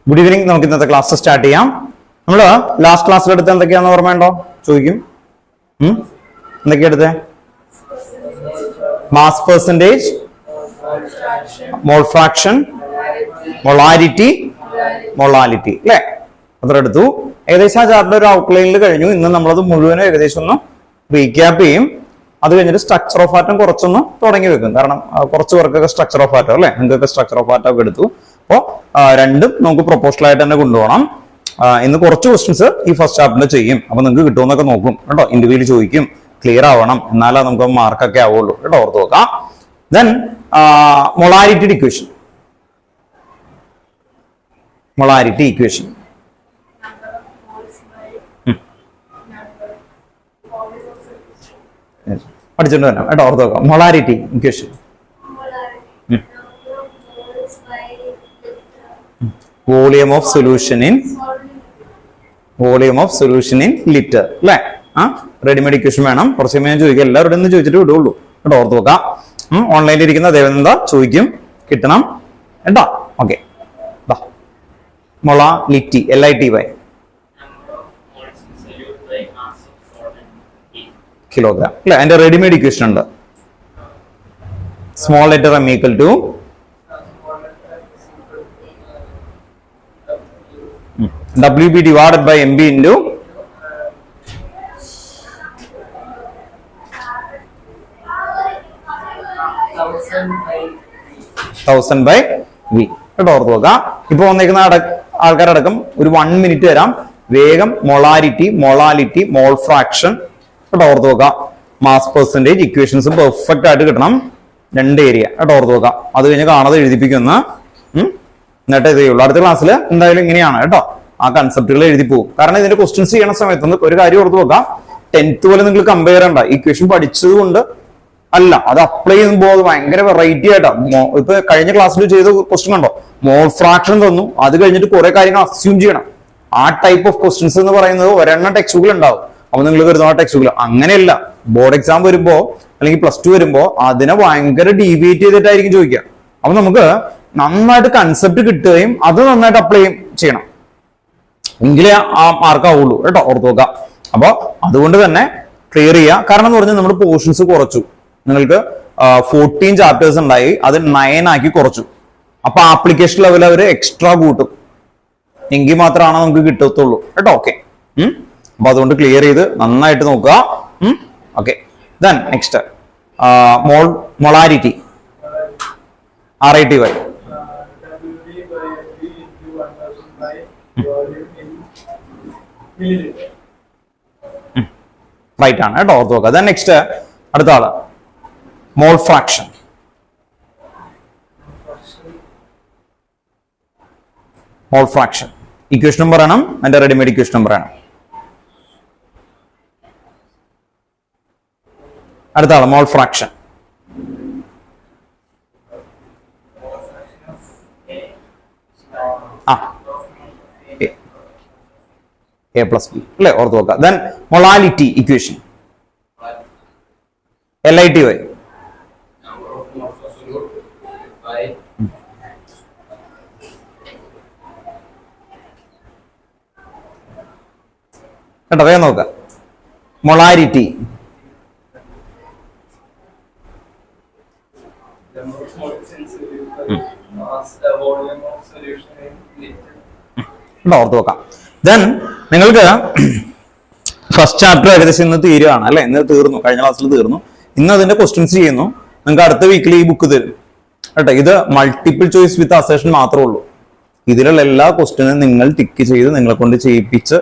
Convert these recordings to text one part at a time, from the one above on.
Good evening. നമുക്ക് ഇന്നത്തെ class start ചെയ്യാം. നമ്മൾ ലാസ്റ്റ് ക്ലാസ്സിൽ എടുത്ത് എന്തൊക്കെയാണെന്ന് ഓർമ്മയുണ്ടോ? ചോദിക്കും. എന്തൊക്കെയാ എടുത്തേ? Mass percentage, mole fraction, molarity, molality അല്ലേ? അത്ര എടുത്തു. ഏകദേശം ആ ചാപ്റ്റർ ഒരു ഔട്ട്ലൈനിൽ കഴിഞ്ഞു. ഇന്ന് നമ്മളത് മുഴുവനും ഏകദേശം ഒന്ന് റീക്യാപ്പ് ചെയ്യും. അത് കഴിഞ്ഞിട്ട് സ്ട്രക്ചർ ഓഫ് ആറ്റം കുറച്ചൊന്ന് തുടങ്ങി വെക്കും. കാരണം കുറച്ച് പേർക്കൊക്കെ സ്ട്രക്ചർ ഓഫ് ആറ്റം അല്ലെ, നിങ്ങൾക്കൊക്കെ സ്ട്രക്ചർ ഓഫ് ആറ്റം ഒക്കെ എടുത്തു. അപ്പോൾ രണ്ടും നമുക്ക് പ്രൊപ്പോഷണൽ ആയിട്ട് തന്നെ കൊണ്ടുപോകണം. ഇന്ന് കുറച്ച് ക്വസ്റ്റ്യൻസ് ഈ ഫസ്റ്റ് ചാപ്റ്ററിൽ ചെയ്യും. അപ്പൊ നിങ്ങൾക്ക് കിട്ടുമെന്നൊക്കെ നോക്കും കേട്ടോ. ഇന്റർവ്യൂവിൽ ചോദിക്കും, ക്ലിയർ ആവണം, എന്നാലേ നമുക്ക് മാർക്കൊക്കെ ആവുള്ളൂ കേട്ടോ. ഓർത്ത് നോക്കാം. Then molarity equation. Molarity equation പഠിച്ചിട്ട് തന്നെ കേട്ടോ. ഓർത്ത് നോക്കാം. Molarity equation. Volume of solution in litre അല്ലെ? റെഡിമെയ്ഡ് ഇക്വേഷൻ വേണം. കുറച്ച് സമയം ചോദിക്കാം. എല്ലാവരുടെ ഒന്ന് ചോദിച്ചിട്ട് വിടുള്ളൂ കേട്ടോ. ഓർത്ത് നോക്കാം. ഓൺലൈനിൽ ഇരിക്കുന്ന ദേവനന്ദ ചോദിക്കും, കിട്ടണം കേട്ടോ. ഓക്കെ. മൊളാലിറ്റി LITY കിലോഗ്രാം അല്ലെ? അതിന്റെ റെഡിമെയ്ഡ് ഇക്വേഷൻ ഉണ്ട്. Small letter m equal to WB divided by MB into 1000 by V കേട്ടോ. ഓർത്ത് നോക്കാം. ഇപ്പൊ വന്നേക്കുന്ന ആൾക്കാരടക്കം ഒരു 1 മിനിറ്റ് തരാം. വേഗം മൊളാരിറ്റി, മൊളാലിറ്റി, മോൾ ഫ്രാക്ഷൻ കേട്ടോ. ഓർത്ത് നോക്കാം. മാസ് പെർസെൻറ്റേജ് ഇക്വേഷൻസും പെർഫെക്റ്റ് ആയിട്ട് കിട്ടണം. 2 ഏരിയ കേട്ടോ. ഓർത്ത് നോക്കാം. അത് കഴിഞ്ഞ് കാണാതെ എഴുതിപ്പിക്കുന്ന എന്നിട്ട് ഇത് ചെയ്യുള്ളൂ. അടുത്ത ക്ലാസ്സിൽ എന്തായാലും ഇങ്ങനെയാണ് കേട്ടോ. ആ കൺസെപ്റ്റുകൾ എഴുതി പോകും. കാരണം ഇതിന്റെ ക്വസ്റ്റ്യൻസ് ചെയ്യണ സമയത്ത് ഒരു കാര്യം ഓർത്ത് നോക്കാം. 10th പോലെ നിങ്ങൾ കമ്പയർ ചെയ്യണ്ട. ഇക്വേഷൻ പഠിച്ചത് കൊണ്ട് അല്ല, അത് അപ്ലൈ ചെയ്യുമ്പോൾ അത് ഭയങ്കര വെറൈറ്റി ആയിട്ടാ. ഇപ്പൊ കഴിഞ്ഞ ക്ലാസ്സിൽ ചെയ്ത ക്വസ്റ്റ്യൻ കണ്ടോ? മോൾ ഫ്രാക്ഷൻ തന്നു, അത് കഴിഞ്ഞിട്ട് കുറെ കാര്യങ്ങൾ അസ്യൂം ചെയ്യണം. ആ ടൈപ്പ് ഓഫ് ക്വസ്റ്റ്യൻസ് എന്ന് പറയുന്നത് ഒരെണ്ണം ടെക്സ്റ്റ് ബുക്കിൽ ഉണ്ടാവും. അപ്പൊ നിങ്ങൾ കരുതുന്ന ടെക്സ്റ്റ് ബുക്കിൽ അങ്ങനെയല്ല. ബോർഡ് എക്സാം വരുമ്പോ അല്ലെങ്കിൽ +2 വരുമ്പോ അതിനെ ഭയങ്കര ഡീവിയേറ്റ് ചെയ്തിട്ടായിരിക്കും ചോദിക്കുക. അപ്പൊ നമുക്ക് നന്നായിട്ട് കൺസെപ്റ്റ് കിട്ടുകയും അത് നന്നായിട്ട് അപ്ലൈ ചെയ്യണം, എങ്കിലേ ആ മാർക്ക് ആവുള്ളൂ കേട്ടോ. ഓർത്ത് നോക്കാം. അപ്പൊ അതുകൊണ്ട് തന്നെ ക്ലിയർ ചെയ്യുക. കാരണം എന്ന് പറഞ്ഞാൽ നമ്മുടെ പോർഷൻസ് കുറച്ചു. നിങ്ങൾക്ക് 14 ചാപ്റ്റേഴ്സ് ഉണ്ടായി, അത് 9 ആക്കി കുറച്ചു. അപ്പൊ ആപ്ലിക്കേഷൻ ലെവൽ അവർ എക്സ്ട്രാ കൂട്ടും. എങ്കിൽ മാത്രമാണ് നമുക്ക് കിട്ടത്തുള്ളൂ കേട്ടോ. ഓക്കെ. അപ്പൊ അതുകൊണ്ട് ക്ലിയർ ചെയ്ത് നന്നായിട്ട് നോക്കുക. Okay. Then next molarity RITY right ആണ് കേട്ടോ. ഓർത്ത് നോക്കുക. ദെൻ നെക്സ്റ്റ് അടുത്ത ആള് മോൾ ഫ്രാക്ഷൻ. മോൾ ഫ്രാക്ഷൻ ഇക്വേഷനും പറയണം, അതിന്റെ റെഡിമെയ്ഡ് ഇക്വേഷനും പറയണം. അടുത്ത ആള് മോൾ ഫ്രാക്ഷൻ. A+B അല്ലെ? ഓർത്ത് നോക്കുക. ദെൻ മൊളാലിറ്റി ഇക്വേഷൻ LITY കേട്ടോ. വേഗം നോക്കുക. മൊളാരിറ്റി ഓർത്ത് നോക്കാം. ദെൻ നിങ്ങൾക്ക് ഫസ്റ്റ് ചാപ്റ്റർ ഏകദേശം ഇന്ന് തീരുകയാണ് അല്ലെ? ഇന്ന് തീർന്നു, കഴിഞ്ഞ ക്ലാസ്സിൽ തീർന്നു. ഇന്ന് അതിന്റെ ക്വസ്റ്റ്യൻസ് ചെയ്യുന്നു. നിങ്ങൾക്ക് അടുത്ത വീക്കിൽ ഈ ബുക്ക് തരും കേട്ടോ. ഇത് മൾട്ടിപ്പിൾ ചോയ്സ് വിത്ത് അസേഷൻ മാത്രമേ ഉള്ളൂ. ഇതിലുള്ള എല്ലാ ക്വസ്റ്റ്യനും നിങ്ങൾ ടിക്ക് ചെയ്ത് നിങ്ങളെ കൊണ്ട് ചെയ്യിപ്പിച്ച്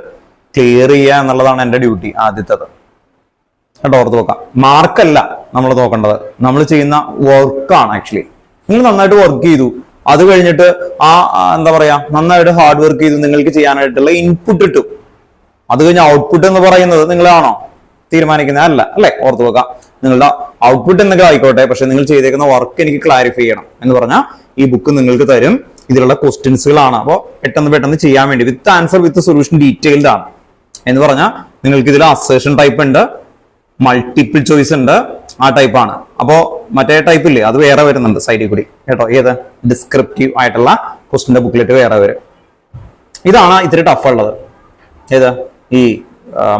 ക്ലിയർ ചെയ്യുക എന്നുള്ളതാണ് എൻ്റെ ഡ്യൂട്ടി ആദ്യത്തേത് കേട്ടോ. ഓർത്ത് നോക്കാം. മാർക്കല്ല നമ്മൾ നോക്കേണ്ടത്, നമ്മൾ ചെയ്യുന്ന വർക്കാണ്. ആക്ച്വലി നിങ്ങൾ നന്നായിട്ട് വർക്ക് ചെയ്തു, അത് കഴിഞ്ഞിട്ട് എന്താ പറയാ, നന്നായിട്ട് ഹാർഡ് വർക്ക് ചെയ്തു, നിങ്ങൾക്ക് ചെയ്യാനായിട്ടുള്ള ഇൻപുട്ട് ഇട്ടു. അത് കഴിഞ്ഞ് ഔട്ട്പുട്ട് എന്ന് പറയുന്നത് നിങ്ങളാണോ തീരുമാനിക്കുന്നത്? അല്ല അല്ലെ? ഓർത്ത് വെക്കാം. നിങ്ങളുടെ ഔട്ട്പുട്ട് എന്തെങ്കിലും ആയിക്കോട്ടെ, പക്ഷെ നിങ്ങൾ ചെയ്തേക്കുന്ന വർക്ക് എനിക്ക് ക്ലാരിഫൈ ചെയ്യണം എന്ന് പറഞ്ഞാൽ ഈ ബുക്ക് നിങ്ങൾക്ക് തരും. ഇതിലുള്ള ക്വസ്റ്റ്യൻസുകളാണ്. അപ്പോൾ പെട്ടെന്ന് ചെയ്യാൻ വേണ്ടി വിത്ത് ആൻസർ വിത്ത് സൊല്യൂഷൻ ഡീറ്റെയിൽഡ് ആണ് എന്ന് പറഞ്ഞാൽ നിങ്ങൾക്ക് ഇതിൽ അസേഷൻ ടൈപ്പ് ഉണ്ട്, മൾട്ടിപ്പിൾ ചോയ്സ് ഉണ്ട്, ആ ടൈപ്പാണ്. അപ്പോ മറ്റേ ടൈപ്പ് ഇല്ലേ, അത് വേറെ വരുന്നുണ്ട് സൈഡിൽ കൂടി കേട്ടോ. ഏത് ഡിസ്ക്രിപ്റ്റീവ് ആയിട്ടുള്ള ക്വസ്റ്റിന്റെ ബുക്ക്ലെറ്റ് വേറെ വരും. ഇതാണ് ഇത്തിരി ടഫ് ഉള്ളത്. ഏത് ഈ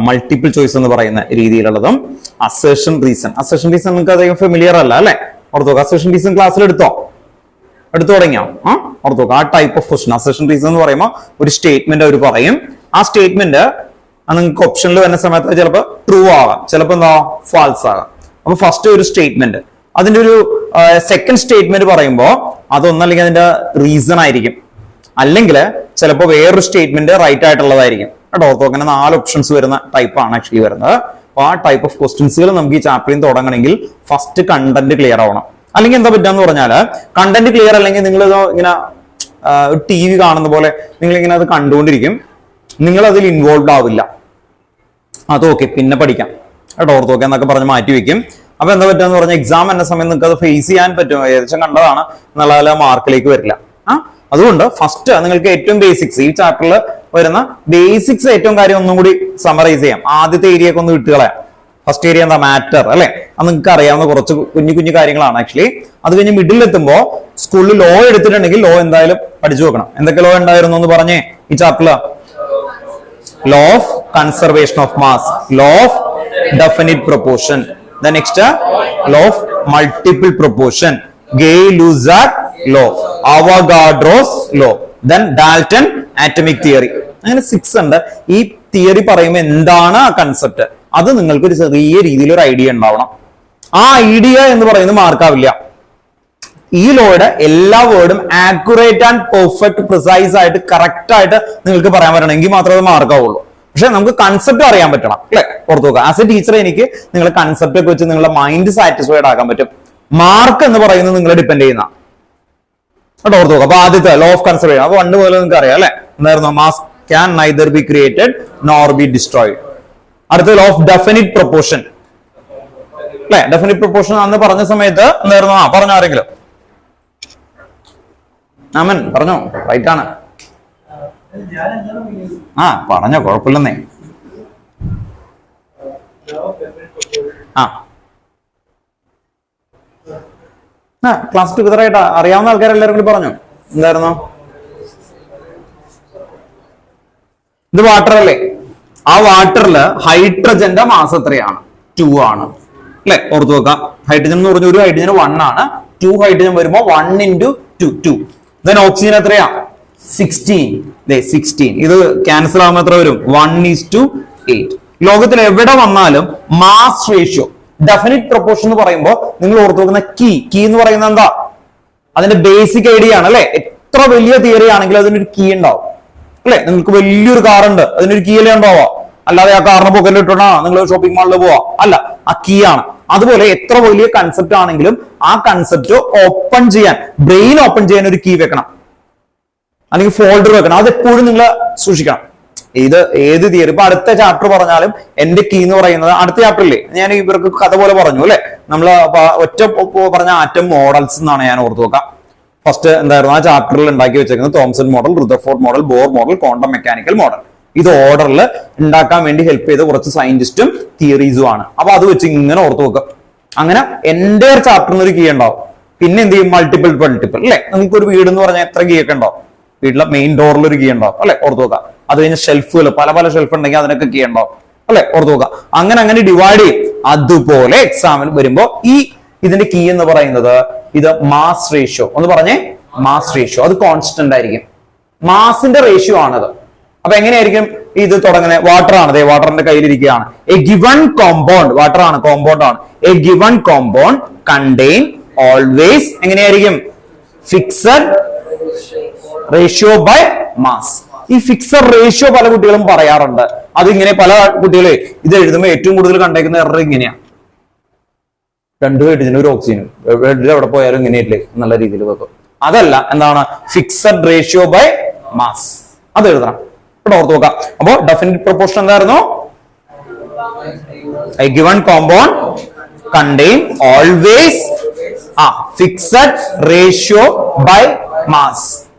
മൾട്ടിപ്പിൾ ചോയ്സ് എന്ന് പറയുന്ന രീതിയിലുള്ളതും അസേർഷൻ റീസൺ. അസേർഷൻ റീസൺ നിങ്ങൾക്ക് അധികം ഫെമിലിയർ അല്ല അല്ലെ? ഓർത്തോ, അസേർഷൻ റീസൺ ക്ലാസ്സിൽ എടുത്തു തുടങ്ങിയോ? ഓർത്തോ, ആ type of question assertion reason എന്ന് പറയുമ്പോൾ ഒരു സ്റ്റേറ്റ്മെന്റ് അവർ പറയും. ആ സ്റ്റേറ്റ്മെന്റ് നിങ്ങൾക്ക് ഓപ്ഷനിൽ വരുന്ന സമയത്ത് ചിലപ്പോൾ ട്രൂ ആകാം, ചിലപ്പോൾ എന്താ ഫാൾസ് ആകാം. അപ്പൊ ഫസ്റ്റ് ഒരു സ്റ്റേറ്റ്മെന്റ്, അതിന്റെ ഒരു സെക്കൻഡ് സ്റ്റേറ്റ്മെന്റ് പറയുമ്പോൾ അതൊന്നല്ലെങ്കിൽ അതിന്റെ റീസൺ ആയിരിക്കും, അല്ലെങ്കിൽ ചിലപ്പോൾ വേറൊരു സ്റ്റേറ്റ്മെന്റ് റൈറ്റ് ആയിട്ടുള്ളതായിരിക്കും കേട്ടോ. ഓർത്തോ, അങ്ങനെ 4 ഓപ്ഷൻസ് വരുന്ന ടൈപ്പാണ് ആക്ച്വലി വരുന്നത്. അപ്പൊ ആ ടൈപ്പ് ഓഫ് ക്വസ്റ്റ്യൻസുകൾ നമുക്ക് ഈ ചാപ്റ്ററിൽ തുടങ്ങണമെങ്കിൽ ഫസ്റ്റ് കണ്ടന്റ് ക്ലിയർ ആവണം. അല്ലെങ്കിൽ എന്താ പറ്റാന്ന് പറഞ്ഞാൽ കണ്ടന്റ് ക്ലിയർ അല്ലെങ്കിൽ നിങ്ങൾ ഇങ്ങനെ ടി വി കാണുന്ന പോലെ നിങ്ങൾ ഇങ്ങനെ അത് കണ്ടുകൊണ്ടിരിക്കും, നിങ്ങൾ അതിൽ ഇൻവോൾവ് ആവില്ല. അതൊക്കെ പിന്നെ പഠിക്കാം കേട്ടോ. ഓർത്തോക്കെ എന്നൊക്കെ പറഞ്ഞ് മാറ്റി വെക്കും. അപ്പൊ എന്താ പറ്റുക എന്ന് പറഞ്ഞാൽ എക്സാം എന്ന സമയം നിങ്ങൾക്ക് അത് ഫേസ് ചെയ്യാൻ പറ്റും. ഏകദേശം കണ്ടതാണ് എന്നുള്ള മാർക്കിലേക്ക് വരില്ല. അതുകൊണ്ട് ഫസ്റ്റ് നിങ്ങൾക്ക് ഏറ്റവും ബേസിക്സ്, ഈ ചാപ്റ്ററിൽ വരുന്ന ബേസിക്സ് ഏറ്റവും കാര്യം ഒന്നും കൂടി സമറൈസ് ചെയ്യാം. ആദ്യത്തെ ഏരിയ ഒക്കെ ഒന്ന് വിട്ടുകളയാം. ഫസ്റ്റ് ഏരിയ എന്താ? മാറ്റർ അല്ലെ? അത് നിങ്ങൾക്ക് അറിയാവുന്ന കുറച്ച് കുഞ്ഞു കുഞ്ഞു കാര്യങ്ങളാണ് ആക്ച്വലി. അത് കഴിഞ്ഞ് മിഡിൽ എത്തുമ്പോൾ സ്കൂളിൽ ലോ എടുത്തിട്ടുണ്ടെങ്കിൽ ലോ എന്തായാലും പഠിച്ചു വെക്കണം. എന്തൊക്കെ ലോ ഉണ്ടായിരുന്നു എന്ന് പറഞ്ഞേ ഈ ചാപ്റ്ററിൽ? Law of conservation of mass, law of definite proportion, the next law of multiple proportion, Gay-Lussac law, Avogadro's law, then Dalton atomic theory. അങ്ങനെ 6 ഉണ്ട്. ഈ തിയറി പറയുമ്പോൾ എന്താണ് ആ കൺസെപ്റ്റ്, അത് നിങ്ങൾക്ക് ഒരു ചെറിയ രീതിയിൽ ഒരു ഐഡിയ ഉണ്ടാവണം. ആ ഐഡിയ എന്ന് പറയുന്നത് മാർക്കാവില്ല. ഈ ലോയുടെ എല്ലാ വേർഡും ആക്യുറേറ്റ് ആൻഡ് പെർഫെക്റ്റ് പ്രിസൈസ് ആയിട്ട് കറക്റ്റ് ആയിട്ട് നിങ്ങൾക്ക് പറയാൻ പറ്റണം, എങ്കിൽ മാത്രമേ അത് മാർക്കാവുള്ളൂ. പക്ഷെ നമുക്ക് കൺസെപ്റ്റ് അറിയാൻ പറ്റണം അല്ലെ? ഓർത്തു നോക്കുക. ആസ് എ ടീച്ചർ എനിക്ക് നിങ്ങളുടെ കൺസെപ്റ്റ് ഒക്കെ വെച്ച് നിങ്ങളുടെ മൈൻഡ് സാറ്റിസ്ഫൈഡ് ആക്കാൻ പറ്റും. മാർക്ക് എന്ന് പറയുന്നത് നിങ്ങളെ ഡിപ്പെൻഡ് ചെയ്യുന്ന കേട്ടോ. ഓർത്തു നോക്കുക. അപ്പൊ ആദ്യത്തെ ലോ ഓഫ് കൺസർവേഷൻ, അപ്പൊ പണ്ട് പോലെ നിങ്ങൾക്ക് അറിയാം അല്ലെ? എന്തായിരുന്നു? Mass can neither be created nor B destroyed. അടുത്ത ലോ ഓഫ് ഡെഫിനിറ്റ് പ്രൊപ്പോർഷൻ അല്ലെ? ഡെഫിനിറ്റ് പ്രൊപ്പോർഷൻ അന്ന് പറഞ്ഞ സമയത്ത് എന്തായിരുന്നു? പറഞ്ഞോ ആരെങ്കിലും? ആമൻ പറഞ്ഞോ, റൈറ്റ് ആണ്. പറഞ്ഞോ, കുഴപ്പമില്ലെന്നേ. ക്ലാസ് ടുഗദറായിട്ട് അറിയാവുന്ന ആൾക്കാരെല്ലാവരും കൂടി പറഞ്ഞു. എന്തായിരുന്നു? ഇത് വാട്ടർ അല്ലേ? ആ വാട്ടറില് ഹൈഡ്രജന്റെ മാസ് എത്രയാണ്? 2 ആണ് അല്ലെ? ഓർത്തു വെക്കാം. ഹൈഡ്രജൻ എന്ന് പറഞ്ഞ ഒരു ഹൈഡ്രജൻ 1 ആണ്. 2 ഹൈഡ്രജൻ വരുമ്പോ 1 × 2. ദെൻ ഓക്സിജൻ എത്രയാ? 16. ഇത് ക്യാൻസൽ ആകുമ്പോൾ എത്ര വരും? 1:8. ലോകത്തിൽ എവിടെ വന്നാലും മാസ് റേഷ്യോ ഡെഫിനിറ്റ് പ്രൊപ്പോർഷൻ എന്ന് പറയുമ്പോൾ നിങ്ങൾ ഓർത്തു നോക്കുന്ന കീ എന്ന് പറയുന്നത് എന്താ? അതിന്റെ ബേസിക് ഐഡിയ ആണ് അല്ലെ? എത്ര വലിയ തിയറി ആണെങ്കിലും അതിനൊരു കീ ഉണ്ടാവും അല്ലെ? നിങ്ങൾക്ക് വലിയൊരു കാർ ഉണ്ട്, അതിനൊരു കീ അല്ലേ ഉണ്ടാവുക? അല്ലാതെ ആ കാറിന് പൊക്കലിൽ ഇട്ടോണോ നിങ്ങൾ ഷോപ്പിംഗ് മാളിൽ പോവാ? അല്ല, ആ കീ ആണ്. അതുപോലെ എത്ര വലിയ കൺസെപ്റ്റ് ആണെങ്കിലും ആ കൺസെപ്റ്റ് ഓപ്പൺ ചെയ്യാൻ, ബ്രെയിൻ ഓപ്പൺ ചെയ്യാൻ ഒരു കീ വെക്കണം, അല്ലെങ്കിൽ ഫോൾഡർ വെക്കണം. അതെപ്പോഴും നിങ്ങൾ സൂക്ഷിക്കണം. ഇത് ഏത് തിയറി, ഇപ്പൊ അടുത്ത ചാപ്റ്റർ പറഞ്ഞാലും എന്റെ കീ എന്ന് പറയുന്നത് അടുത്ത ചാപ്റ്ററില്ലേ ഞാൻ ഇവർക്ക് കഥ പോലെ പറഞ്ഞു അല്ലെ? നമ്മൾ ഒറ്റ പറഞ്ഞ ആറ്റം മോഡൽസ് എന്നാണ് ഞാൻ ഓർത്തു നോക്കാം. ഫസ്റ്റ് എന്തായിരുന്നു ആ ചാപ്റ്ററിൽ ഉണ്ടാക്കി വെച്ചേക്കുന്നത്? Thomson model, Rutherford model, Bohr model, quantum mechanical model. ഇത് ഓർഡറിൽ ഉണ്ടാക്കാൻ വേണ്ടി ഹെൽപ്പ് ചെയ്ത കുറച്ച് സയന്റിസ്റ്റും തിയറീസും ആണ്. അപ്പൊ അത് വെച്ച് ഇങ്ങനെ ഓർത്തു നോക്കാം. അങ്ങനെ എന്റെ ചാപ്റ്ററിന് ഒരു കീ ഉണ്ടാവും. പിന്നെ എന്ത് ചെയ്യും? മൾട്ടിപ്പിൾ അല്ലെ? നിങ്ങൾക്ക് ഒരു വീട് എന്ന് പറഞ്ഞാൽ എത്ര കീ ഒക്കെ ഉണ്ടാവും? വീട്ടിലെ മെയിൻ ഡോറിൽ ഒരു കീ ഉണ്ടാവും അല്ലെ? ഓർത്തു നോക്കാം. അത് കഴിഞ്ഞ ഷെൽഫുകൾ, പല ഷെൽഫ് ഉണ്ടെങ്കിൽ അതിനൊക്കെ കീ ഉണ്ടാവും അല്ലെ? ഓർത്തു നോക്കാം. അങ്ങനെ ഡിവൈഡ് ചെയ്യും. അതുപോലെ എക്സാമിന് വരുമ്പോ ഇതിന്റെ കീ എന്ന് പറയുന്നത് ഇത് മാസ് റേഷ്യോ. ഒന്ന് പറഞ്ഞേ, മാസ് റേഷ്യോ. അത് കോൺസ്റ്റന്റ് ആയിരിക്കും. മാസിന്റെ റേഷ്യോ ആണത്. അപ്പൊ എങ്ങനെയായിരിക്കും ഇത് തുടങ്ങുന്നത്? വാട്ടർ ആണ്, വാട്ടറിന്റെ കയ്യിലിരിക്കുകയാണ്. എ ഗിവൺ കോമ്പൗണ്ട്, വാട്ടർ ആണ്, കോമ്പൗണ്ട് ആണ്. A given compound contain always എങ്ങനെയായിരിക്കും? Fixed ratio by mass. ഈ ഫിക്സഡ് റേഷ്യോ പല കുട്ടികളും പറയാറുണ്ട്. അതിങ്ങനെ പല കുട്ടികളെ ഇത് എഴുതുമ്പോൾ ഏറ്റവും കൂടുതൽ കണ്ടേക്കുന്ന എറർ ഇങ്ങനെയാ: 2 ഹൈഡ്രജനും 1 ഓക്സിജനും, എവിടെ പോയാലും ഇങ്ങനെയല്ലേ എന്നുള്ള രീതിയിൽ വെക്കും. അതല്ല, എന്താണ്? Fixed ratio by mass. അത് എഴുതണം. ഇവിടെ ഓർത്ത് നോക്കാം. അപ്പോ ഡെഫിനിറ്റ് പ്രൊപ്പോർഷൻ എന്തായിരുന്നു? A given compound contain always fixed ratio by mass.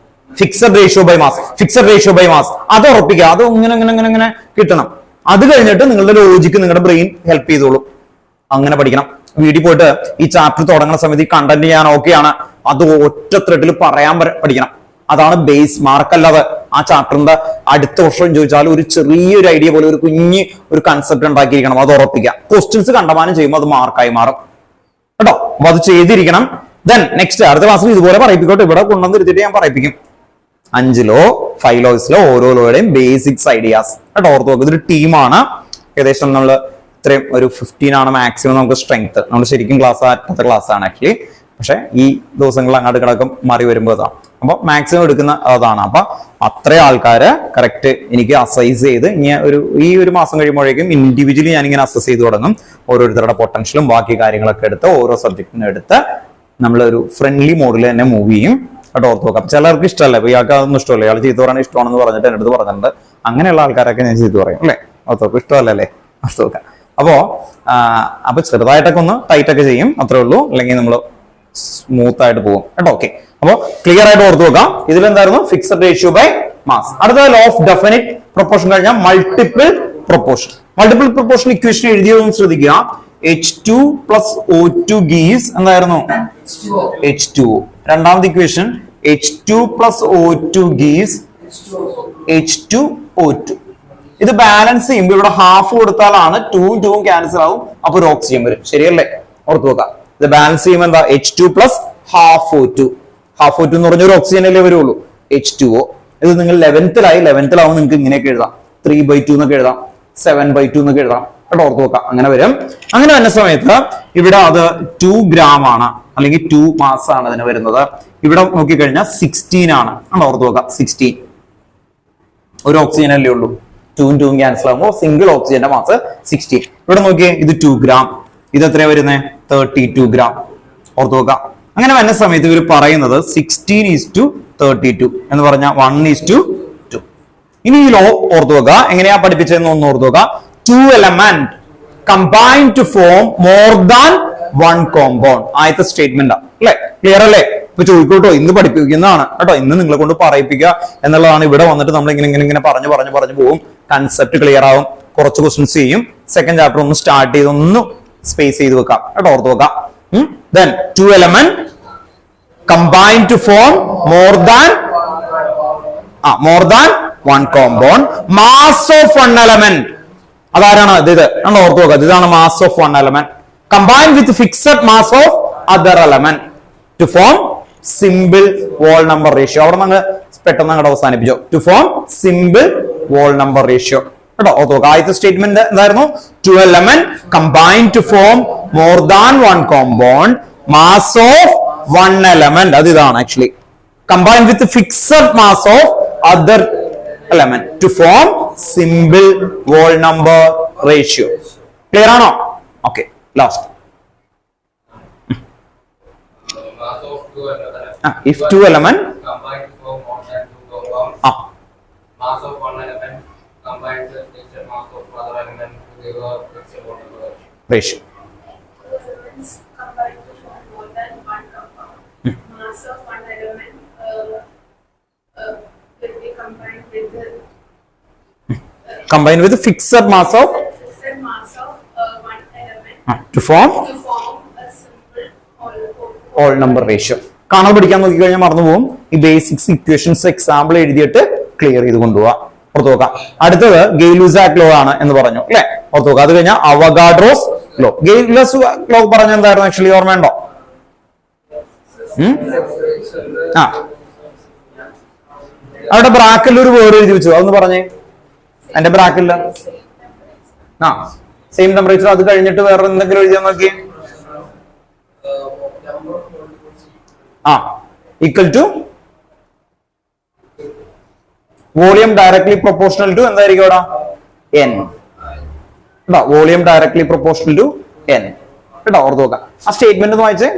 Fixed ratio by mass, fixed ratio by mass. അത് ഉറപ്പിക്കുക. അത് ഇങ്ങനെ കിട്ടണം. അത് കഴിഞ്ഞിട്ട് നിങ്ങളുടെ ലോജിക്ക് നിങ്ങളുടെ ബ്രെയിൻ ഹെൽപ്പ് ചെയ്തോളൂ. അങ്ങനെ പഠിക്കണം. വീട്ടിൽ പോയിട്ട് ഈ ചാപ്റ്റർ തുടങ്ങുന്ന സമയത്ത് ഈ കണ്ടന്റ് ഞാൻ ഓക്കെയാണ്, അത് ഒറ്റ ത്രെഡിൽ പറയാൻ പഠിക്കണം. അതാണ് ബേസ്. മാർക്ക് അല്ലാതെ ആ ചാപ്റ്ററിന്റെ അടുത്ത വർഷം ചോദിച്ചാൽ ഒരു ചെറിയൊരു ഐഡിയ പോലെ ഒരു കുഞ്ഞ് ഒരു കൺസെപ്റ്റ് ഉണ്ടാക്കിയിരിക്കണം. അത് ഉറപ്പിക്കുക. ക്വസ്റ്റ്യൻസ് കണ്ടമാനം ചെയ്യുമ്പോൾ അത് മാർക്കായി മാറും കേട്ടോ. അപ്പൊ അത് ചെയ്തിരിക്കണം. ദെൻ നെക്സ്റ്റ് അടുത്ത ക്ലാസ്സിൽ ഇതുപോലെ പറയിപ്പിക്കോട്ടെ. ഇവിടെ കൊണ്ടുവന്ന് ഇരുത്തിട്ട് ഞാൻ പറയിപ്പിക്കും. 5 ലോ 5 ലോസിലോ ഓരോ ലോയുടെയും ബേസിക്സ് ഐഡിയാസ് കേട്ടോ. ഓർത്ത് നോക്കുക. ഇതൊരു ടീമാണ്. ഏകദേശം നമ്മൾ ഇത്രയും ഒരു 15 ആണ് മാക്സിമം നമുക്ക് സ്ട്രെങ്ത്. നമ്മൾ ശരിക്കും ക്ലാസ് അറ്റത്തെ ക്ലാസ് ആണ് ആക്ച്വലി. പക്ഷെ ഈ ദിവസങ്ങളിൽ അങ്ങോട്ട് കിടക്കും മാറി വരുമ്പോൾ അതാണ്. അപ്പൊ മാക്സിമം എടുക്കുന്ന അതാണ്. അപ്പൊ അത്രയും ആൾക്കാര് കറക്റ്റ് എനിക്ക് അസൈസ് ചെയ്ത് ഈ ഒരു മാസം കഴിയുമ്പോഴേക്കും ഇൻഡിവിജ്വലി ഞാനിങ്ങനെ അസസ് ചെയ്ത് തുടങ്ങും. ഓരോരുത്തരുടെ പൊട്ടൻഷ്യലും ബാക്കി കാര്യങ്ങളൊക്കെ എടുത്ത് ഓരോ സബ്ജക്റ്റിനും എടുത്ത് നമ്മളൊരു ഫ്രണ്ട്ലി മോഡിൽ തന്നെ മൂവ് ചെയ്യും കേട്ടോ. ഓർത്ത് നോക്കാം. ചിലർക്ക് ഇഷ്ടമല്ല. ഇപ്പൊ ഇയാൾക്ക് അതൊന്നും ഇഷ്ടമല്ല. ഇയാൾ ചീത്ത പറയാൻ ഇഷ്ടമാണെന്ന് പറഞ്ഞിട്ട് എൻ്റെ അടുത്ത് പറഞ്ഞിട്ടുണ്ട്. അങ്ങനെയുള്ള ആൾക്കാരൊക്കെ ഞാൻ ചീത്ത പറയും അല്ലേ. ഓർത്ത് നോക്കാം. ഇഷ്ടമല്ലല്ലേ. ഓർത്ത് നോക്കാം. അപ്പൊ ചെറുതായിട്ടൊക്കെ ഒന്ന് ടൈറ്റ് ഒക്കെ ചെയ്യും, അത്രേ ഉള്ളൂ. അല്ലെങ്കിൽ നമ്മൾ സ്മൂത്ത് ആയിട്ട് പോകും കേട്ടോ. ഓക്കെ. അപ്പൊ ക്ലിയർ ആയിട്ട് ഓർത്ത് നോക്കാം. ഇതിലെന്തായിരുന്നു? Fixed ratio by mass. അടുത്ത ലോ ഓഫ് ഡെഫിനിറ്റ് പ്രൊപ്പോർഷൻ കഴിഞ്ഞാൽ multiple proportion. Multiple proportion equation എഴുതിയതൊന്നും ശ്രദ്ധിക്കുക. H2 plus O2 gives എന്തായിരുന്നു? H2O. രണ്ടാമത്തെ equation H2 plus O2 gives H2O2. ഇത് ബാലൻസ് ചെയ്യുമ്പോൾ ഇവിടെ ഹാഫ് കൊടുത്താലാണ് 2 2 ക്യാൻസൽ ആവും. അപ്പൊ ഒരു ഓക്സിജൻ വരും. ശരിയല്ലേ? ഓർത്ത് നോക്കാം. ഇത് ബാലൻസ് ചെയ്യുമ്പോൾ എന്താ? H2 plus half O2. Half O2 എന്ന് പറഞ്ഞ ഒരു ഓക്സിജൻ അല്ലേ വരുള്ളൂ. H2O. ഇത് നിങ്ങൾ 11th-ലാവും നിങ്ങൾക്ക് ഇങ്ങനെയൊക്കെ എഴുതാം. 3/2 എന്നൊക്കെ എഴുതാം. 7/2 എന്നൊക്കെ എഴുതാം കേട്ടോ. ഓർത്ത് നോക്കാം. അങ്ങനെ വരും. അങ്ങനെ വരുന്ന സമയത്ത് ഇവിടെ അത് 2 gram ആണ്, അല്ലെങ്കിൽ 2 മാസ് ആണ് അതിന് വരുന്നത്. ഇവിടെ നോക്കിക്കഴിഞ്ഞാൽ 16 ആണ്. ഓർത്ത് നോക്കാം. 16 ഒരു ഓക്സിജൻ അല്ലേ ഉള്ളൂ. 2 2 ക്യാൻസൽ ആകുമ്പോൾ സിംഗിൾ ഓക്സിജന്റെ മാസ് 16. ഇവിടെ നോക്കിയേ, ഇത് 2 gram. ഇത് എത്രയാ വരുന്നത്? 32 gram. ഓർത്ത് നോക്കാം. അങ്ങനെ വരുന്ന സമയത്ത് ഇവർ പറയുന്നത് 16:32 എന്ന് പറഞ്ഞാൽ 1:2. ഇനി ഈ ലോ ഓർത്ത് നോക്കുക. എങ്ങനെയാ പഠിപ്പിച്ചതെന്ന് ഒന്ന് ഓർത്ത് നോക്കുക. 2 element combine to form more than 1 compound. ആദ്യത്തെ സ്റ്റേറ്റ്മെന്റ് അല്ലെ. ക്ലിയർ അല്ലേ? ഇപ്പൊ ചോദിക്കോട്ടോ. ഇന്ന് പഠിപ്പിക്കുന്നതാണ് കേട്ടോ. ഇന്ന് നിങ്ങളെ കൊണ്ട് പറയിപ്പിക്കുക എന്നുള്ളതാണ്. ഇവിടെ വന്നിട്ട് നമ്മൾ ഇങ്ങനെ പറഞ്ഞു പോകും. കൺസെപ്റ്റ് ക്ലിയർ ആവും. കുറച്ച് ക്വസ്റ്റ്യൻസ് ചെയ്യും. സെക്കൻഡ് ചാപ്റ്റർ ഒന്ന് സ്റ്റാർട്ട് ചെയ്ത് ഒന്ന് സ്പേസ് ചെയ്ത് വെക്കാം കേട്ടോ. ഓർത്ത് വെക്കാം. Then 2 element combine to form more than 1 compound. Mass of 1 element. അതാരാണ്? ഇത് ഓർത്ത് നോക്കുക. ഇതാണ് mass of 1 element. Combine with fixed mass of other element to form simple whole number ratio. അവിടെ നമ്മൾ പെട്ടെന്ന് അങ്ങോട്ട് അവസാനിപ്പിച്ചു. To form simple whole number ratio. കേട്ടോ. ഓർത്ത് നോക്കുക. ആദ്യത്തെ സ്റ്റേറ്റ്മെന്റ് എന്തായിരുന്നു? 2 element combine to form more than 1 compound. Mass of 1 element. അത് ഇതാണ് actually. Combine with fixed mass of other element to form simple whole number ratio. Clear ആണോ? Okay. Last. If 2 element combine to form more than 2 compounds. Mass of 1 element combines with fixed mass of other element to give a fixed whole number ratio. Elements combine to form more than 1 compound. Mass of 1 element will be combined with the combined with the fixed mass of 1 element to form a simple whole number ratio. കാണാൻ പഠിക്കാൻ നോക്കി കഴിഞ്ഞാൽ മറന്നു പോകും. ഈ basics equations example എഴുതിയിട്ട് clear ചെയ്ത് കൊണ്ടുപോവാ. ഓർത്ത് നോക്കാം. അടുത്തത് ഗെയ്ലുസാക്ക് ലോ ആണ് എന്ന് പറഞ്ഞു അല്ലെ. ഓർത്ത് നോക്കാം. അത് കഴിഞ്ഞാൽ അവഗാഡ്രോസ് ലോ. ഗെയ്ലുസാക്ക് ലോ പറഞ്ഞ എന്തായിരുന്നു ആക്ച്വലി? ഓർമ്മയുണ്ടോ? അവിടെ ബ്രാക്കറ്റിൽ ഒരു വേർഡ് എഴുതി വെച്ചു. അതൊന്ന് പറഞ്ഞേ. എന്റെ ബ്രാക്കറ്റില് സെയിം ടെമ്പറേച്ചർ. അത് കഴിഞ്ഞിട്ട് വേറെ എന്തെങ്കിലും എഴുതിയാൽ നോക്കി. Equal to volume directly proportional to എന്തായിരിക്കും അവിടെ? n. Volume directly proportional to n. കേട്ടോ. ഓർത്ത് നോക്കാം. ആ സ്റ്റേറ്റ്മെന്റ് ഒന്ന് വായിച്ചേ.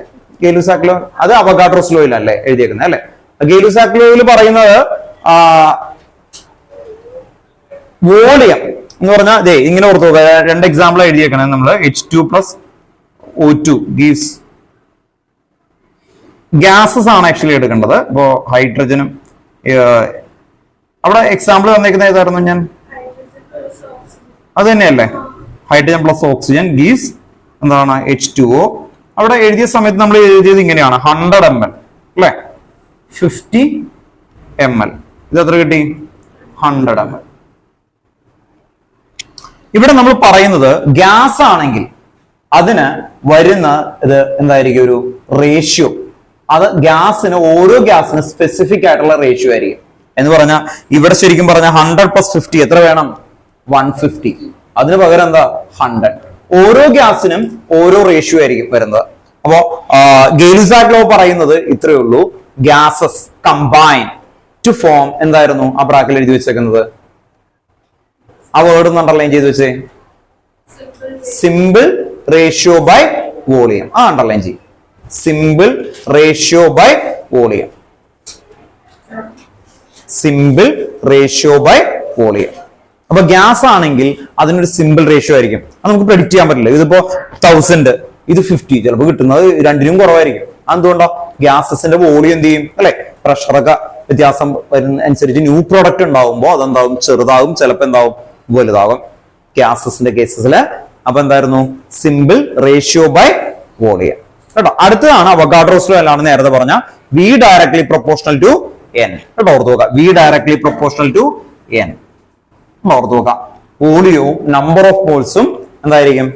ഗെയ്ലുസാക്ക് ലോ. അത് അവഗാഡ്രോസ് ലോയിലല്ലേ എഴുതിയേക്കുന്നത് അല്ലെ. ഗെയ്ലുസാക്ക് ലോയിൽ പറയുന്നത് വോളിയം എന്ന് പറഞ്ഞാൽ അതെ ഇങ്ങനെ ഓർത്ത് നോക്കുക. 2 എക്സാമ്പിൾ എഴുതിയേക്കണേ നമ്മള്. H2 plus O2 gives gases ആണ് ആക്ച്വലി എടുക്കേണ്ടത്. ഇപ്പോ ഹൈഡ്രജനും അവിടെ എക്സാമ്പിൾ തന്നേക്കുന്ന ഏതായിരുന്നു? ഞാൻ അത് തന്നെയല്ലേ. ഹൈഡ്രജൻ പ്ലസ് ഓക്സിജൻ ഗീവ്സ് എന്താണ്? H2O. അവിടെ എഴുതിയ സമയത്ത് നമ്മൾ എഴുതിയത് ഇങ്ങനെയാണ്. 100 ml അല്ലെ, 50 ml. ഇത് എത്ര കിട്ടി? 100 ml. ഇവിടെ നമ്മൾ പറയുന്നത് ഗ്യാസ് ആണെങ്കിൽ അതിന് വരുന്ന ഇത് എന്തായിരിക്കും ഒരു റേഷ്യോ. അത് ഗ്യാസിന് ഓരോ ഗ്യാസിന് സ്പെസിഫിക് ആയിട്ടുള്ള റേഷ്യോ ആയിരിക്കും. എന്ന് പറഞ്ഞാൽ ഇവിടെ ശരിക്കും പറഞ്ഞാൽ 100 + 50 എത്ര വേണം? 150. അതിന് പകരം എന്താ 100. ഓരോ ഗ്യാസിനും ഓരോ റേഷ്യോ ആയിരിക്കും വരുന്നത്. അപ്പോ ഗെയിലുസാക് ലോ പറയുന്നത് ഇത്രയേ ഉള്ളൂ. ഗ്യാസസ് കമ്പൈൻ ടു ഫോം എന്തായിരുന്നു ആ ബ്രാക്കറ്റിൽ എഴുതി വെച്ചേക്കുന്നത്? ആ വേർഡ് ഒന്ന് അണ്ടർലൈൻ ചെയ്ത് വെച്ചേ. Simple ratio by volume. ആ അണ്ടർലൈൻ ചെയ്യും. Simple ratio by volume. Simple ratio by volume. അപ്പൊ ഗ്യാസ് ആണെങ്കിൽ അതിനൊരു സിമ്പിൾ റേഷ്യോ ആയിരിക്കും. അത് നമുക്ക് പ്രെഡിക്റ്റ് ചെയ്യാൻ പറ്റില്ല. ഇതിപ്പോ 1000, ഇത് 50, ചിലപ്പോൾ കിട്ടുന്നത് രണ്ടിനും കുറവായിരിക്കും. എന്തുകൊണ്ടോ? ഗ്യാസസിന്റെ വോളിയം എന്ത് ചെയ്യും അല്ലെ? പ്രഷറൊക്കെ വ്യത്യാസം വരുന്ന അനുസരിച്ച് ന്യൂ പ്രോഡക്റ്റ് ഉണ്ടാവുമ്പോൾ അതെന്താവും? ചെറുതാവും, ചിലപ്പോൾ എന്താവും? വലുതാവും ഗ്യാസസിന്റെ കേസസില്. അപ്പൊ എന്തായിരുന്നു? സിമ്പിൾ റേഷ്യോ ബൈ വോളിയം കേട്ടോ. അടുത്തതാണ് അവഗാഡ്രോസ് ലോ. അല്ലാണ്ട് നേരത്തെ പറഞ്ഞ V directly proportional to n കേട്ടോ. ഓർത്ത് നോക്കുക. V directly proportional to n ഓർത്ത് നോക്കുക. വോളിയവും നമ്പർ ഓഫ് മോൾസും എന്തായിരിക്കും?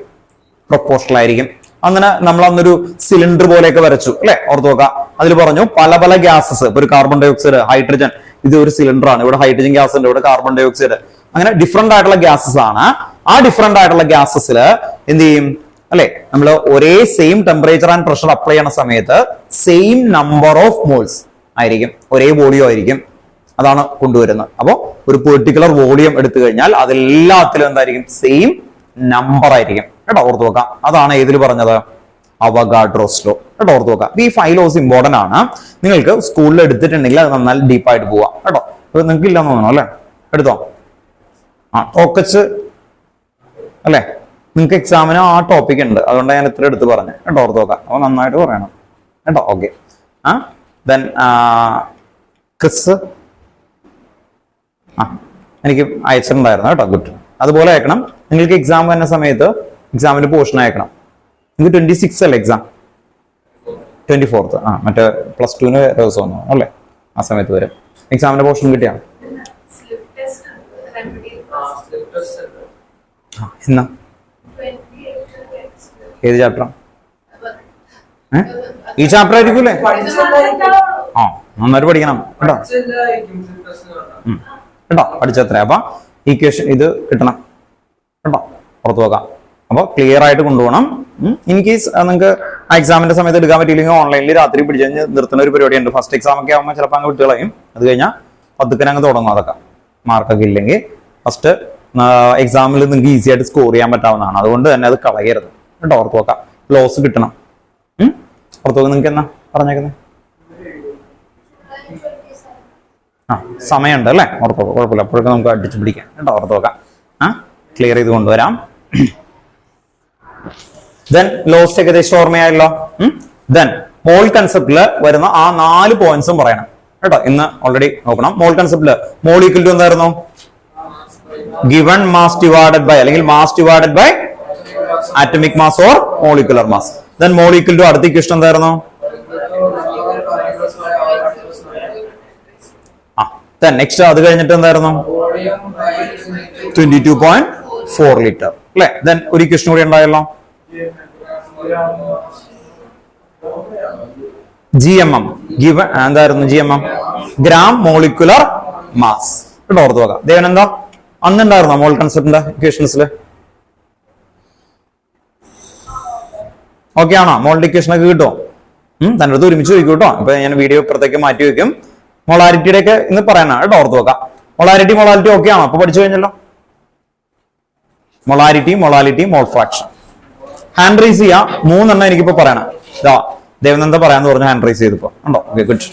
പ്രൊപ്പോർഷണൽ ആയിരിക്കും. അങ്ങനെ നമ്മൾ അന്നൊരു സിലിണ്ടർ പോലെയൊക്കെ വരച്ചു അല്ലെ? ഓർത്ത് നോക്കുക. അതിൽ പറഞ്ഞു പല പല ഗ്യാസസ്. ഇപ്പൊ ഒരു കാർബൺ ഡൈ ഓക്സൈഡ്, ഹൈഡ്രജൻ, ഇത് ഒരു സിലിണ്ടർ ആണ്. ഇവിടെ ഹൈഡ്രജൻ ഗ്യാസ് ഉണ്ട്, ഇവിടെ കാർബൺ ഡൈ ഓക്സൈഡ്. അങ്ങനെ ഡിഫറെന്റ് ആയിട്ടുള്ള ഗ്യാസസ് ആണ്. ആ ഡിഫറെന്റ് ആയിട്ടുള്ള ഗ്യാസസിൽ എന്ത് ചെയ്യും അല്ലെ? നമ്മൾ ഒരേ same temperature and pressure apply ചെയ്യുന്ന സമയത്ത് സെയിം നമ്പർ ഓഫ് മോൾസ് ആയിരിക്കും, ഒരേ വോളിയം ആയിരിക്കും. അതാണ് കൊണ്ടുവരുന്നത്. അപ്പോ ഒരു പെർട്ടിക്കുലർ വോളിയം എടുത്തു കഴിഞ്ഞാൽ അതെല്ലാത്തിലും എന്തായിരിക്കും? സെയിം നമ്പർ ആയിരിക്കും കേട്ടോ. ഓർത്ത് നോക്കാം. അതാണ് ഏതിൽ പറഞ്ഞത്? അവഗാഡ്രോസ് ലോ കേട്ടോ. ഓർത്ത് നോക്കാം. ഈ 5 ലോസ് ഇമ്പോർട്ടന്റ് ആണ്. നിങ്ങൾക്ക് സ്കൂളിൽ എടുത്തിട്ടുണ്ടെങ്കിൽ അത് നന്നായി ഡീപ്പായിട്ട് പോവാം കേട്ടോ. നിങ്ങൾക്ക് ഇല്ലെന്ന് തോന്നണം അല്ലെ? എടുത്തോ? ടോക്കച്ച് അല്ലെ? നിങ്ങൾക്ക് എക്സാമിന് ആ ടോപ്പിക് ഉണ്ട്, അതുകൊണ്ടാണ് ഞാൻ ഇത്ര എടുത്ത് പറഞ്ഞത് കേട്ടോ. ഓർത്ത് നോക്കാം. അപ്പൊ നന്നായിട്ട് പറയണം കേട്ടോ. ഓക്കെ. ദെൻ ക്രിസ് എനിക്ക് അയച്ചിട്ടുണ്ടായിരുന്നു കേട്ടോ. ഗുഡ്. അതുപോലെ അയക്കണം. നിങ്ങൾക്ക് എക്സാം വരുന്ന സമയത്ത് എക്സാമിന്റെ പോർഷൻ അയക്കണം. നിങ്ങൾക്ക് 26 അല്ലേ എക്സാം? 24th. മറ്റേ +2 ദിവസം വന്നു അല്ലേ? ആ സമയത്ത് വരെ എക്സാമിന്റെ പോർഷൻ കിട്ടിയാണ്. എന്നാ ഏത് ചാപ്റ്റർ? ഈ ചാപ്റ്റർ ആയിരിക്കൂലേ? നന്നായിട്ട് പഠിക്കണം കേട്ടോ. കേട്ടോ പഠിച്ചത്ര. അപ്പൊ ഈക്വേഷൻ ഇത് കിട്ടണം കേട്ടോ. പുറത്തു നോക്കാം. അപ്പൊ ക്ലിയർ ആയിട്ട് കൊണ്ടുപോകണം. ഇൻ കേസ് നിങ്ങൾക്ക് ആ എക്സാമിന്റെ സമയത്ത് എടുക്കാൻ പറ്റിയില്ലെങ്കിൽ ഓൺലൈനിൽ രാത്രി പിടിച്ച് നിർത്തുന്ന ഒരു പരിപാടി ഉണ്ട്. ഫസ്റ്റ് എക്സാം ഒക്കെ ആകുമ്പോൾ ചിലപ്പോൾ അങ്ങ് വിട്ടുകളയും. അത് കഴിഞ്ഞാൽ 10 അങ്ങ് തുടങ്ങും. അതൊക്കെ മാർക്കൊക്കെ ഇല്ലെങ്കിൽ ഫസ്റ്റ് എക്സാമിൽ നിങ്ങൾക്ക് ഈസി ആയിട്ട് സ്കോർ ചെയ്യാൻ പറ്റാവുന്നതാണ്. അതുകൊണ്ട് തന്നെ അത് കളയരുത് കേട്ടോ. ഓർത്ത് നോക്കാം. ലോസ് കിട്ടണം. ഓർത്ത് നോക്കാം. നിങ്ങൾക്ക് എന്നാ പറഞ്ഞേക്കുന്നത്? സമയമുണ്ട് അല്ലേ? ഓർത്ത് നോക്കാം. കുഴപ്പമില്ല. അപ്പോഴൊക്കെ നമുക്ക് അടിച്ചു പിടിക്കാം കേട്ടോ. ഓർത്ത് നോക്കാം. ക്ലിയർ ചെയ്ത് കൊണ്ടുവരാം. ദെൻ ലോസ്റ്റ് ഏകദേശം ഓർമ്മയായല്ലോ. ദെൻ മോൾ കൺസെപ്റ്റില് വരുന്ന ആ 4 പോയിന്റ്സും പറയണം കേട്ടോ. ഇന്ന് ഓൾറെഡി നോക്കണം. മോൾ കൺസെപ്റ്റില് മോൾ ഈക്വൽ ടു എന്തായിരുന്നു? ഗിവൺ മാസ് ഡിവൈഡഡ് ബൈ അല്ലെങ്കിൽ mass divided by atomic mass or molecular mass. Then mole equal to അടുത്ത ഇക്വേഷൻ എന്തായിരുന്നു? നെക്സ്റ്റ് അത് കഴിഞ്ഞിട്ട് എന്തായിരുന്നു? 22.4 ലിറ്റർ അല്ലെ? ദെൻ ഒരു ഇക്വേഷൻ കൂടി ഉണ്ടായല്ലോ. GMM ഗിവൺ എന്തായിരുന്നു? GMM ഗ്രാം മോളിക്കുലർ മാസ് കേട്ടോ. ഓർത്ത് നോക്കാം. ദേവനെന്താ അന്നുണ്ടായിരുന്നോ മോൾ കൺസെപ്റ്റിന്റെ ഇക്വേഷൻസില്? ഓക്കെ ആണോ? മോളിന്റെ ഇക്വേഷൻ ഒക്കെ കിട്ടുമോ? തന്റെ അടുത്ത് ഒരുമിച്ച് ചോദിക്കും കേട്ടോ. ഇപ്പൊ ഞാൻ വീഡിയോ ഇപ്പുറത്തേക്ക് മാറ്റി വെക്കും. മൊളാരിറ്റിയുടെ ഒക്കെ ഇന്ന് പറയാനാണ് കേട്ടോ. ഓർത്ത് നോക്കാം. മൊളാരിറ്റി ഓക്കെ ആണോ? അപ്പൊ പഠിച്ചു കഴിഞ്ഞല്ലോ. Molarity, molality, mole fraction. Hand raise ചെയ്യാ. 3 എണ്ണം എനിക്കിപ്പോ പറയണം. ഇതാ ദേവനന്ദ പറയാന്ന് പറഞ്ഞു ഹാൻഡ് റൈസ് ചെയ്തപ്പോ ഉണ്ടോ? Okay good.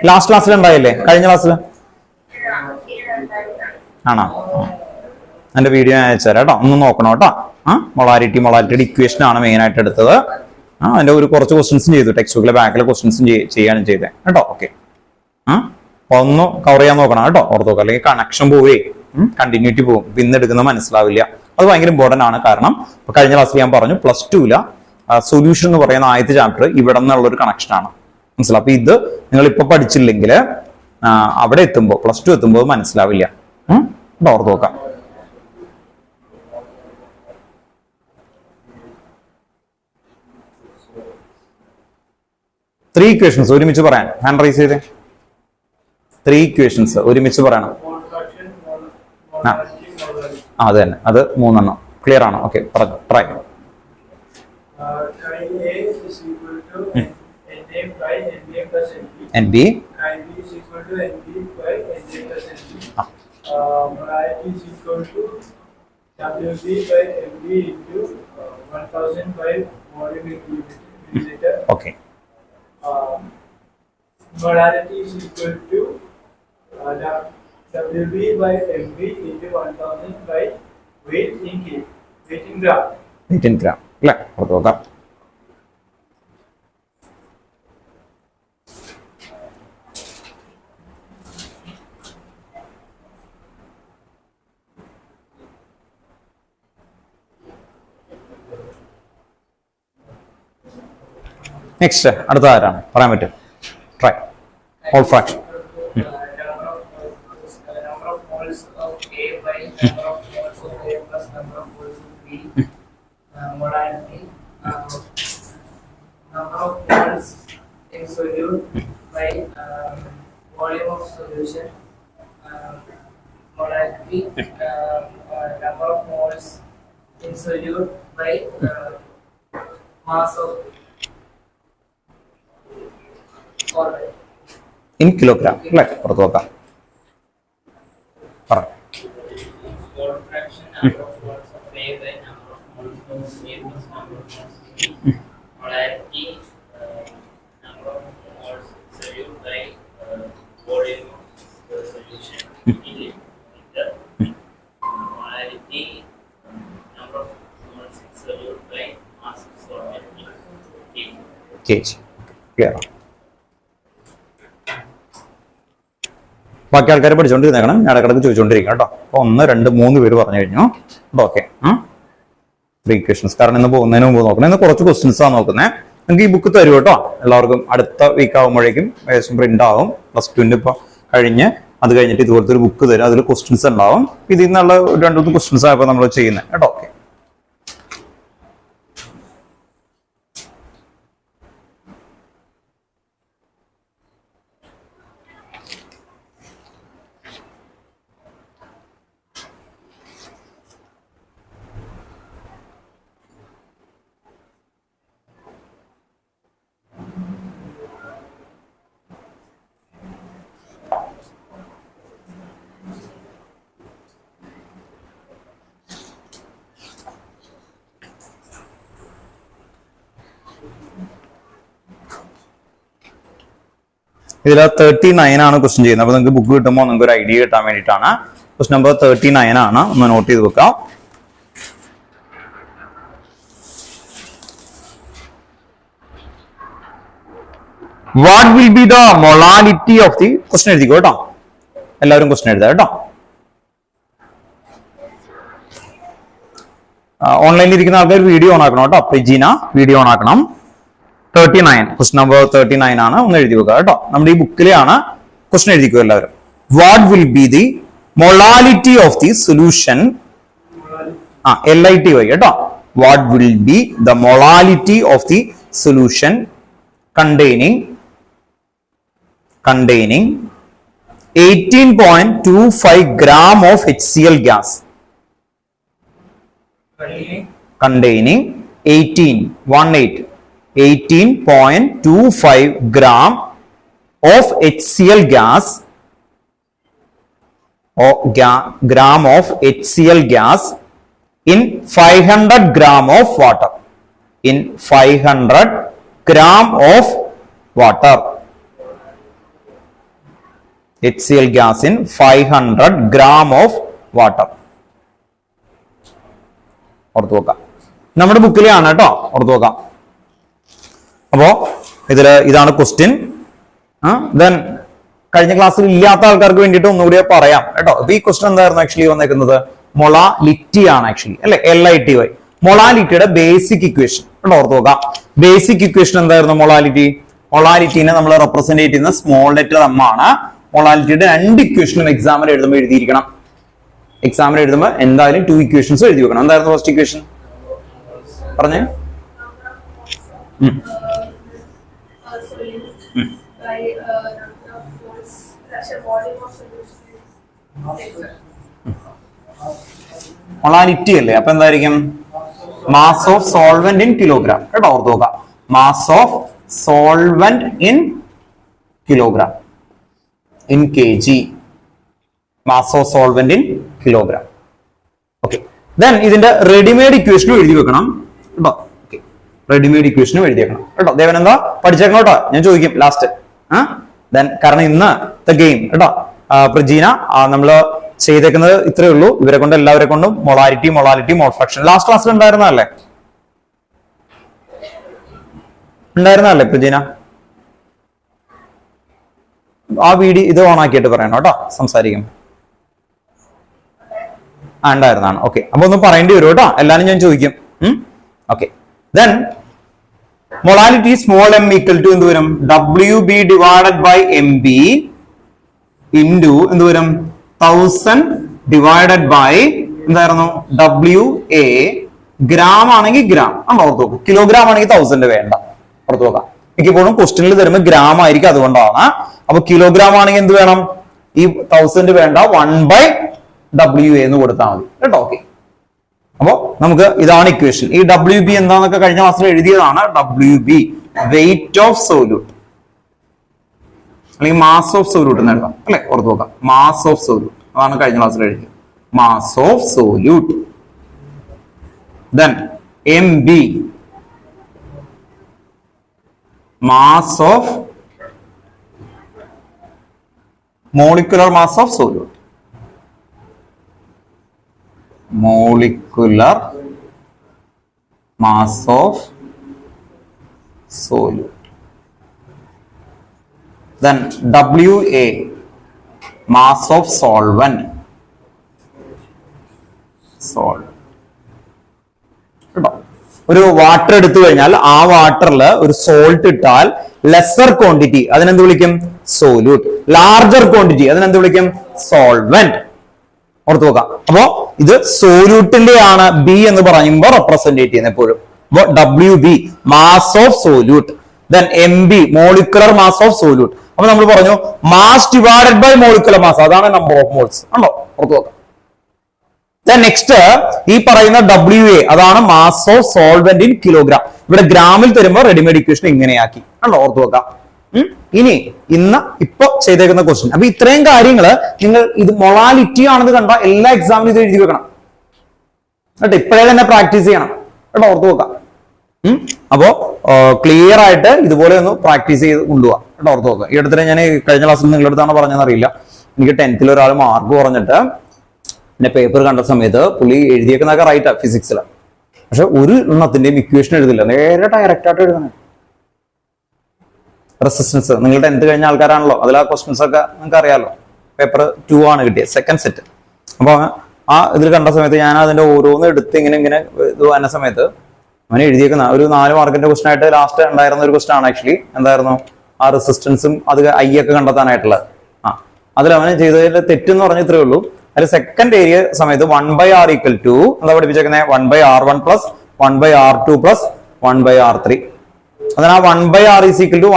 ലാസ്റ്റ് ക്ലാസ്സിൽ ഉണ്ടായില്ലേ? കഴിഞ്ഞ ക്ലാസ്സിൽ ആണോ? എന്റെ വീഡിയോ ഞാൻ അയച്ചുതരാം കേട്ടോ. ഒന്ന് നോക്കണം കേട്ടോ. മൊളാരിറ്റിയുടെ ഇക്വേഷൻ ആണ് മെയിൻ ആയിട്ട് എടുത്തത്. അതിന്റെ ഒരു കുറച്ച് ക്വസ്റ്റ്യൻസും ചെയ്തു. ടെക്സ്റ്റ് ബുക്കിലെ ബാക്കിലെ ക്വസ്റ്റ്യൻസും ചെയ്യാനും ചെയ്തേ കേട്ടോ. ഓക്കെ. ഒന്ന് കവർ ചെയ്യാൻ നോക്കണം കേട്ടോ. ഓർത്ത് നോക്കാം. അല്ലെങ്കിൽ കണക്ഷൻ പോവേ കണ്ടിന്യൂറ്റി പോകും. ഇന്ന് എടുക്കുന്നത് മനസ്സിലാവില്ല. അത് ഭയങ്കര ഇമ്പോർട്ടന്റ് ആണ്. കാരണം കഴിഞ്ഞ ക്ലാസ്സിൽ ഞാൻ പറഞ്ഞു +2 സൊല്യൂഷൻ എന്ന് പറയുന്ന ആദ്യത്തെ ചാപ്റ്റർ ഇവിടെ നിന്നുള്ള ഒരു കണക്ഷൻ ആണ്. മനസ്സിലാവും. അപ്പൊ ഇത് നിങ്ങൾ ഇപ്പൊ പഠിച്ചില്ലെങ്കിൽ അവിടെ എത്തുമ്പോൾ +2 എത്തുമ്പോൾ മനസ്സിലാവില്ല. ഓർത്ത് നോക്കാം. ത്രീ ഇക്വേഷൻസ് ഒരുമിച്ച് പറയാൻ ഹാൻഡ് റൈസ് ചെയ്തേ. 3 ഇക്വേഷൻസ് ഒരുമിച്ച് പറയണം. അത് തന്നെ, അത് 3 എണ്ണം ക്ലിയർ ആണ്. ഓക്കെ, പറഞ്ഞു. Try. NB is equal to NB by NJ plus NB. Molarity is equal to WB by MB into 1000 by volume milliliter. Okay. Molarity is equal to WB by MB into 1000 by weight in K. Weight in gram. Weight in gram. അല്ലേ? ഓർത്ത് നോക്കാം. Next അടുത്ത ആരാണ് പറയാൻ പറ്റും? Try. Mole fraction. Number of moles of A by number of moles of A plus number of moles of B. Molarity. Number of moles in solute by volume of solution. Molarity. Number of moles in solute by mass of solvent. In kilogram അല്ലേ? പുറത്ത് നോക്കാം. പറ. Mole fraction, number of moles of A by number of moles of A plus number of moles of B. Molarity, number of moles solute by volume of the solution in liter. Molarity, number of moles solute by mass of solvent in kg. kg. Clear. ബാക്കി ആൾക്കാർ പഠിച്ചുകൊണ്ടിരുന്നേക്കണം. ഞാൻ ഇടക്കിടക്ക് ചോദിച്ചുകൊണ്ടിരിക്കണം കേട്ടോ. അപ്പൊ 1, 2, 3 പേര് പറഞ്ഞു കഴിഞ്ഞു. Okay, 3 equations. കാരണം ഇന്ന് പോകുന്നതിന് മുമ്പ് നോക്കണം. ഇന്ന് കുറച്ച് ക്വസ്റ്റ്യൻസ് ആണ് നോക്കുന്നത്. നിങ്ങൾക്ക് ഈ ബുക്ക് തരും കേട്ടോ. എല്ലാവർക്കും അടുത്ത വീക്ക് ആകുമ്പോഴേക്കും ഏകദേശം പ്രിന്റ് ആവും. +2 ഇപ്പൊ കഴിഞ്ഞ് അത് കഴിഞ്ഞിട്ട് ഇതുപോലത്തെ ഒരു ബുക്ക് തരും. അതിൽ ക്വസ്റ്റ്യൻസ് ഉണ്ടാവും. ഇതിൽ നിന്നുള്ള 2-3 ക്വസ്റ്റ്യൻസ് ആയപ്പോൾ നമ്മൾ ചെയ്യുന്നത് കേട്ടോ. ഓക്കെ, ഇതിൽ 39 ആണ് ക്വസ്റ്റ്യൻ ചെയ്യുന്നത്. അപ്പൊ നിങ്ങൾക്ക് ബുക്ക് കിട്ടുമ്പോൾ നിങ്ങൾക്ക് ഒരു ഐഡിയ കിട്ടാൻ വേണ്ടിയിട്ടാണ്. ക്വസ്റ്റ്യൻ നമ്പർ 39 ആണ്. ഒന്ന് നോട്ട് ചെയ്ത് വെക്കാം. What will be the molality of the question എഴുതിക്കോ കേട്ടോ. എല്ലാവരും ക്വസ്റ്റ്യൻ എഴുതാം കേട്ടോ. ഓൺലൈനിൽ ഇരിക്കുന്ന ആൾക്കാർ വീഡിയോ ഓൺ ആക്കണം കേട്ടോ. പെജീന വീഡിയോ ഓൺ ആക്കണം. 39 ക്വസ്റ്റ്യൻ നമ്പർ 39 ആണ്. ഒന്ന് എഴുതി വെക്കുക കേട്ടോ. നമ്മുടെ ഈ ബുക്കിലെയാണ്. ക്വസ്റ്റ്യൻ എഴുതിക്കുക എല്ലാവരും. What will be the molality of the solution? LITY കേട്ടോ. What will be the molality of the solution containing 18.25 gram of HCl gas. Containing 18.25 gram of HCl gas or gram of HCl gas in 500 gram of water. In 500 gram of water. HCl gas in 500 gram of water. ഓർത്ത് നോക്കാം. നമ്മുടെ ബുക്കിലാണ് കേട്ടോ. ഓർത്ത് നോക്കാം. അപ്പോ ഇതാണ് question. Then കഴിഞ്ഞ ക്ലാസ്സിൽ ഇല്ലാത്ത ആൾക്കാർക്ക് വേണ്ടിയിട്ട് ഒന്നുകൂടി പറയാം കേട്ടോ. അപ്പൊ ഈ ക്വസ്റ്റ്യൻ എന്തായിരുന്നു ആക്ച്വലി വന്നേക്കുന്നത്? മൊളാലിറ്റി ആണ് ആക്ച്വലി അല്ലെ? LITY. മൊളാലിറ്റിയുടെ ബേസിക് ഇക്വേഷൻ കേട്ടോ. ഓർത്ത് നോക്കാം. ബേസിക് ഇക്വേഷൻ എന്തായിരുന്നു? മൊളാലിറ്റീനെ നമ്മൾ റെപ്രസെന്റ് ചെയ്യുന്ന സ്മോൾ ലെറ്റർ M ആണ്. മൊളാലിറ്റിയുടെ 2 ഇക്വേഷനും എക്സാമിന് എഴുതുമ്പോൾ എഴുതിയിരിക്കണം. എക്സാമിന് എഴുതുമ്പോൾ എന്തായാലും 2 ഇക്വേഷൻസ് എഴുതി വെക്കണം. എന്തായിരുന്നു ഫസ്റ്റ് ഇക്വേഷൻ പറഞ്ഞേ? മൊളാലിറ്റി അല്ലേ, അപ്പൊ എന്തായിരിക്കും? Mass of solvent in kilogram. കേട്ടോ, ഓർത്ത് നോക്കാം. Mass of solvent in kilogram in kg. Mass of solvent in kilogram. Okay, then ഇതിന്റെ റെഡിമെയ്ഡ് ഇക്വേഷനും എഴുതി വെക്കണം കേട്ടോ. ഓക്കെ, റെഡിമെയ്ഡ് ഇക്വേഷനും എഴുതി വെക്കണം കേട്ടോ. ദേവൻ എന്താ പഠിച്ചേക്കണം കേട്ടോ, ഞാൻ ചോദിക്കും ലാസ്റ്റ്. ദെൻ കാരണം ഇന്നത്തെ ഗെയിം കേട്ടോ പ്രജീന നമ്മള് ചെയ്തേക്കുന്നത് ഇത്രയേ ഉള്ളൂ. ഇവരെ കൊണ്ട് എല്ലാവരെ കൊണ്ടും മൊളാലിറ്റി മോൾ ഫ്രാക്ഷൻ ലാസ്റ്റ് ക്ലാസ്സിൽ ഉണ്ടായിരുന്നല്ലേ പ്രജീന? ആ വീഡിയോ ഇത് ഓൺ ആക്കിയിട്ട് പറയണം കേട്ടോ സംസാരിക്കും. ഉണ്ടായിരുന്നാണ്. ഓക്കെ, അപ്പൊ ഒന്ന് പറയേണ്ടി വരും കേട്ടോ, എല്ലാരും ഞാൻ ചോദിക്കും. Okay, then molality small m equal to എന്ത് വരും? WB divided by MB into എന്ത് വരും? 1000 ഡിവൈഡഡ് ബൈ എന്തായിരുന്നു? WA. ഗ്രാം ആണെങ്കിൽ ഗ്രാം ആണ് ഓർത്ത് നോക്കും. കിലോഗ്രാം ആണെങ്കിൽ 1000 വേണ്ട, ഓർത്ത് നോക്കാം. മിക്കപ്പോഴും ക്വസ്റ്റ്യനിൽ തരുമ്പോൾ ഗ്രാം ആയിരിക്കും, അതുകൊണ്ടാണ്. അപ്പൊ കിലോഗ്രാം ആണെങ്കിൽ എന്ത് വേണം? ഈ 1000 വേണ്ട, 1/WA എന്ന് കൊടുത്താൽ മതി കേട്ടോ. ഓക്കെ, അപ്പോ നമുക്ക് ഇതാണ് ഇക്വേഷൻ. ഈ WB എന്താന്നൊക്കെ കഴിഞ്ഞ ക്ലാസ്സിൽ എഴുതിയതാണ്. WB വെയിറ്റ് ഓഫ് സോല്യൂട്ട് അല്ലെങ്കിൽ മാസ് ഓഫ് സോല്യൂട്ട് എന്ന് എഴുതാം അല്ലെ, ഓർത്ത് നോക്കാം. മാസ് ഓഫ് സോല്യൂട്ട് അതാണ് കഴിഞ്ഞ ക്ലാസ്സിൽ എഴുതിയത്. Mass of solute. Then MB mass of molecular mass of solute. molecular mass of solute. Then WA mass of solvent. ഒരു വാട്ടർ എടുത്തു കഴിഞ്ഞാൽ ആ വാട്ടറിൽ ഒരു സോൾട്ട് ഇട്ടാൽ ലെസർ ക്വാണ്ടിറ്റി അതിനെന്ത് വിളിക്കും? സോല്യൂട്ട്. ലാർജർ ക്വാണ്ടിറ്റി അതിനെന്ത് വിളിക്കും? സോൾവെന്റ്. ഓർത്ത് നോക്കാം. അപ്പോ ഇത് സോല്യൂട്ടിന്റെ ആണ് B എന്ന് പറയുമ്പോൾ റെപ്രസെന്റേറ്റ് ചെയ്യുന്നത് എപ്പോഴും. അപ്പോ WB mass of solute. Then MB molecular mass of solute. അപ്പൊ നമ്മൾ പറഞ്ഞു mass divided by molecular mass, അതാണ് നമ്പർ ഓഫ് മോൾസ് ആണോ, ഓർത്ത് നോക്കാം. ദെൻ നെക്സ്റ്റ് ഈ പറയുന്ന WA അതാണ് mass of solvent in kilogram. ഇവിടെ ഗ്രാമിൽ തരുമ്പോൾ റെഡിമെയ്ഡ് ഇക്വേഷൻ ഇങ്ങനെയാക്കി ആണോ, ഓർത്ത് നോക്കാം. ഇനി ഇപ്പൊ ചെയ്തേക്കുന്ന ക്വസ്റ്റ്യൻ. അപ്പൊ ഇത്രയും കാര്യങ്ങള് നിങ്ങൾ ഇത് മൊളാലിറ്റി ആണെന്ന് കണ്ട എല്ലാ എക്സാമിനും ഇത് എഴുതി വെക്കണം കേട്ടോ. ഇപ്പോഴേ തന്നെ പ്രാക്ടീസ് ചെയ്യണം കേട്ടോ, ഓർത്ത് നോക്കാം. അപ്പോ ക്ലിയർ ആയിട്ട് ഇതുപോലെ ഒന്ന് പ്രാക്ടീസ് ചെയ്ത് കൊണ്ടുപോകാം കേട്ടോ, ഓർത്ത് നോക്കാം. ഈ അടുത്തിടെ ഞാൻ കഴിഞ്ഞ ക്ലാസ്സിൽ നിങ്ങളുടെ അടുത്താണ് പറഞ്ഞതെന്നറിയില്ല, എനിക്ക് 10th ഒരാൾ മാർക്ക് പറഞ്ഞിട്ട് എന്റെ പേപ്പർ കണ്ട സമയത്ത് പുള്ളി എഴുതിയേക്കുന്നതൊക്കെ റൈറ്റാ ഫിസിക്സില്, പക്ഷെ ഒരു എണ്ണത്തിന്റെയും ഇക്വേഷൻ എഴുതില്ല, നേരെ ഡയറക്റ്റ് ആയിട്ട് എഴുതണേ. റെസിസ്റ്റൻസ് നിങ്ങൾ 10th കഴിഞ്ഞ ആൾക്കാരാണല്ലോ, അതിൽ ആ ക്വസ്റ്റ്യൻസ് ഒക്കെ നിങ്ങൾക്ക് അറിയാലോ. പേപ്പർ 2 ആണ് കിട്ടിയത്, സെക്കൻഡ് സെറ്റ്. അപ്പൊ ആ ഇതിൽ കണ്ട സമയത്ത് ഞാൻ അതിന്റെ ഓരോന്ന് എടുത്ത് ഇങ്ങനെ ഇത് വന്ന സമയത്ത് അവന് എഴുതിയേക്കുന്ന ഒരു 4 മാർക്കിന്റെ ക്വസ്റ്റൻ ആയിട്ട് ലാസ്റ്റ് ഉണ്ടായിരുന്ന ഒരു ക്വസ്റ്റൻ ആണ് ആക്ച്വലി. എന്തായിരുന്നു? ആ റെസിസ്റ്റൻസും അത് I ഒക്കെ കണ്ടെത്താനായിട്ടുള്ളത്. അതിൽ അവന് ചെയ്തതിന്റെ തെറ്റെന്ന് പറഞ്ഞ ഇത്രേ ഉള്ളൂ. അതിൽ സെക്കൻഡ് ഏരിയ സമയത്ത് 1/r ഈക്വൽ ടു എന്താ പഠിപ്പിച്ചേക്കുന്നത്? 1/r1 plus 1/r2 plus 1/r3. അതിന് ആ 1/r ഈസ് ഈക്വൽ ടു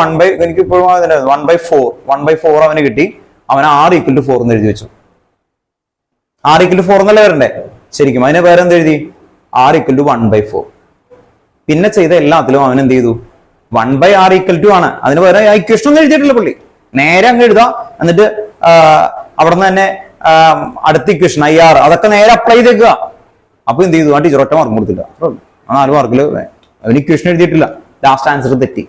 എനിക്ക് ഇപ്പോഴും 1/4 അവന് കിട്ടി. അവന് r ഈക്വൽ ടു 4 എന്ന് എഴുതി വെച്ചു. r ഈക്വൽ ടു 4 എന്നല്ലേ വരണ്ടേ ശരിക്കും? അതിന് പേര് എന്ത് എഴുതി? r equal to 1/4. പിന്നെ ചെയ്ത എല്ലാത്തിലും അവൻ എന്ത് ചെയ്തു? 1/r ഈക്വൽ ടു ആണ്. അതിന് പകരം ഇക്വേഷൻ ഒന്നും എഴുതിയിട്ടില്ല പുള്ളി, നേരെ അങ്ങ് എഴുതാ. എന്നിട്ട് അവിടെ നിന്ന് തന്നെ അടുത്ത ഇക്വേഷൻ IR അതൊക്കെ നേരെ അപ്ലൈ ചെയ്തേക്കുക. അപ്പൊ എന്ത് ചെയ്തു? ആ ടീച്ചർ ഒറ്റ മാർക്ക് കൊടുത്തില്ല. 4 മാർക്കില് അവന് ഇക്വേഷൻ എഴുതിയിട്ടില്ല, ലാസ്റ്റ് ആൻസർ തെറ്റി.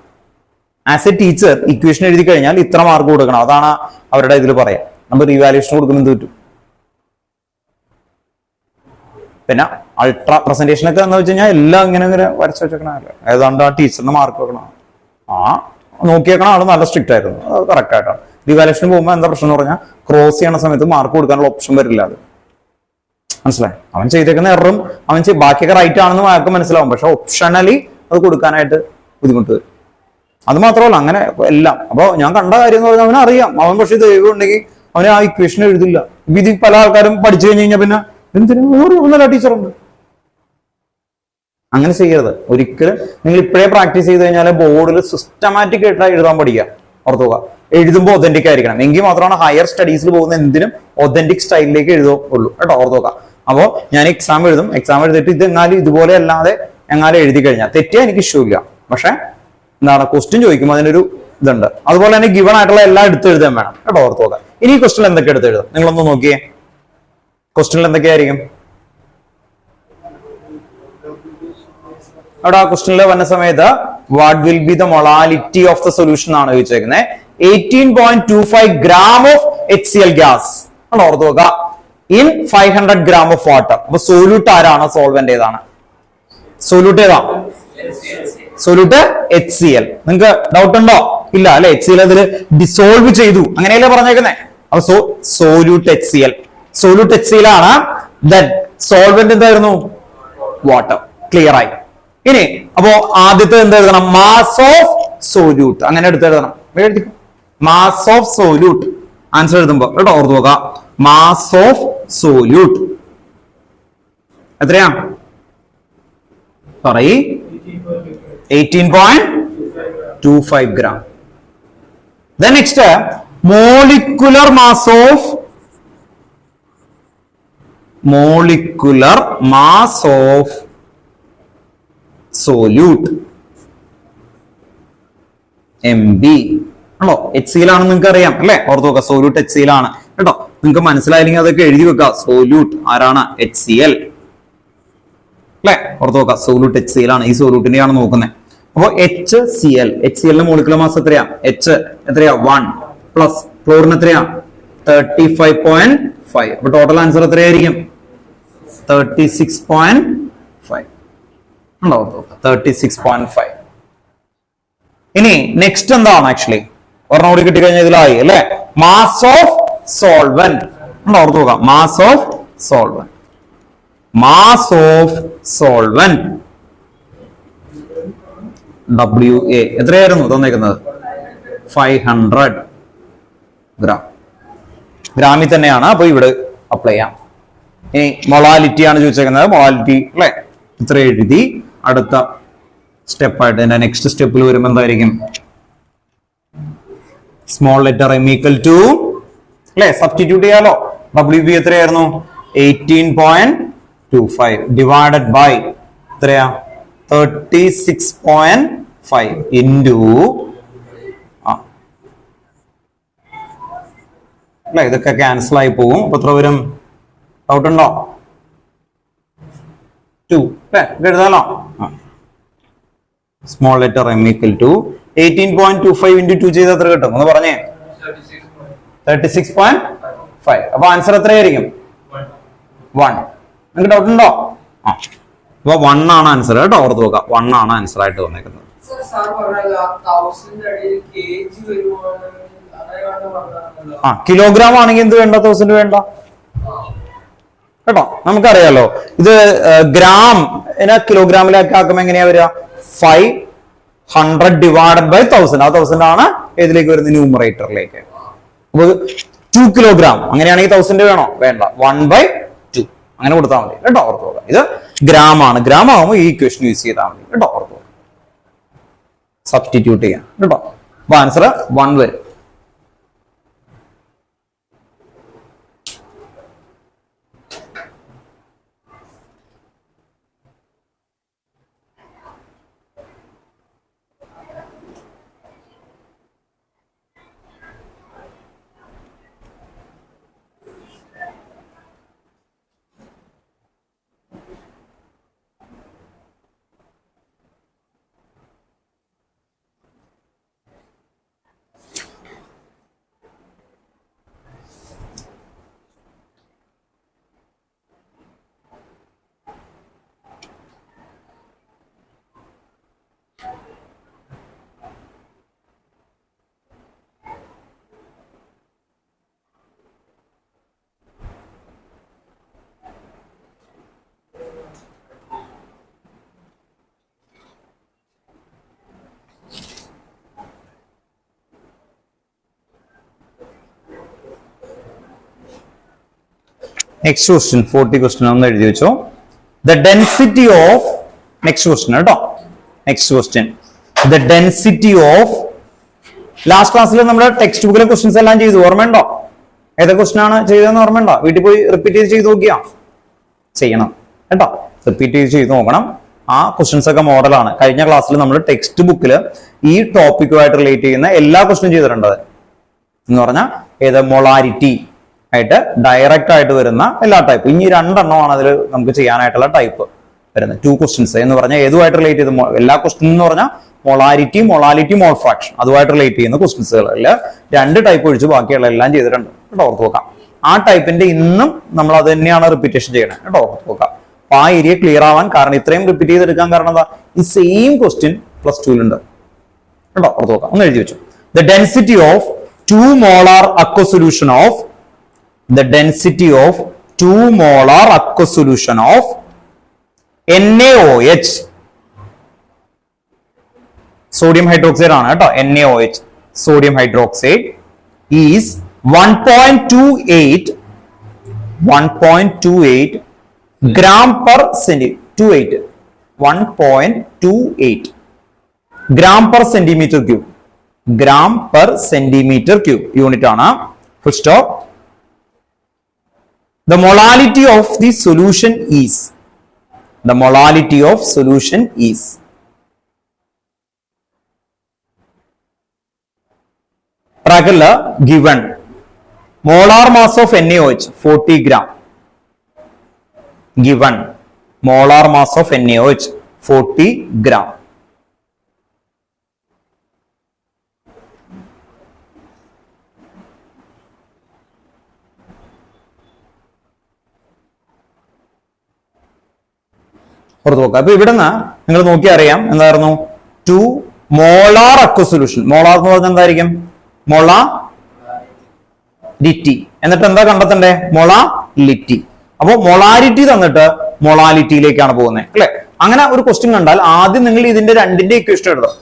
ആസ് എ ടീച്ചർ ഇക്വേഷൻ എഴുതി കഴിഞ്ഞാൽ ഇത്ര മാർക്ക് കൊടുക്കണം, അതാണ് അവരുടെ ഇതിൽ പറയാം. നമ്മൾ റീവാലുവേഷൻ കൊടുക്കുമ്പോൾ എന്ത് പറ്റും? പിന്നെ അൾട്രാ പ്രസന്റേഷൻ ഒക്കെ എന്ന് വെച്ച് കഴിഞ്ഞാൽ എല്ലാം ഇങ്ങനെ വരച്ചു വെച്ചേക്കണല്ലോ, ഏതാണ്ട് ആ ടീച്ചറിന് മാർക്ക് വെക്കണം. നോക്കിയേക്കണ ആള് നല്ല സ്ട്രിക്റ്റ് ആയിരുന്നു, അത് കറക്റ്റ് ആയിട്ടാണ്. റീവാലുവേഷൻ പോകുമ്പോൾ എന്താ പ്രശ്നം എന്ന് പറഞ്ഞാൽ ക്രോസ് ചെയ്യണ സമയത്ത് മാർക്ക് കൊടുക്കാനുള്ള ഓപ്ഷൻ വരില്ല. അത് മനസ്സിലായി? അവൻ ചെയ്തേക്കുന്ന എററും ബാക്കിയൊക്കെ റൈറ്റ് ആണെന്ന് ആർക്കും മനസ്സിലാവും, പക്ഷെ ഓപ്ഷണലി അത് കൊടുക്കാനായിട്ട് ബുദ്ധിമുട്ട് വരും. അത് മാത്രമല്ല അങ്ങനെ എല്ലാം. അപ്പൊ ഞാൻ കണ്ട കാര്യം എന്ന് പറഞ്ഞാൽ അവനറിയാം, അവൻ പക്ഷെ ദൈവം ഉണ്ടെങ്കിൽ അവന് ആ ഇക്വേഷൻ എഴുതില്ല. ഇത് പല ആൾക്കാരും പഠിച്ചു കഴിഞ്ഞ് കഴിഞ്ഞാൽ പിന്നെ എന്തിനും ടീച്ചറുണ്ട്. അങ്ങനെ ചെയ്യരുത് ഒരിക്കലും. നിങ്ങൾ ഇപ്പോഴേ പ്രാക്ടീസ് ചെയ്ത് കഴിഞ്ഞാൽ ബോർഡിൽ സിസ്റ്റമാറ്റിക് ആയിട്ട് എഴുതാൻ പഠിക്കുക. ഓർത്തുക, എഴുതുമ്പോൾ ഒതന്റിക് ആയിരിക്കണം. എങ്കിൽ മാത്രമാണ് ഹയർ സ്റ്റഡീസിൽ പോകുന്ന എന്തിനും ഒതന്റിക് സ്റ്റൈലിലേക്ക് എഴുതുള്ളൂ കേട്ടോ. ഓർത്തുക. അപ്പോൾ ഞാൻ എക്സാം എഴുതും, എക്സാം എഴുതിയിട്ട് ഇത് എങ്ങാലും ഇതുപോലെ അല്ലാതെ എങ്ങാലും എഴുതി കഴിഞ്ഞാൽ തെറ്റിയാൽ എനിക്ക് ഇഷ്യൂ ഇല്ല. പക്ഷെ എന്താണ് ക്വസ്റ്റ്യൻ ചോദിക്കുമ്പോൾ അതിനൊരു ഇതുണ്ട്. അതുപോലെ തന്നെ ഗിവൺ ആയിട്ടുള്ള എല്ലാം എടുത്ത് എഴുതാൻ വേണം കേട്ടോ. ഓർത്തുക. ഇനി ക്വസ്റ്റ്യൻ എന്തൊക്കെ എടുത്ത് എഴുതും നിങ്ങളൊന്ന് നോക്കിയേ. ക്വസ്റ്റ്യനിൽ എന്തൊക്കെയായിരിക്കും അവിടെ ആ ക്വസ്റ്റ്യനിൽ വന്ന സമയത്ത് what will be the molality of the solution ആണ് ചോദിച്ചേക്കുന്നത്. 18.25 gram ഓഫ് HCl ഗ്യാസ് ആണ്. ഓർത്ത് നോക്കുക. In 500 gram of water. അപ്പൊ സൊല്യൂട്ട് ആരാണ്? സോൾവെന്റ് ഏതാണ്? സൊല്യൂട്ട് ഏതാ? Solute HCl. നിങ്ങൾക്ക് ഡൗട്ട് ഉണ്ടോ? ഇല്ല അല്ലെ. HCl അതിൽ ഡിസോൾവ് ചെയ്തു അങ്ങനെയല്ലേ പറഞ്ഞേക്കുന്നേ. അപ്പൊ സോല്യൂട്ട് HCl. സോല്യൂട്ട് HCl ആണ്. ദെൻ സോൾവെന്റ് എന്തായിരുന്നു? വാട്ടർ. ക്ലിയർ ആയി. ഇനി അപ്പോ ആദ്യത്തെ എന്ത് എഴുതണം? Mass of solute. അങ്ങനെ എടുത്ത് എഴുതണം. മാസ് ഓഫ് സോല്യൂട്ട് ആൻസർ എഴുതുമ്പോ കേട്ടോ ഓർത്ത് നോക്കുക. മാസ് ഓഫ് സോല്യൂട്ട് എത്രയാ പറയ്? 18.25 gram. Then next molecular mass of solute MB ആണോ? HCl ആണെന്ന് നിങ്ങൾക്ക് അറിയാം അല്ലെ. ഓർത്ത് നോക്കുക. സോല്യൂട്ട് HCl ആണ് കേട്ടോ. നിങ്ങൾക്ക് മനസ്സിലായില്ലെങ്കിൽ അതൊക്കെ എഴുതി വെക്കുക. സോല്യൂട്ട് ആരാണ്? HCl അല്ലെ. ഓർത്ത് നോക്കുക. സോല്യൂട്ട് HCl ആണ്. ഈ സോല്യൂട്ടിനെയാണ് നോക്കുന്നത്. അപ്പൊ HCl. HCl മോളിക്കുലർ മാസ് എത്രയാ? H എത്രയാ? 1 പ്ലസ് ക്ലോറിൻ എത്രയാ? 35.5. അപ്പൊ ടോട്ടൽ ആൻസർ എത്രയായിരിക്കും? 36.5 ഉണ്ടോ? 36.5. ഇനി നെക്സ്റ്റ് എന്താണ്? ആക്ച്വലി ഒരെണ്ണം കൂടി കിട്ടിക്കഴിഞ്ഞാൽ ഇതിലായി അല്ലെ. മാസ് ഓഫ് സോൾവെന്റ് ഉണ്ടോ? ഓർത്ത് നോക്കാം. Mass of solvent. Mass of solvent WA എത്രയായിരുന്നു തന്നേക്കുന്നത്? 500 gram. ഗ്രാമിൽ തന്നെയാണ്. അപ്പൊ ഇവിടെ അപ്ലൈ ചെയ്യാം. ഇനി മൊളാലിറ്റി ആണ് ചോദിച്ചേക്കുന്നത്. മൊളാലിറ്റി അല്ലെ. ഇത്ര എഴുതി. അടുത്ത സ്റ്റെപ്പായിട്ട് എന്റെ നെക്സ്റ്റ് സ്റ്റെപ്പിൽ വരുമ്പോൾ എന്തായിരിക്കും? Small letter M equal to അല്ലെ. സബ്സ്റ്റിറ്റ്യൂട്ട് ചെയ്യാലോ. WB എത്രയായിരുന്നു? 18.25 ഡിവൈഡഡ് ബൈ എത്രയാ? 36.5 ഇൻറ്റു അല്ലെ. ഇതൊക്കെ ക്യാൻസൽ ആയി പോകും. അപ്പൊ എത്ര വരും? ഡൗട്ട് ഉണ്ടോ? 2 അല്ലെ. എഴുതാലോ. Small letter M equal to 18.25 into 2 ചെയ്ത് എത്ര കിട്ടും? ഒന്ന് പറഞ്ഞേ. 36.5. അപ്പൊ ആൻസർ എത്രയായിരിക്കും? 1. നിങ്ങൾക്ക് ഡൗട്ട് ഉണ്ടോ? അപ്പൊ 1 ആണ് ആൻസർ കേട്ടോ. ഓർത്ത് നോക്കാം. 1 ആണ് ആൻസർ ആയിട്ട് വന്നേക്കുന്നത്. കിലോഗ്രാം ആണെങ്കിൽ എന്ത് വേണ്ട? 1000 വേണ്ട കേട്ടോ. നമുക്കറിയാലോ ഇത് ഗ്രാം കിലോഗ്രാമിലേക്ക് ആക്കുമ്പോൾ എങ്ങനെയാ വരിക? 500 ഡിവൈഡഡ് ബൈ 1000. ആ 1000 ആണ് ഏതിലേക്ക് വരുന്നത്? ന്യൂമറേറ്ററിലേക്ക്. 2 കിലോഗ്രാം അങ്ങനെയാണെങ്കിൽ 1000 വേണോ? വേണ്ട. 1/2 അങ്ങനെ കൊടുത്താൽ മതി കേട്ടോ. ഓർത്ത് നോക്കാം. ഇത് ഗ്രാം ആണ്. ഗ്രാം ആകുമ്പോൾ ഈ ഇക്വേഷൻ യൂസ് ചെയ്താൽ മതി കേട്ടോ. ഓർത്ത് നോക്കാം. സബ്സ്റ്റിറ്റ്യൂട്ട് ചെയ്യാം കേട്ടോ. അപ്പൊ ആൻസർ 1 വരും. നെക്സ്റ്റ് ക്വസ്റ്റ്യൻ 40 ക്വസ്റ്റ്യൻ ഒന്ന് എഴുതി വെച്ചോ. The density of next question കേട്ടോ. Next question the density of last ക്ലാസ്സിൽ നമ്മുടെ ടെക്സ്റ്റ് ബുക്കിലെ ക്വസ്റ്റ്യൻസ് എല്ലാം ചെയ്തു, ഓർമ്മയുണ്ടോ? ഏതൊക്കെ ക്വസ്റ്റ്യൻ ആണ് ചെയ്തതെന്ന് ഓർമ്മയുണ്ടോ? വീട്ടിൽ പോയി റിപ്പീറ്റ് ചെയ്ത് നോക്കിയാ ചെയ്യണം കേട്ടോ. റിപ്പീറ്റ് ചെയ്ത് നോക്കണം. ആ ക്വസ്റ്റ്യൻസ് ഒക്കെ മോഡലാണ്. കഴിഞ്ഞ ക്ലാസ്സിൽ നമ്മൾ ടെക്സ്റ്റ് ബുക്കിൽ ഈ ടോപ്പിക്കുമായിട്ട് റിലേറ്റ് ചെയ്യുന്ന എല്ലാ ക്വസ്റ്റ്യൻ ചെയ്തിട്ടുണ്ട്. എന്ന് പറഞ്ഞാൽ ഏത് മൊളാരിറ്റി ആയിട്ട് ഡയറക്റ്റ് ആയിട്ട് വരുന്ന എല്ലാ ടൈപ്പ്. ഇനി 2 എണ്ണമാണ് അതിൽ നമുക്ക് ചെയ്യാനായിട്ടുള്ള ടൈപ്പ് വരുന്നത്. 2 ക്വസ്റ്റ്യൻസ് എന്ന് പറഞ്ഞാൽ ഏതുമായിട്ട് റിലേറ്റ് ചെയ്ത് എല്ലാ ക്വസ്റ്റ്യൻ എന്ന് പറഞ്ഞാൽ മൊളാരിറ്റി, മൊളാലിറ്റി, മോൾ ഫ്രാക്ഷൻ അതുമായിട്ട് റിലേറ്റ് ചെയ്യുന്ന ക്വസ്റ്റ്യൻസുകളിൽ 2 ടൈപ്പ് ഒഴിച്ച് ബാക്കിയുള്ള എല്ലാം ചെയ്തിട്ടുണ്ട് കേട്ടോ. ഓർത്ത് നോക്കാം. ആ ടൈപ്പിന്റെ ഇന്നും നമ്മൾ അത് തന്നെയാണ് റിപ്പീറ്റേഷൻ ചെയ്യണം കേട്ടോ. ഓർത്ത് നോക്കാം. അപ്പൊ ആ ഏരിയ ക്ലിയർ ആവാൻ കാരണം ഇത്രയും റിപ്പീറ്റ് ചെയ്തെടുക്കാൻ കാരണം എന്താ? ഈ സെയിം ക്വസ്റ്റ്യൻ +2 ഉണ്ട് കേട്ടോ. ഓർത്ത് നോക്കാം. ഒന്ന് എഴുതി വെച്ചു. The density of 2 molar aqueous solution of the density of 2 molar aqueous solution of NaOH sodium hydroxide ആണ് കേട്ടോ. NaOH sodium hydroxide is 1.28 gram per centimeter 1.28 gram per centimeter cube. gram per centimeter cube unit ആണ്. Full stop. The molality of the solution is bracket given molar mass of NaOH 40 gram. Given molar mass of NaOH 40 gram. ഓർത്ത് നോക്കാം. അപ്പൊ ഇവിടുന്ന് നിങ്ങൾ നോക്കി അറിയാം എന്തായിരുന്നു? 2 molar aqueous solution. Molar എന്ന് പറഞ്ഞാൽ എന്തായിരിക്കും? മൊളാരിറ്റി. എന്നിട്ട് എന്താ കണ്ടെത്തണ്ടേ? മൊളാലിറ്റി. അപ്പൊ മൊളാരിറ്റി തന്നിട്ട് മൊളാലിറ്റിയിലേക്കാണ് പോകുന്നത് അല്ലെ? അങ്ങനെ ഒരു ക്വസ്റ്റ്യൻ കണ്ടാൽ ആദ്യം നിങ്ങൾ ഇതിന്റെ 2ന്റെ ഇക്വേഷൻ എഴുതാം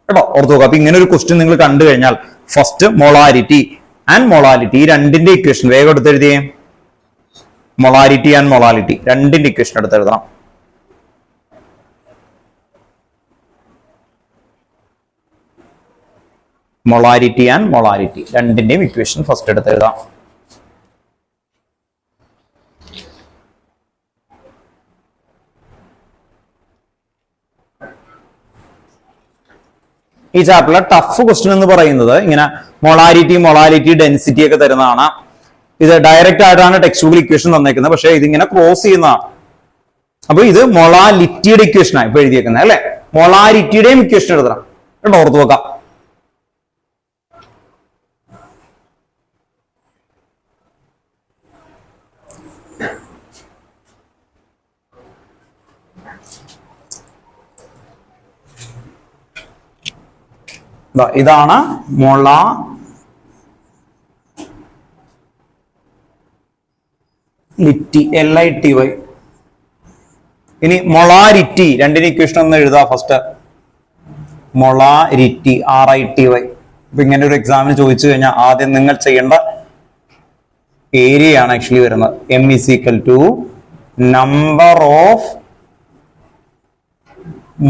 കേട്ടോ. ഓർത്ത് നോക്കാം. അപ്പൊ ഇങ്ങനെ ഒരു ക്വസ്റ്റ്യൻ നിങ്ങൾ കണ്ടു കഴിഞ്ഞാൽ ഫസ്റ്റ് മൊളാരിറ്റി ആൻഡ് മൊളാലിറ്റി ഈ 2ന്റെ ഇക്വേഷൻ വേഗം എടുത്ത് എഴുതിയേ. മൊളാരിറ്റി ആൻഡ് മൊളാലിറ്റി 2ന്റെ ഇക്വേഷൻ എടുത്ത് എഴുതണം. മൊളാരിറ്റി ആൻഡ് മൊളാലിറ്റി 2ന്റെയും ഇക്വേഷൻ ഫസ്റ്റ് എടുത്ത് എഴുതാം. ഈ ചാപ്റ്ററിലെ ടഫ് ക്വസ്റ്റ്യൻ എന്ന് പറയുന്നത് ഇങ്ങനെ മൊളാരിറ്റി ഡെൻസിറ്റി ഒക്കെ തരുന്നതാണ്. ഇത് ഡയറക്റ്റ് ആയിട്ടാണ് ടെക്സ്റ്റ് ബുക്കിൽ ഇക്വേഷൻ തന്നേക്കുന്നത്, പക്ഷെ ഇതിങ്ങനെ ക്രോസ് ചെയ്യുന്നതാണ്. അപ്പൊ ഇത് മൊളാലിറ്റിയുടെ ഇക്വേഷനാണ് ഇപ്പൊ എഴുതിയേക്കുന്നത് അല്ലെ? മൊളാരിറ്റിയുടെയും ഇക്വേഷൻ എഴുതണം കേട്ടോ. ഓർത്ത് വെക്കാം. ഇതാണ് ലിറ്റി LITY. ഇനി മൊളാരിറ്റി 2ന്റെ ഇക്വേഷൻ ഒന്ന് എഴുതാ ഫസ്റ്റ്. Molarity RITY. ഇപ്പൊ ഇങ്ങനെ ഒരു എക്സാമിന് ചോദിച്ചു കഴിഞ്ഞാൽ ആദ്യം നിങ്ങൾ ചെയ്യേണ്ട ഏരിയ ആണ് ആക്ച്വലി വരുന്നത്. M = number of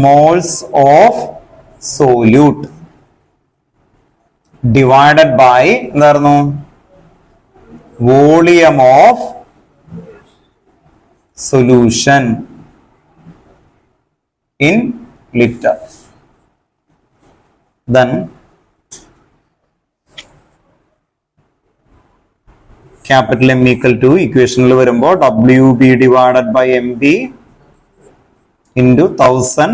moles of solute divided by എന്തായിരുന്നു? Volume of solution in liter. Then capital M = equation വരുമ്പോൾ WB divided by MB into 1000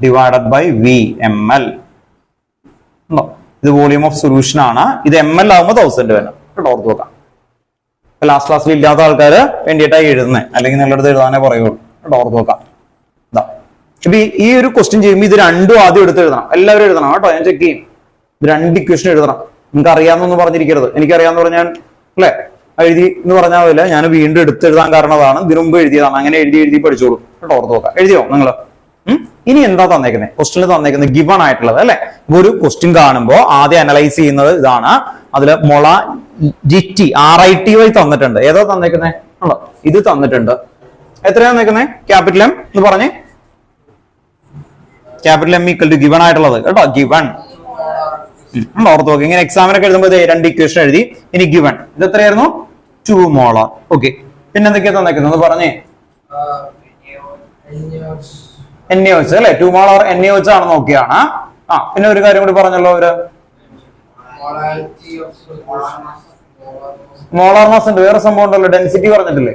divided by V ml. ഇത് വോളിയം ഓഫ് സൊല്യൂഷൻ ആണ്. ഇത് ml ആകുമ്പോൾ 1000 വേണം കേട്ടോ. ഓർത്ത് നോക്കാം. ലാസ്റ്റ് ക്ലാസ്സിൽ ഇല്ലാത്ത ആൾക്കാർ വേണ്ടിയിട്ടായി എഴുതുന്നത്, അല്ലെങ്കിൽ നിങ്ങളുടെ എഴുതാനേ പറയുള്ളൂ കേട്ടോ. ഓർത്ത് നോക്കാം. ഇപ്പൊ ഈ ഒരു ക്വസ്റ്റ്യൻ ചെയ്യുമ്പോൾ ഇത് 2 ആദ്യം എടുത്ത് എഴുതണം. എല്ലാവരും എഴുതണം കേട്ടോ. ഞാൻ ചെക്ക് ചെയ്യും. ഇത് 2 ഇക്വേഷൻ എഴുതണം. നിങ്ങൾക്ക് അറിയാമെന്നൊന്നും പറഞ്ഞിരിക്കരുത്. എനിക്കറിയാന്ന് പറഞ്ഞാൽ അല്ലെ എഴുതി എന്ന് പറഞ്ഞാൽ പോലെ ഞാൻ വീണ്ടും എടുത്തെഴുതാൻ കാരണം അതാണ്. ഇതിനു മുമ്പ് എഴുതിയതാണ്. അങ്ങനെ എഴുതി പഠിച്ചോളൂ കേട്ടോ. ഓർത്ത് നോക്കാം. എഴുതിയോ നിങ്ങൾ? ഇനി എന്താ തന്നേക്കുന്നത്? ക്വസ്റ്റ്യനിൽ തന്നേക്കുന്നത് ഗിവൺ ആയിട്ടുള്ളത് അല്ലെ? ഒരു ക്വസ്റ്റ്യൻ കാണുമ്പോൾ ആദ്യം അനലൈസ് ചെയ്യുന്നത് ഇതാണ്. അതില് മൊളാലിറ്റി RIT വഴി തന്നിട്ടുണ്ട്. ഏതാ തന്നേക്കുന്നേ? ഉണ്ടോ, ഇത് തന്നിട്ടുണ്ട്. എത്രയാ തന്നേക്കുന്നേ? ക്യാപിറ്റൽ M എന്ന് പറഞ്ഞേ. Capital M equal to given ആയിട്ടുള്ളത് കേട്ടോ, ഗിവൺ. ഓർത്ത് നോക്കി. ഇങ്ങനെ എക്സാമിനൊക്കെ എഴുതുമ്പോൾ രണ്ട് ഇക്വേഷൻ എഴുതി. ഇനി ഗിവൺ ഇത് എത്രയായിരുന്നു? 2 മോളാർ. ഓക്കെ, പിന്നെ എന്തൊക്കെയാ തന്നേക്കുന്നത് പറഞ്ഞേ? NaOH അല്ലെ, 2 മോളാർ NaOH ആണ് നോക്കിയാണ്. പിന്നെ ഒരു കാര്യം കൂടി പറഞ്ഞല്ലോ അവര്, മോളാർ മാസ് ഉണ്ട്. വേറെ സംഭവം ഉണ്ടല്ലോ, ഡെൻസിറ്റി പറഞ്ഞിട്ടില്ലേ?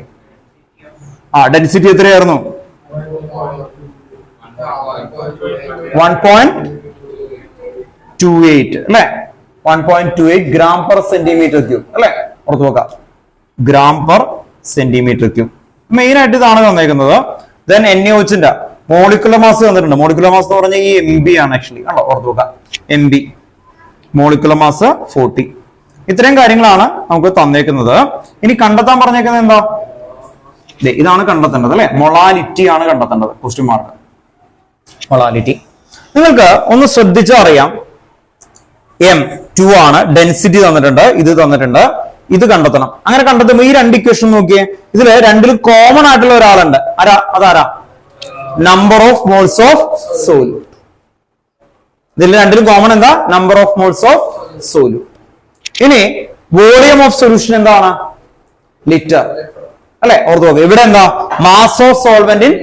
ഡെൻസിറ്റി എത്രയായിരുന്നു? 1.28 അല്ലെ, 1.28 ഗ്രാം പെർ സെന്റിമീറ്റർ ക്യൂബ് അല്ലെ. ഓർത്ത് നോക്കാം, gram per centimetre cube. Main ആയിട്ട് ഇതാണ് തന്നേക്കുന്നത്. ദെൻ NaOHന്റെ മോളിക്കുലർ മാസ് തന്നിട്ടുണ്ട്. മോളിക്കുലർ മാസ് എന്ന് പറഞ്ഞാൽ ഈ MB ആണ് ആക്ച്വലി. കണ്ടോ, ഓർത്ത് നോക്കാം, MB മോളിക്കുലർ മാസ് 40. ഇത്രയും കാര്യങ്ങളാണ് നമുക്ക് തന്നേക്കുന്നത്. ഇനി കണ്ടെത്താൻ പറഞ്ഞേക്കുന്നത് എന്താ? ഇതാണ് കണ്ടെത്തേണ്ടത് അല്ലെ, മൊളാലിറ്റി ആണ് കണ്ടെത്തേണ്ടത്. Question mark molality. നിങ്ങൾക്ക് ഒന്ന് ശ്രദ്ധിച്ചറിയാം, M2 ആണ്, ഡെൻസിറ്റി തന്നിട്ടുണ്ട്, ഇത് തന്നിട്ടുണ്ട്, ഇത് കണ്ടെത്തണം. അങ്ങനെ കണ്ടെത്തുമ്പോൾ ഈ രണ്ട് ഇക്വേഷൻ നോക്കിയേ, ഇതില് രണ്ടിലും കോമൺ ആയിട്ടുള്ള ഒരാളുണ്ട്. അതാരാ? Number of moles of solute. ഇതിൽ രണ്ടിലും കോമൺ എന്താ? Number of moles of solute. ഇനി വോളിയം ഓഫ് സൊല്യൂഷൻ എന്താണ്? ലിറ്റർ അല്ലെ. ഓർത്ത് നോക്കുക, ഇവിടെ എന്താ? Mass of solvent in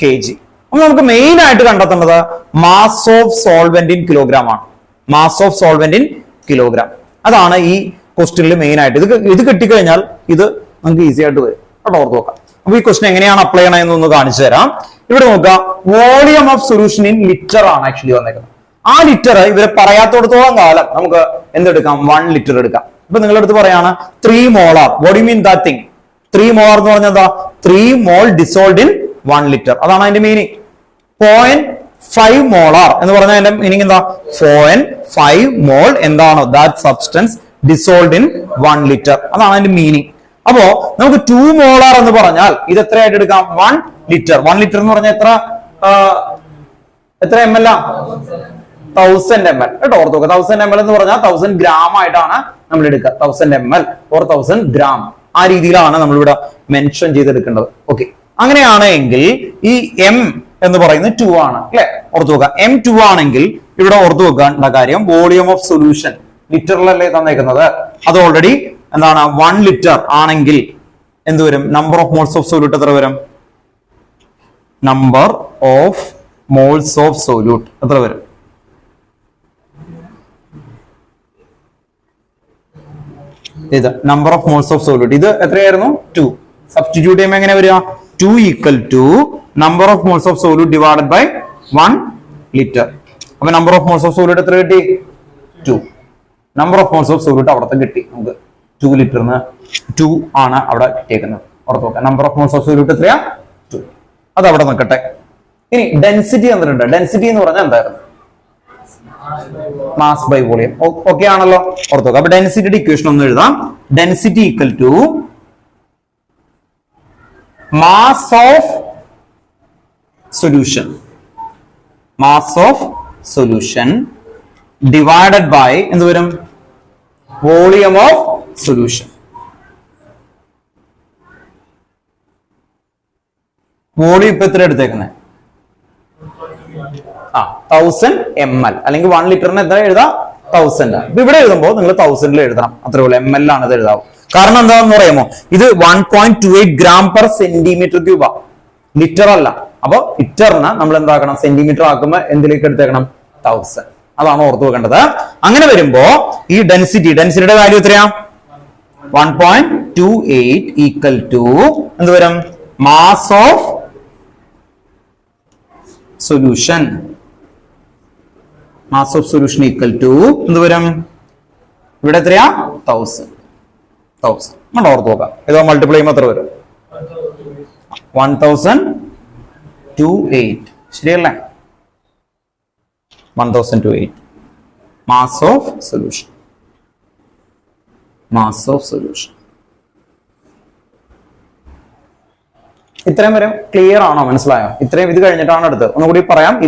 kg. അപ്പൊ നമുക്ക് മെയിൻ ആയിട്ട് കണ്ടെത്തേണ്ടത് mass of solvent in kilogram ആണ്. Mass of solvent in kilogram, അതാണ് ഈ ക്വസ്റ്റ്യനിൽ മെയിൻ ആയിട്ട്. ഇത് കിട്ടിക്കഴിഞ്ഞാൽ ഇത് നമുക്ക് ഈസി ആയിട്ട് വരും കേട്ടോ. ഓർത്ത് നോക്കാം. അപ്പൊ ഈ ക്വസ്റ്റ്യൻ എങ്ങനെയാണ് അപ്ലൈ ചെയ്യണമെന്നൊന്ന് കാണിച്ചു തരാം. ഇവിടെ നോക്കുക, volume of solution in litre ആണ് ആക്ച്വലി വന്നേക്കുന്നത്. ആ ലിറ്റർ ഇവരെ പറയാത്തോടത്തോളം കാലം നമുക്ക് എന്തെടുക്കാം? 1 ലിറ്റർ എടുക്കാം. ഇപ്പൊ നിങ്ങളുടെ അടുത്ത് പറയാണ് 3 molar. What you mean that thing? 3 molar എന്ന് പറഞ്ഞാൽ എന്താ? 3 മോൾ ഡിസോൾഡ് ഇൻ 1 ലിറ്റർ. അതാണ് അതിന്റെ മീനിങ്. 0.5 മോളാർ എന്ന് പറഞ്ഞാൽ അതിന്റെ മീനിങ് എന്താ? 0.5 മോൾ എന്താണ്? That substance dissolved in 1 litre. അതാണ് അതിന്റെ മീനിങ്. അപ്പോ നമുക്ക് 2 മോളാർ എന്ന് പറഞ്ഞാൽ ഇത് എത്രയായിട്ട് എടുക്കാം? 1 ലിറ്റർ. 1 ലിറ്റർ എന്ന് പറഞ്ഞാൽ എത്ര ml? 1000 ml കേട്ടോ. ഓർത്ത് നോക്കുക, 1000 ml എന്ന് പറഞ്ഞാൽ 1000 ഗ്രാം ആയിട്ടാണ് നമ്മൾ എടുക്കുക. 1000 ml or 1000 ഗ്രാം, ആ രീതിയിലാണ് നമ്മൾ ഇവിടെ മെൻഷൻ ചെയ്തെടുക്കേണ്ടത്. ഓക്കെ, അങ്ങനെയാണ് എങ്കിൽ ഈ M എന്ന് പറയുന്നത് 2 ആണ് അല്ലെ. ഓർത്ത് നോക്കുക, M2 ആണെങ്കിൽ ഇവിടെ ഓർത്ത് വെക്കേണ്ട കാര്യം, വോളിയം ഓഫ് സൊല്യൂഷൻ ലിറ്ററിലല്ലേ തന്നേക്കുന്നത്. അത് ഓൾറെഡി എന്താണ്? 1 ലിറ്റർ ആണെങ്കിൽ എന്ത് വരും? Number of moles of solute എത്ര വരും? Number of moles of solute എത്ര വരും? ഇത് number of moles of solute. ഇത് എത്രയായിരുന്നു? 2. സബ്സ്റ്റിറ്റ്യൂട്ട് ചെയ്യുമ്പോൾ എങ്ങനെ വരിക? 2 equal to number of moles of solute divided by 1 litre. അപ്പൊ number of moles of solute എത്ര കിട്ടി? 2. Number of moles of solute അവിടത്തെ കിട്ടി നമുക്ക്. 2 ലിറ്ററിന് 2 ആണ് അവിടെ കിട്ടിയേക്കുന്നത്. ഓർത്ത് നോക്കാം, number of moles of solute എത്രയാ? 2. അത് അവിടെ നിൽക്കട്ടെ. ഇനി ഡെൻസിറ്റി തന്നിട്ടുണ്ട്. ഡെൻസിറ്റി എന്ന് പറഞ്ഞാൽ എന്തായിരുന്നു? Mass by volume. ഓക്കെ ആണല്ലോ. ഓർത്ത് നോക്കാം. അപ്പൊ ഡെൻസിറ്റിയുടെ ഇക്വേഷൻ ഒന്ന് എഴുതാം. Density equal to mass of solution, mass of solution divided by എന്ത് വരും? Volume of solution. വോളിയം ഇപ്പൊ എത്ര എടുത്തേക്കുന്നത്? 1000 ml അല്ലെങ്കിൽ 1 ലിറ്ററിന് എത്ര എഴുതാം? 1000. ഇപ്പൊ ഇവിടെ എഴുതുമ്പോൾ നിങ്ങൾ 1000 എഴുതണം. അത്രേ ഉള്ളൂ. ml ആണ് ഇത് എഴുതാവും. കാരണം എന്താണെന്ന് പറയാമോ? ഇത് 1.28 gram per centimetre Cuba, litre അല്ല. അപ്പൊ ലിറ്ററിന് നമ്മൾ എന്താക്കണം? സെന്റിമീറ്റർ ആക്കുമ്പോൾ എന്തിലേക്ക് എടുത്തേക്കണം? 1000. അതാണ് ഓർത്ത് വെക്കേണ്ടത്. അങ്ങനെ വരുമ്പോ ഈ ഡെൻസിറ്റിയുടെ വാല്യൂ എത്രയാ? 1.28 ഈക്വൽ ടു എന്ത് വരും? Mass of solution. Mass of solution equal to എന്ത് വരും? ഇവിടെ എത്രയാ? 1000. നമ്മൾ ഓർത്ത് നോക്കാം. ഇതോ മൾട്ടിപ്ലൈ ചെയ്യുമ്പോൾ എത്ര വരും? 1028. ശരിയല്ലേ? 1028 mass of solution. Mass of solution. ഇത്രയും വരെ ക്ലിയർ ആണോ? മനസ്സിലായോ? ഇത്രയും ഇത് കഴിഞ്ഞിട്ടാണ് അടുത്തത്. ഒന്നുകൂടി പറയാം. ഈ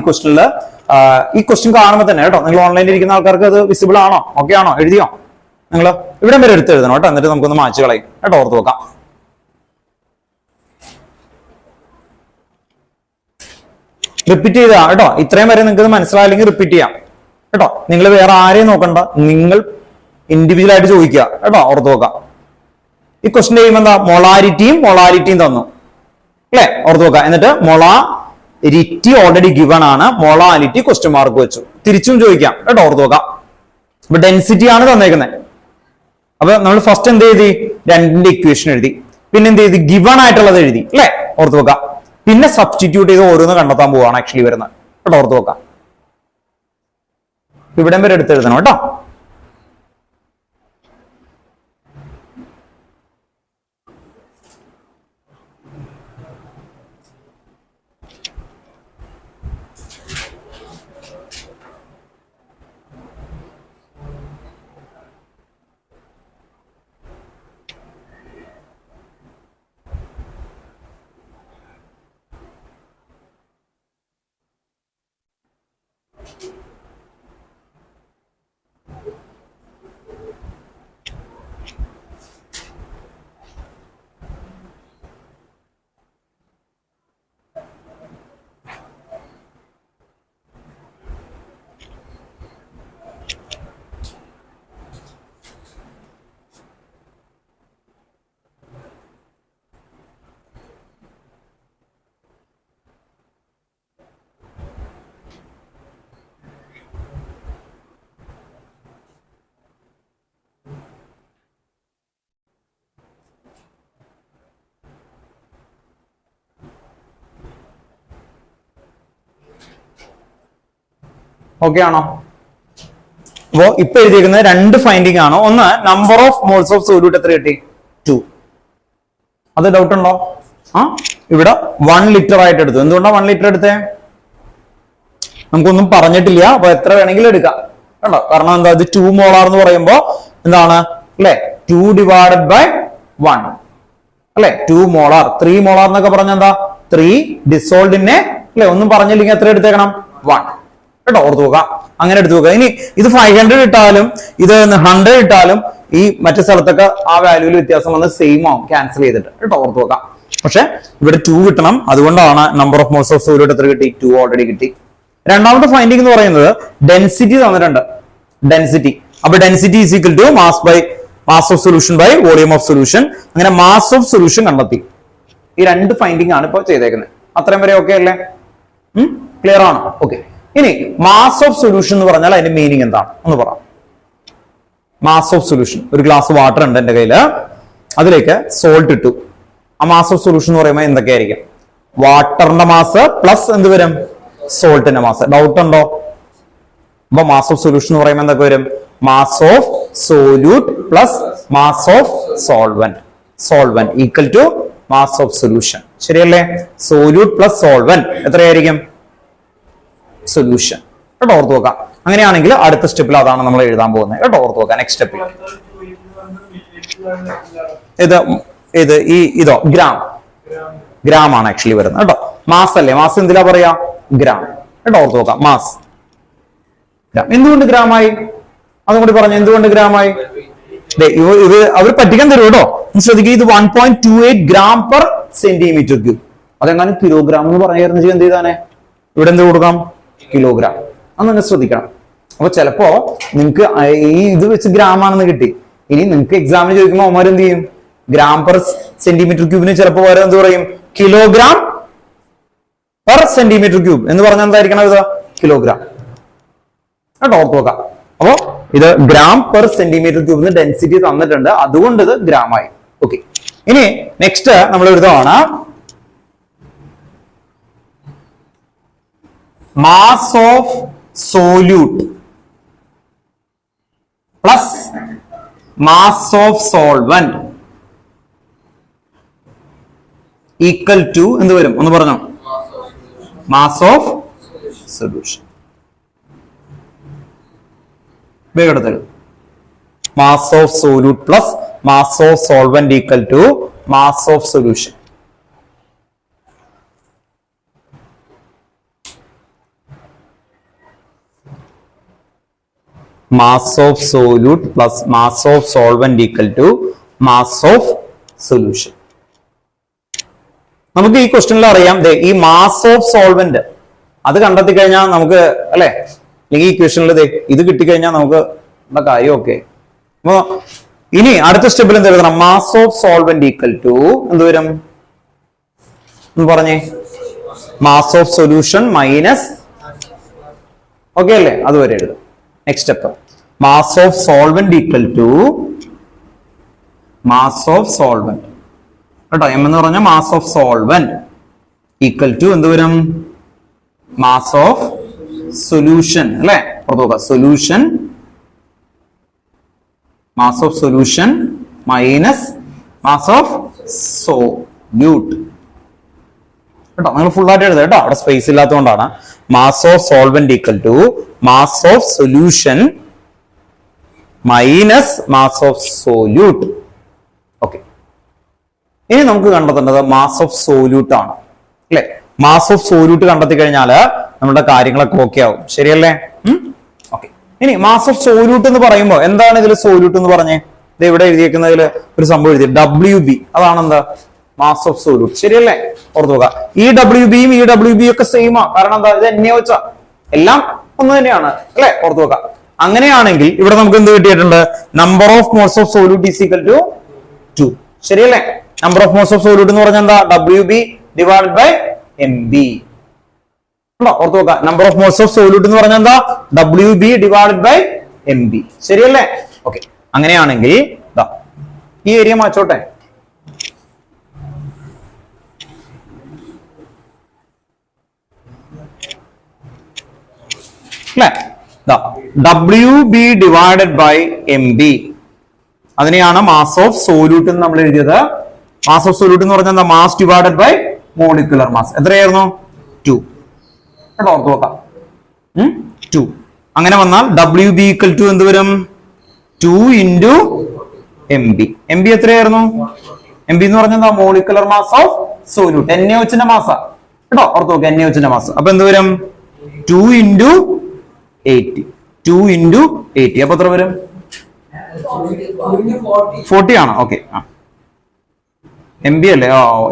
ക്വസ്റ്റ്യൻ കാണുമ്പോൾ തന്നെ കേട്ടോ, നിങ്ങൾ ഓൺലൈനിൽ ഇരിക്കുന്ന ആൾക്കാർക്ക് അത് വിസിബിൾ ആണോ? ഓക്കെ ആണോ? എഴുതിയോ? നിങ്ങൾ ഇവിടെ വരെ എടുത്ത് എഴുതണം കേട്ടോ, എന്നിട്ട് നമുക്കൊന്ന് മാച്ച് കളയും കേട്ടോ, ഓർത്ത് വെക്കാം. റിപ്പീറ്റ് ചെയ്താ കേട്ടോ, ഇത്രയും വരെ നിങ്ങൾക്ക് മനസ്സിലായില്ലെങ്കിൽ റിപ്പീറ്റ് ചെയ്യാം കേട്ടോ. നിങ്ങൾ വേറെ ആരെയും നോക്കണ്ട, നിങ്ങൾ ഇൻഡിവിജ്വൽ ആയിട്ട് ചോദിക്കുക കേട്ടോ, ഓർത്ത് വെക്കാം. ഈ ക്വസ്റ്റ്യൻ ചെയ്യുമ്പോൾ എന്താ, മൊളാരിറ്റിയും തന്നു അല്ലെ, ഓർത്ത് വെക്കാം. എന്നിട്ട് മൊളാരിറ്റി ഓൾറെഡി ഗിവൺ ആണ്, മൊളാലിറ്റി ക്വസ്റ്റ്യൻ മാർക്ക് വെച്ചു. തിരിച്ചും ചോദിക്കാം കേട്ടോ, ഓർത്ത് വെക്കാം. അപ്പൊ ഡെൻസിറ്റി ആണ് തന്നേക്കുന്നത്. അപ്പൊ നമ്മൾ ഫസ്റ്റ് എന്ത് എഴുതി, രണ്ടിന്റെ ഇക്വേഷൻ എഴുതി, പിന്നെ എന്ത് ചെയ്ത് ഗിവൺ ആയിട്ടുള്ളത് എഴുതി അല്ലെ, ഓർത്ത് വെക്കാം. പിന്നെ സബ്സ്റ്റിറ്റ്യൂട്ട് ചെയ്ത് ഓരോന്ന് കണ്ടെത്താൻ പോവാണ് ആക്ച്വലി വരുന്നത് കേട്ടോ, ഓർത്ത് വെക്കാം. ഇവിടം വരെ എടുത്ത് എഴുതണം കേട്ടോ. ഓക്കെ ആണോ? അപ്പോ ഇപ്പൊ എഴുതിയിരിക്കുന്നത് രണ്ട് ഫൈൻഡിങ് ആണ്. ഒന്ന്, number of moles of solute എത്ര കിട്ടി, 2. അത് ഡൗട്ട് ഉണ്ടോ? ഇവിടെ 1 ലിറ്റർ ആയിട്ട് എടുത്തു. എന്തുകൊണ്ടാ 1 ലിറ്റർ എടുത്തേ? നമുക്കൊന്നും പറഞ്ഞിട്ടില്ല, അപ്പൊ എത്ര വേണമെങ്കിലും എടുക്കാം കേട്ടോ. കാരണം എന്താ, ഇത് 2 മോളാർ എന്ന് പറയുമ്പോ എന്താണ് അല്ലെ, 2 ഡിവൈഡഡ് ബൈ 1 അല്ലെ, 2 മോളാർ. 3 മോളാർ എന്നൊക്കെ പറഞ്ഞ എന്താ, 3 ഡിസോൾഡ് ഇൻ അല്ലെ, ഒന്നും പറഞ്ഞില്ലെങ്കിൽ എത്ര എടുത്തേക്കണം, 1 കേട്ടോ, ഓർത്ത് നോക്കാം. അങ്ങനെ എടുത്തു നോക്കുക. ഇനി ഇത് 500 ഇട്ടാലും ഇത് 100 ഇട്ടാലും ഈ മറ്റു സ്ഥലത്തൊക്കെ ആ വാല്യൂവിൽ വ്യത്യാസം വന്ന് സെയിം ആവും, ക്യാൻസൽ ചെയ്തിട്ട് കേട്ടോ, ഓർത്ത് നോക്കാം. പക്ഷെ ഇവിടെ 2 കിട്ടണം, അതുകൊണ്ടാണ് number of moles of solute എത്ര കിട്ടി, 2 ഓൾറെഡി കിട്ടി. രണ്ടാമത്തെ ഫൈൻഡിങ് എന്ന് പറയുന്നത് ഡെൻസിറ്റി തന്നിട്ടുണ്ട്, ഡെൻസിറ്റി. അപ്പൊ density is equal to mass of solution by volume of solution. അങ്ങനെ മാസ് ഓഫ് സൊല്യൂഷൻ കണ്ടെത്തി. ഈ രണ്ട് ഫൈൻഡിങ് ആണ് ഇപ്പോൾ ചെയ്തേക്കുന്നത്. അത്രയും വരെ ഓക്കെ അല്ലേ? ക്ലിയർ ആണ്? ഓക്കെ. ഇനി മാസ് ഓഫ് സൊല്യൂഷൻ എന്ന് പറഞ്ഞാൽ അതിന്റെ മീനിങ് എന്താണ് ഒന്ന് പറ. മാസ് ഓഫ് സൊല്യൂഷൻ, ഒരു ഗ്ലാസ് വാട്ടർ ഉണ്ട് എന്റെ കയ്യില്, അതിലേക്ക് സോൾട്ട് ഇട്ടു. ആ മാസ് ഓഫ് സൊല്യൂഷൻ എന്ന് പറയുമ്പോൾ എന്തൊക്കെയായിരിക്കും? വാട്ടറിന്റെ മാസ് പ്ലസ് എന്ത് വരും, സോൾട്ടിന്റെ മാസ്. ഡൗട്ട് ഉണ്ടോ? അപ്പൊ മാസ് ഓഫ് സൊല്യൂഷൻ എന്ന് പറയുമ്പോൾ എന്തൊക്കെ വരും? Mass of solute plus mass of solvent equal to mass of solution. ശരിയല്ലേ? സോല്യൂട്ട് പ്ലസ് സോൾവെന്റ് എത്രയായിരിക്കും? സൊല്യൂഷൻ കേട്ടോ, ഓർത്ത് നോക്കാം. അങ്ങനെയാണെങ്കിൽ അടുത്ത സ്റ്റെപ്പിൽ അതാണ് നമ്മൾ എഴുതാൻ പോകുന്നത് കേട്ടോ, ഓർത്ത് നോക്കാം. നെക്സ്റ്റ് സ്റ്റെപ്പിൽ ഇതോ ഗ്രാം ആണ് ആക്ച്വലി വരുന്നത് കേട്ടോ. മാസ് അല്ലേ, മാസ് എന്തിലാ പറയാ, ഗ്രാം കേട്ടോ, ഓർത്ത് നോക്കാം. Mass gram. എന്തുകൊണ്ട് ഗ്രാമായി അതും കൂടി പറഞ്ഞു. എന്തുകൊണ്ട് ഗ്രാമായി? ഇത് അവർ പറ്റിക്കാൻ തരും കേട്ടോ. ശ്രദ്ധിക്കുക, ഇത് 1.28 ഗ്രാം പെർ സെന്റിമീറ്റർ ക്യൂബ്. അതെങ്ങാനും കിലോഗ്രാം എന്ന് പറയായിരുന്നു, എന്ത് ചെയ്താനെ ഇവിടെ എന്ത് കൊടുക്കാം, കിലോഗ്രാം. അന്ന് ശ്രദ്ധിക്കണം. അപ്പൊ ചിലപ്പോ നിങ്ങൾക്ക് ഈ ഇത് വെച്ച് ഗ്രാം ആണെന്ന് കിട്ടി. ഇനി നിങ്ങൾക്ക് എക്സാമിന് ചോദിക്കുമ്പോൾ അവന്മാർ എന്ത് ചെയ്യും, ഗ്രാം പെർ സെന്റിമീറ്റർ ക്യൂബിന് ചിലപ്പോൾ വരെ എന്ത് പറയും, കിലോഗ്രാം പെർ സെന്റിമീറ്റർ ക്യൂബ് എന്ന് പറഞ്ഞാൽ എന്തായിരിക്കണം, ഇത് കിലോഗ്രാം കേട്ടോ, ഓർത്ത് നോക്കാം. അപ്പോ ഇത് ഗ്രാം പെർ സെന്റിമീറ്റർ ക്യൂബിന് ഡെൻസിറ്റി തന്നിട്ടുണ്ട്, അതുകൊണ്ട് ഇത് ഗ്രാം ആയി. ഓക്കെ. ഇനി നെക്സ്റ്റ് നമ്മൾ എഴുതുവാണ് mass of solute plus mass of solvent equal to എന്ത് വരും ഒന്ന് പറഞ്ഞോ, മാസ് ഓഫ് സൊല്യൂഷൻ. വേഗം എടുത്തത്, mass of solute plus mass of solvent equal to mass of solution. Mass of solute plus mass of solvent equal to mass of solution. നമുക്ക് ഈ ക്വസ്റ്റ്യനിൽ അറിയാം ഈ മാസ് ഓഫ് സോൾവെന്റ് അത് കണ്ടെത്തി കഴിഞ്ഞാൽ നമുക്ക് അല്ലെ, അല്ലെങ്കിൽ ഈ ക്വസ്റ്റ്യനിൽ ഇത് കിട്ടിക്കഴിഞ്ഞാൽ നമുക്ക് നമ്മുടെ കാര്യം ഓക്കെ. അപ്പൊ ഇനി അടുത്ത സ്റ്റെപ്പിൽ എന്ത് എഴുതണം? Mass of solvent equal to എന്ത് വരും എന്ന് പറഞ്ഞേ? Mass of solution minus, okay അല്ലേ? അതുവരെ എഴുതും. Next step mass of solvent equal to mass of solvent കേട്ടോ. എം എന്ന് പറഞ്ഞാൽ mass of solvent equal to എന്ത് വരും? മാസ് ഓഫ് സൊല്യൂഷൻ അല്ലെ? Solution, mass of solution minus mass of solute കേട്ടോ. നിങ്ങൾ ഫുൾ ആയിട്ട് എഴുതുക കേട്ടോ, അവിടെ സ്പേസ് ഇല്ലാത്തതുകൊണ്ടാണ്. Mass of solvent equal to mass of solution minus mass of solute. Okay, ഇനി നമുക്ക് കണ്ടെത്തേണ്ടത് മാസ് ഓഫ് സോല്യൂട്ട് ആണ് അല്ലെ? മാസ് ഓഫ് സോല്യൂട്ട് കണ്ടെത്തി കഴിഞ്ഞാല് നമ്മുടെ കാര്യങ്ങളൊക്കെ ഓക്കെ ആവും. ശരിയല്ലേ? ഓക്കെ, ഇനി മാസ് ഓഫ് സോല്യൂട്ട് എന്ന് പറയുമ്പോൾ എന്താണ് ഇതിൽ സോല്യൂട്ട് എന്ന് പറഞ്ഞേ? ഇത് ഇവിടെ എഴുതിയേക്കുന്നതിൽ ഒരു സംഭവം എഴുതി WB, അതാണ് എന്താ? Mass of solute. ശരിയല്ലേ? ഓർത്ത് നോക്കുക. ഈ WBയും ഈ WB ഒക്കെ സെയിം ആ. കാരണം എന്താ? ഇത് NaOH എല്ലാം ഒന്ന് തന്നെയാണ് അല്ലെ? ഓർത്ത് നോക്കുക. അങ്ങനെയാണെങ്കിൽ ഇവിടെ നമുക്ക് എന്ത് കിട്ടിയിട്ടുണ്ട്? Number of moles of solute is equal to 2. ശരിയല്ലേ? Number of moles of solute എന്ന് പറഞ്ഞാൽ എന്താ? WB divided by MB. ഓർത്ത് നോക്കുക. Number of moles of solute എന്ന് പറഞ്ഞാൽ എന്താ? WB divided by MB. ശരിയല്ലേ? ഓക്കെ, അങ്ങനെയാണെങ്കിൽ ഈ ഏരിയ മാച്ചോട്ടെ. WB ഡിവൈഡഡ് ബൈ MB, അതിനെയാണ് മാസ് ഓഫ് സോല്യൂട്ട് എന്ന് നമ്മൾ എഴുതിയത്. മാസ് ഓഫ് സോല്യൂട്ട് എന്ന് പറഞ്ഞാൽ എന്താ? Mass divided by molecular mass. എത്രയായിരുന്നു? 2 കേട്ടോ. ഓർത്ത് നോക്കാം. 2 അങ്ങനെ വന്നാൽ WB ഈക്വൽ ടു എന്ത് വരും? 2 ഇൻറ്റു MB. MB എത്രയായിരുന്നു? MB എന്ന് പറഞ്ഞാൽ എന്താ? Molecular mass of solute. NaOHന്റെ മാസാ കേട്ടോ. ഓർത്ത് നോക്കുക, NaOHന്റെ മാസ്. അപ്പൊ എന്ത് വരും? 2 ഇൻറ്റു 80. 2 ഇൻറ്റു 80 അപ്പൊ എത്ര വരും? 40 ആണ്. ഓക്കെ, MB അല്ലേ?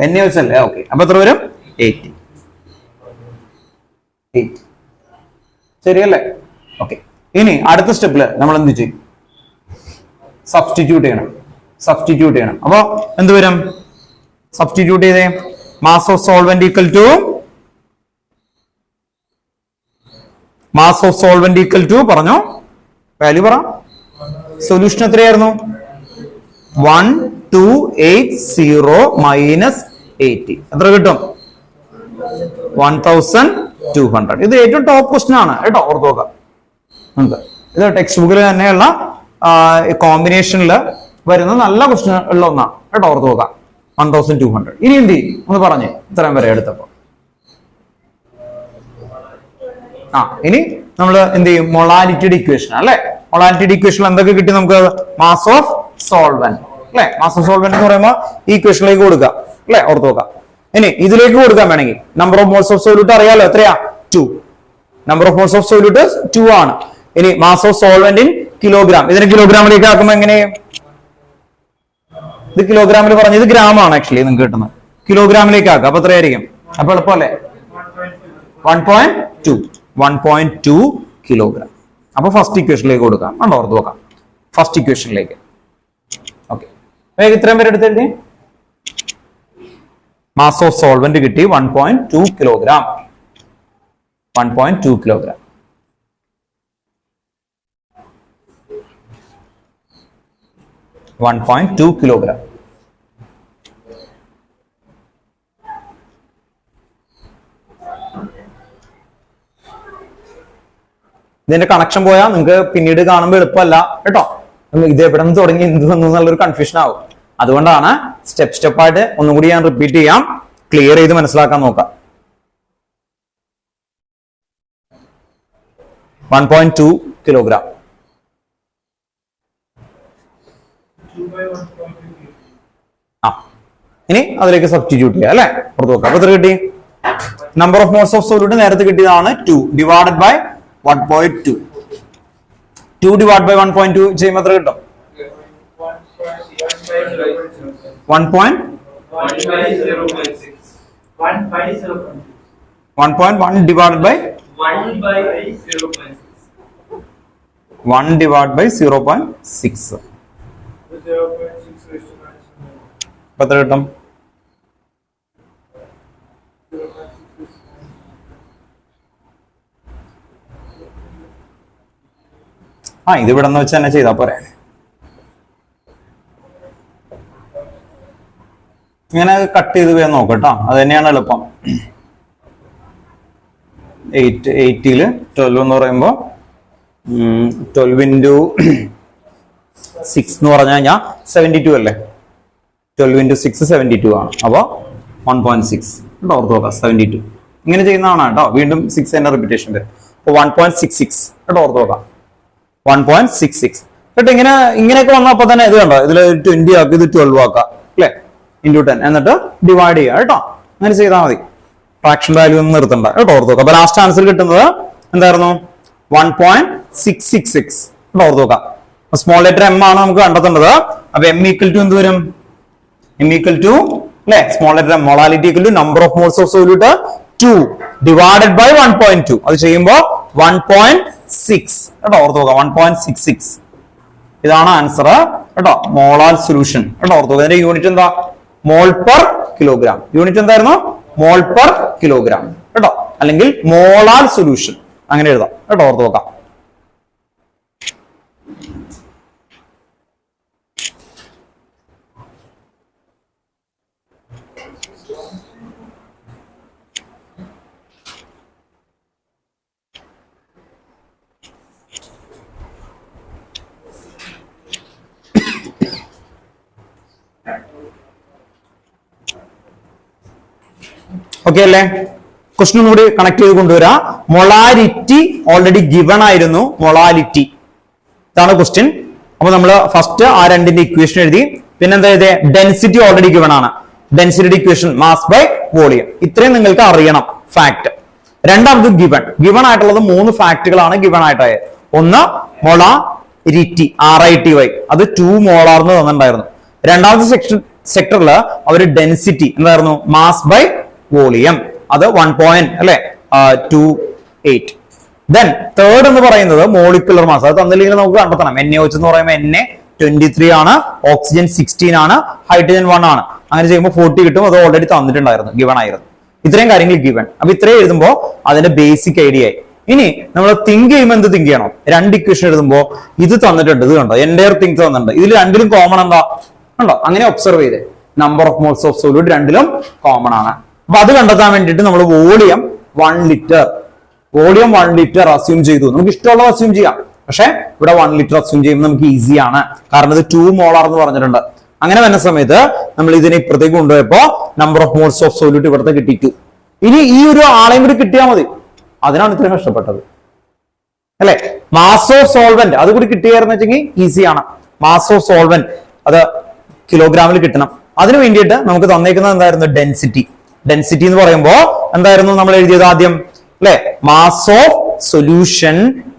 NaOH അല്ലേ? ഓക്കെ, അപ്പൊ എത്ര വരും? 80. ശരിയല്ലേ? ഓക്കെ, ഇനി അടുത്ത സ്റ്റെപ്പില് നമ്മൾ എന്ത് ചെയ്യും? സബ്സ്റ്റിറ്റ്യൂട്ട് ചെയ്യണം. അപ്പൊ എന്ത് വരും? സബ്സ്റ്റിറ്റ്യൂട്ട് ചെയ്തേ. Mass of solvent equal to mass of solvent equal to പറഞ്ഞോ, വാല്യൂ പറ. സൊല്യൂഷൻ എത്രയായിരുന്നു? 1280 മൈനസ് 80 എത്ര കിട്ടും? 1200. ഇത് ഏറ്റവും ടോപ്പ് ക്വസ്റ്റ്യൻ ആണ് കേട്ടോ. ഓർത്ത് നോക്കാം. ഇത് ടെക്സ്റ്റ് ബുക്കിൽ തന്നെയുള്ള കോമ്പിനേഷനിൽ വരുന്ന നല്ല ക്വസ്റ്റ്യൻ ഉള്ള ഒന്നാണ് കേട്ടോ. ഓർത്ത് നോക്കാം. 1200. ഇനി എന്ത് ചെയ്യും ഒന്ന് പറഞ്ഞേ, ഇത്രയും വരെ എടുത്തപ്പോ. ഇനി നമ്മൾ എന്ത് ചെയ്യും? മൊളാലിറ്റിയുടെ ഇക്വേഷൻ അല്ലെ? മൊളാലിറ്റിയുടെ ഇക്വേഷൻ എന്തൊക്കെ കിട്ടി നമുക്ക്? മാസ് ഓഫ് സോൾവെന്റ് അല്ലെ? മാസ് ഓഫ് സോൾവെന്റ് എന്ന് പറയുമ്പോൾ ഈ ഇക്വേഷനിലേക്ക് കൊടുക്കുക അല്ലെ? ഓർത്ത് നോക്കാം. ഇനി ഇതിലേക്ക് കൊടുക്കാൻ വേണമെങ്കിൽ number of moles of solute അറിയാലോ, എത്രയാ? 2. Number of moles of solute 2 ആണ്. ഇനി mass of solvent in kilogram. ഇതിനെ കിലോഗ്രാമിലേക്ക് ആക്കുമ്പോൾ എങ്ങനെ? ഇത് കിലോഗ്രാമിൽ പറഞ്ഞു, ഇത് ഗ്രാം ആണ് ആക്ച്വലി നിങ്ങൾക്ക് കിട്ടുന്നത്. കിലോഗ്രാമിലേക്ക് ആക്കുക. അപ്പൊ എത്രയായിരിക്കും? അപ്പൊ എളുപ്പമല്ലേ? 1.2 കിലോഗ്രാം. അപ്പൊ ഫസ്റ്റ് ഇക്വേഷനിലേക്ക് കൊടുക്കാം. ഓർത്ത് നോക്കാം. ഫസ്റ്റ് ഇക്വേഷനിലേക്ക്. ഓക്കെ, ഇത്രയും പേര് എടുത്തെഴുതി. മാസ് ഓഫ് സോൾവെന്റ് കിട്ടി 1.2 കിലോഗ്രാം. 1.2 കിലോഗ്രാം. ഇതിന്റെ കണക്ഷൻ പോയാൽ നിങ്ങൾക്ക് പിന്നീട് കാണുമ്പോൾ എളുപ്പമല്ല കേട്ടോ. ഇത് എവിടെ നിന്ന് തുടങ്ങി എന്ത് വന്നു എന്നുള്ളൊരു കൺഫ്യൂഷൻ ആവും. അതുകൊണ്ടാണ് സ്റ്റെപ്പ് ആയിട്ട് ഒന്നും കൂടി ഞാൻ റിപ്പീറ്റ് ചെയ്യാം, ക്ലിയർ ചെയ്ത് മനസ്സിലാക്കാൻ നോക്കാം. 1.2 കിലോഗ്രാം. ഇനി അതിലേക്ക് സബ്സ്റ്റിറ്റ്യൂട്ട് ചെയ്യാം അല്ലെ? പുറത്ത് നോക്കാം. അപ്പൊ എത്ര കിട്ടി? Number of moles of solute നേരത്തെ കിട്ടിയതാണ് 2 ഡിവൈഡഡ് ബൈ 1.2. 2 ഡിവൈഡ് ബൈ 1.2 ചെയ്യുമ്പോൾ എത്ര കിട്ടും? 1.1 ഡിവൈഡ് ബൈ 1 ഡിവൈഡ് ബൈ 0.6. എത്ര കിട്ടും? ഇത് ഇവിടെ നിന്ന് വെച്ച് തന്നെ ചെയ്താ പോരെ. ഇങ്ങനെ കട്ട് ചെയ്ത് പോയാൽ നോക്കട്ടോ, അത് തന്നെയാണ് എളുപ്പം. 80 12 എന്ന് പറയുമ്പോ 12 into 6 എന്ന് പറഞ്ഞു കഴിഞ്ഞാൽ 72 അല്ലേ? 12 into 6 72 ആണ്. അപ്പൊ 1.6 ഓർത്ത് നോക്കാം. 72 ഇങ്ങനെ ചെയ്യുന്നതാണ് കേട്ടോ. വീണ്ടും 6 എന്റെ റിപ്പീറ്റേഷൻ വരും. അപ്പൊ 1.66 കേട്ടോ, ഓർത്ത് നോക്കാം. 1.66 കേട്ടോ. ഇങ്ങനെയൊക്കെ വന്നപ്പോ തന്നെ ഇത് കണ്ടോ, ഇതിൽ 20 ആക്കി, ഇത് 12 ആക്കാം അല്ലെ? ഇൻറ്റു 10 എന്നിട്ട് ഡിവൈഡ് ചെയ്യുക കേട്ടോ. അങ്ങനെ ചെയ്താൽ മതി. ഫ്രാക്ഷൻ വാല്യൂ ഒന്നും നിർത്തണ്ട കേട്ടോ, ഓർത്ത് നോക്കാം. അപ്പൊ ലാസ്റ്റ് ആൻസർ കിട്ടുന്നത് എന്തായിരുന്നു? 1.666 കേട്ടോ, ഓർത്ത് നോക്കാം. സ്മോൾ ലെറ്റർ എം ആണ് നമുക്ക് കണ്ടെത്തേണ്ടത്. അപ്പൊ എം ഈക്വൽ ടു എന്ത് വരും? എം ഈക്വൽ ടു അല്ലെ, small letter m molality equal to number of moles of solute 2 divided by 1.2. അത് ചെയ്യുമ്പോൾ 1.6 കേട്ടോ, ഓർത്ത് നോക്കാം. 1.66 ഇതാണ് ആൻസർ കേട്ടോ. മോളാർ സൊല്യൂഷൻ കേട്ടോ, ഓർത്ത് നോക്കാം. അതിന്റെ യൂണിറ്റ് എന്താ? Mole per kilogram. യൂണിറ്റ് എന്തായിരുന്നു? മോൾ പെർ കിലോഗ്രാം കേട്ടോ, അല്ലെങ്കിൽ മോളാർ സൊല്യൂഷൻ അങ്ങനെ എഴുതാം കേട്ടോ, ഓർത്ത് നോക്കാം. ഓക്കെ അല്ലേ? ക്വസ്റ്റൻ ഒന്നുകൂടി കണക്ട് ചെയ്ത് കൊണ്ടുവരാം. മൊളാരിറ്റി ഓൾറെഡി ഗിവൺ ആയിരുന്നു. മൊളാലിറ്റി ഇതാണ് ക്വസ്റ്റ്യൻ. അപ്പൊ നമ്മൾ ഫസ്റ്റ് ആ രണ്ടിന്റെ ഇക്വേഷൻ എഴുതി. പിന്നെ എന്താ ചെയ്തേ? ഡെൻസിറ്റി ഓൾറെഡി ഗിവൺ ആണ്. Density equation mass by volume. ഇത്രയും നിങ്ങൾക്ക് അറിയണം ഫാക്ട്. രണ്ടാമത് ഗിവൺ ആയിട്ടുള്ളത് 3 ഫാക്ടുകളാണ് ഗിവൺ ആയിട്ടായത്. ഒന്ന് മൊളാരിറ്റി RITY, അത് 2 മോളാർ എന്ന് തന്നിട്ടുണ്ടായിരുന്നു. രണ്ടാമത്തെ സെക്ടറിൽ അവര് ഡെൻസിറ്റി എന്തായിരുന്നു? മാസ് ബൈ വോളിയം, അത് 1.28. ദെൻ തേർഡ് എന്ന് പറയുന്നത് മോളിക്കുലർ മാസ്. അത് തന്നില്ലെങ്കിൽ നമുക്ക് കണ്ടെത്തണം. NaOH എന്ന് പറയുമ്പോൾ Na23 ആണ്, ഓക്സിജൻ 16 ആണ്, ഹൈഡ്രജൻ 1 ആണ്. അങ്ങനെ ചെയ്യുമ്പോൾ 40 കിട്ടും. അത് ഓൾറെഡി തന്നിട്ടുണ്ടായിരുന്നു, ഗിവൺ ആയിരുന്നു. ഇത്രയും കാര്യങ്ങൾ ഗിവൺ. അപ്പൊ ഇത്രയും എഴുതുമ്പോൾ അതിന്റെ ബേസിക് ഐഡിയ ആയി. ഇനി നമ്മൾ തിങ്ക് ചെയ്യുമ്പോൾ എന്ത് തിങ്ക് ചെയ്യണം? രണ്ട് ഇക്വേഷൻ എഴുതുമ്പോൾ ഇത് തന്നിട്ടുണ്ട്, ഇത് കണ്ടോ, എൻ്റയർ തിങ്സ് തന്നിട്ടുണ്ട്. ഇതിൽ രണ്ടിലും കോമൺ എന്താ കണ്ടോ? അങ്ങനെ ഒബ്സർവ് ചെയ്തേ. Number of moles of solute രണ്ടിലും കോമൺ ആണ്. അപ്പൊ അത് കണ്ടെത്താൻ വേണ്ടിയിട്ട് നമ്മൾ വോളിയം 1 ലിറ്റർ അസ്യൂം ചെയ്തു. നമുക്ക് ഇഷ്ടമുള്ളത് അസ്യൂം ചെയ്യാം, പക്ഷെ ഇവിടെ 1 ലിറ്റർ അസ്യൂം ചെയ്യുമ്പോൾ നമുക്ക് ഈസിയാണ്. കാരണം ഇത് 2 മോളാർ എന്ന് പറഞ്ഞിട്ടുണ്ട്. അങ്ങനെ വരുന്ന സമയത്ത് നമ്മൾ ഇതിനെ ഇപ്പുറത്തേക്ക് കൊണ്ടുപോയപ്പോ number of moles of solute ഇവിടുത്തെ കിട്ടിയിട്ടു. ഇനി ഈ ഒരു ആളെയും കൂടി കിട്ടിയാൽ മതി. അതിനാണ് ഇത്രയും കഷ്ടപ്പെട്ടത് അല്ലെ? മാസ് ഓഫ് സോൾവെന്റ് അത് കൂടി കിട്ടിയായിരുന്നു വെച്ചെങ്കിൽ ഈസിയാണ്. മാസ് ഓഫ് സോൾവെന്റ് അത് കിലോഗ്രാമിൽ കിട്ടണം. അതിന് വേണ്ടിയിട്ട് നമുക്ക് തന്നേക്കുന്നത് എന്തായിരുന്നു? ഡെൻസിറ്റി എന്ന് പറയുമ്പോ എന്തായിരുന്നു നമ്മൾ എഴുതിയത് ആദ്യം അല്ലെ? Mass of solution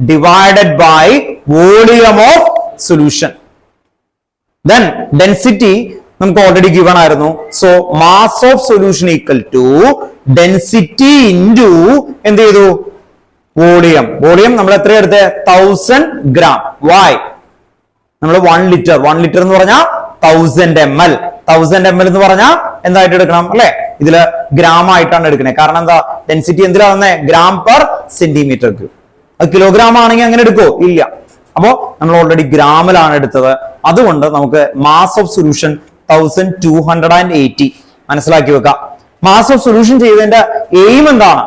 divided by volume of solution. Then density നമുക്ക് ഓൾറെഡി ഗിവൺ ആയിരുന്നു. So mass of solution equal to density into എന്ത് ചെയ്തു? വോളിയം. വോളിയം നമ്മൾ എത്ര എടുത്തേ? 1000 ഗ്രാം. വൈ? നമ്മൾ 1 ലിറ്റർ എന്ന് പറഞ്ഞാൽ 1000 ml. 1000 ml എന്ന് പറഞ്ഞാൽ എന്തായിട്ട് എടുക്കണം അല്ലെ? ഇതില് ഗ്രാം ആയിട്ടാണ് എടുക്കണേ. കാരണം എന്താ? ഡെൻസിറ്റി എന്തിനാ വന്നേ? Gram per centimetre cube. അത് കിലോഗ്രാം ആണെങ്കിൽ അങ്ങനെ എടുക്കോ? ഇല്ല. അപ്പോ നമ്മൾ ഓൾറെഡി ഗ്രാമിലാണ് എടുത്തത്. അതുകൊണ്ട് നമുക്ക് മാസ് ഓഫ് സൊല്യൂഷൻ 1280 മനസ്സിലാക്കി വെക്കാം. മാസ് ഓഫ് സൊല്യൂഷൻ ചെയ്തതിന്റെ എയിം എന്താണ്?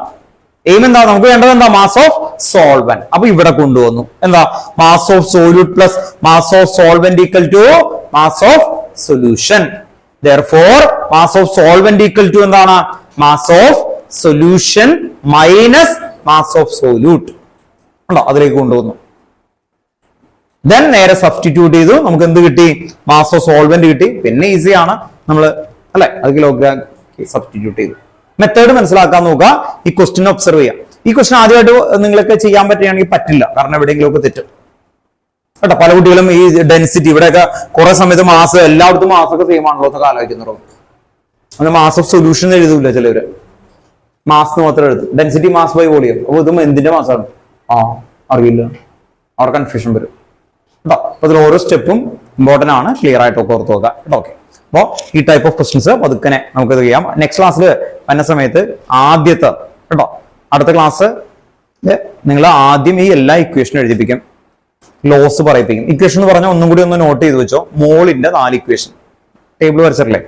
നമുക്ക് വേണ്ടത് എന്താ? Mass of solvent. അപ്പൊ ഇവിടെ കൊണ്ടുവന്നു എന്താ? Mass of solute plus mass of solvent equal to mass of solution. Therefore, mass of solvent equal to എന്താണ്? Mass of solution minus mass of solute. ഉണ്ടോ? അതിലേക്ക് കൊണ്ടുവന്നു. ദെൻ നേരെ സബ്സ്റ്റിറ്റ്യൂട്ട് ചെയ്തു. നമുക്ക് എന്ത് കിട്ടി? മാസ് ഓഫ് സോൾവെന്റ് കിട്ടി. പിന്നെ ഈസിയാണ് നമ്മൾ അല്ലെ? അത് കിലോഗ്രാം സബ്സ്റ്റിറ്റ്യൂട്ട് ചെയ്തു. മെത്തേഡ് മനസ്സിലാക്കാൻ നോക്കുക. ഈ ക്വസ്റ്റ്യൻ ഒബ്സർവ് ചെയ്യാം. ഈ ക്വസ്റ്റ്യൻ ആദ്യമായിട്ട് നിങ്ങൾക്ക് ചെയ്യാൻ പറ്റുകയാണെങ്കിൽ പറ്റില്ല, കാരണം എവിടെയെങ്കിലും ഒക്കെ തെറ്റും. കേട്ടോ. പല കുട്ടികളും ഈ ഡെൻസിറ്റി ഇവിടെയൊക്കെ കുറെ സമയത്ത് മാസം എല്ലായിടത്തും മാസമൊക്കെ സെയിം ആണല്ലോ എന്നൊക്കെ ആലോചിക്കുന്നുണ്ടോ. അങ്ങനെ മാസ് ഓഫ് സൊല്യൂഷൻ എഴുതൂല ചിലവര്, മാസ് മാത്രം എഴുതും. Density mass by volume. അപ്പൊ ഇതും എന്തിന്റെ മാസമാണ്? അറിയില്ല, അവിടെ കൺഫ്യൂഷൻ വരും കേട്ടോ. അപ്പൊ ഇതിൽ ഓരോ സ്റ്റെപ്പും ഇമ്പോർട്ടന്റ് ആണ്, ക്ലിയർ ആയിട്ടൊക്കെ ഓർത്ത് നോക്കുക കേട്ടോ. ഓക്കെ, അപ്പോൾ ഈ ടൈപ്പ് ഓഫ് ക്വസ്റ്റ്യൻസ് പതുക്കനെ നമുക്ക് ഇത് ചെയ്യാം. നെക്സ്റ്റ് ക്ലാസ്സിൽ വന്ന സമയത്ത് ആദ്യത്തെ കേട്ടോ, അടുത്ത ക്ലാസ് നിങ്ങൾ ആദ്യം ഈ എല്ലാ ഇക്വേഷനും എഴുതിപ്പിക്കും, ലോസ് പറയിപ്പിക്കും. ഇക്വേഷൻ എന്ന് പറഞ്ഞാൽ ഒന്നും കൂടി ഒന്ന് നോട്ട് ചെയ്ത് വെച്ചോ. മോളിന്റെ 4 ഇക്വേഷൻ ടേബിൾ വരച്ചിട്ടില്ലേ,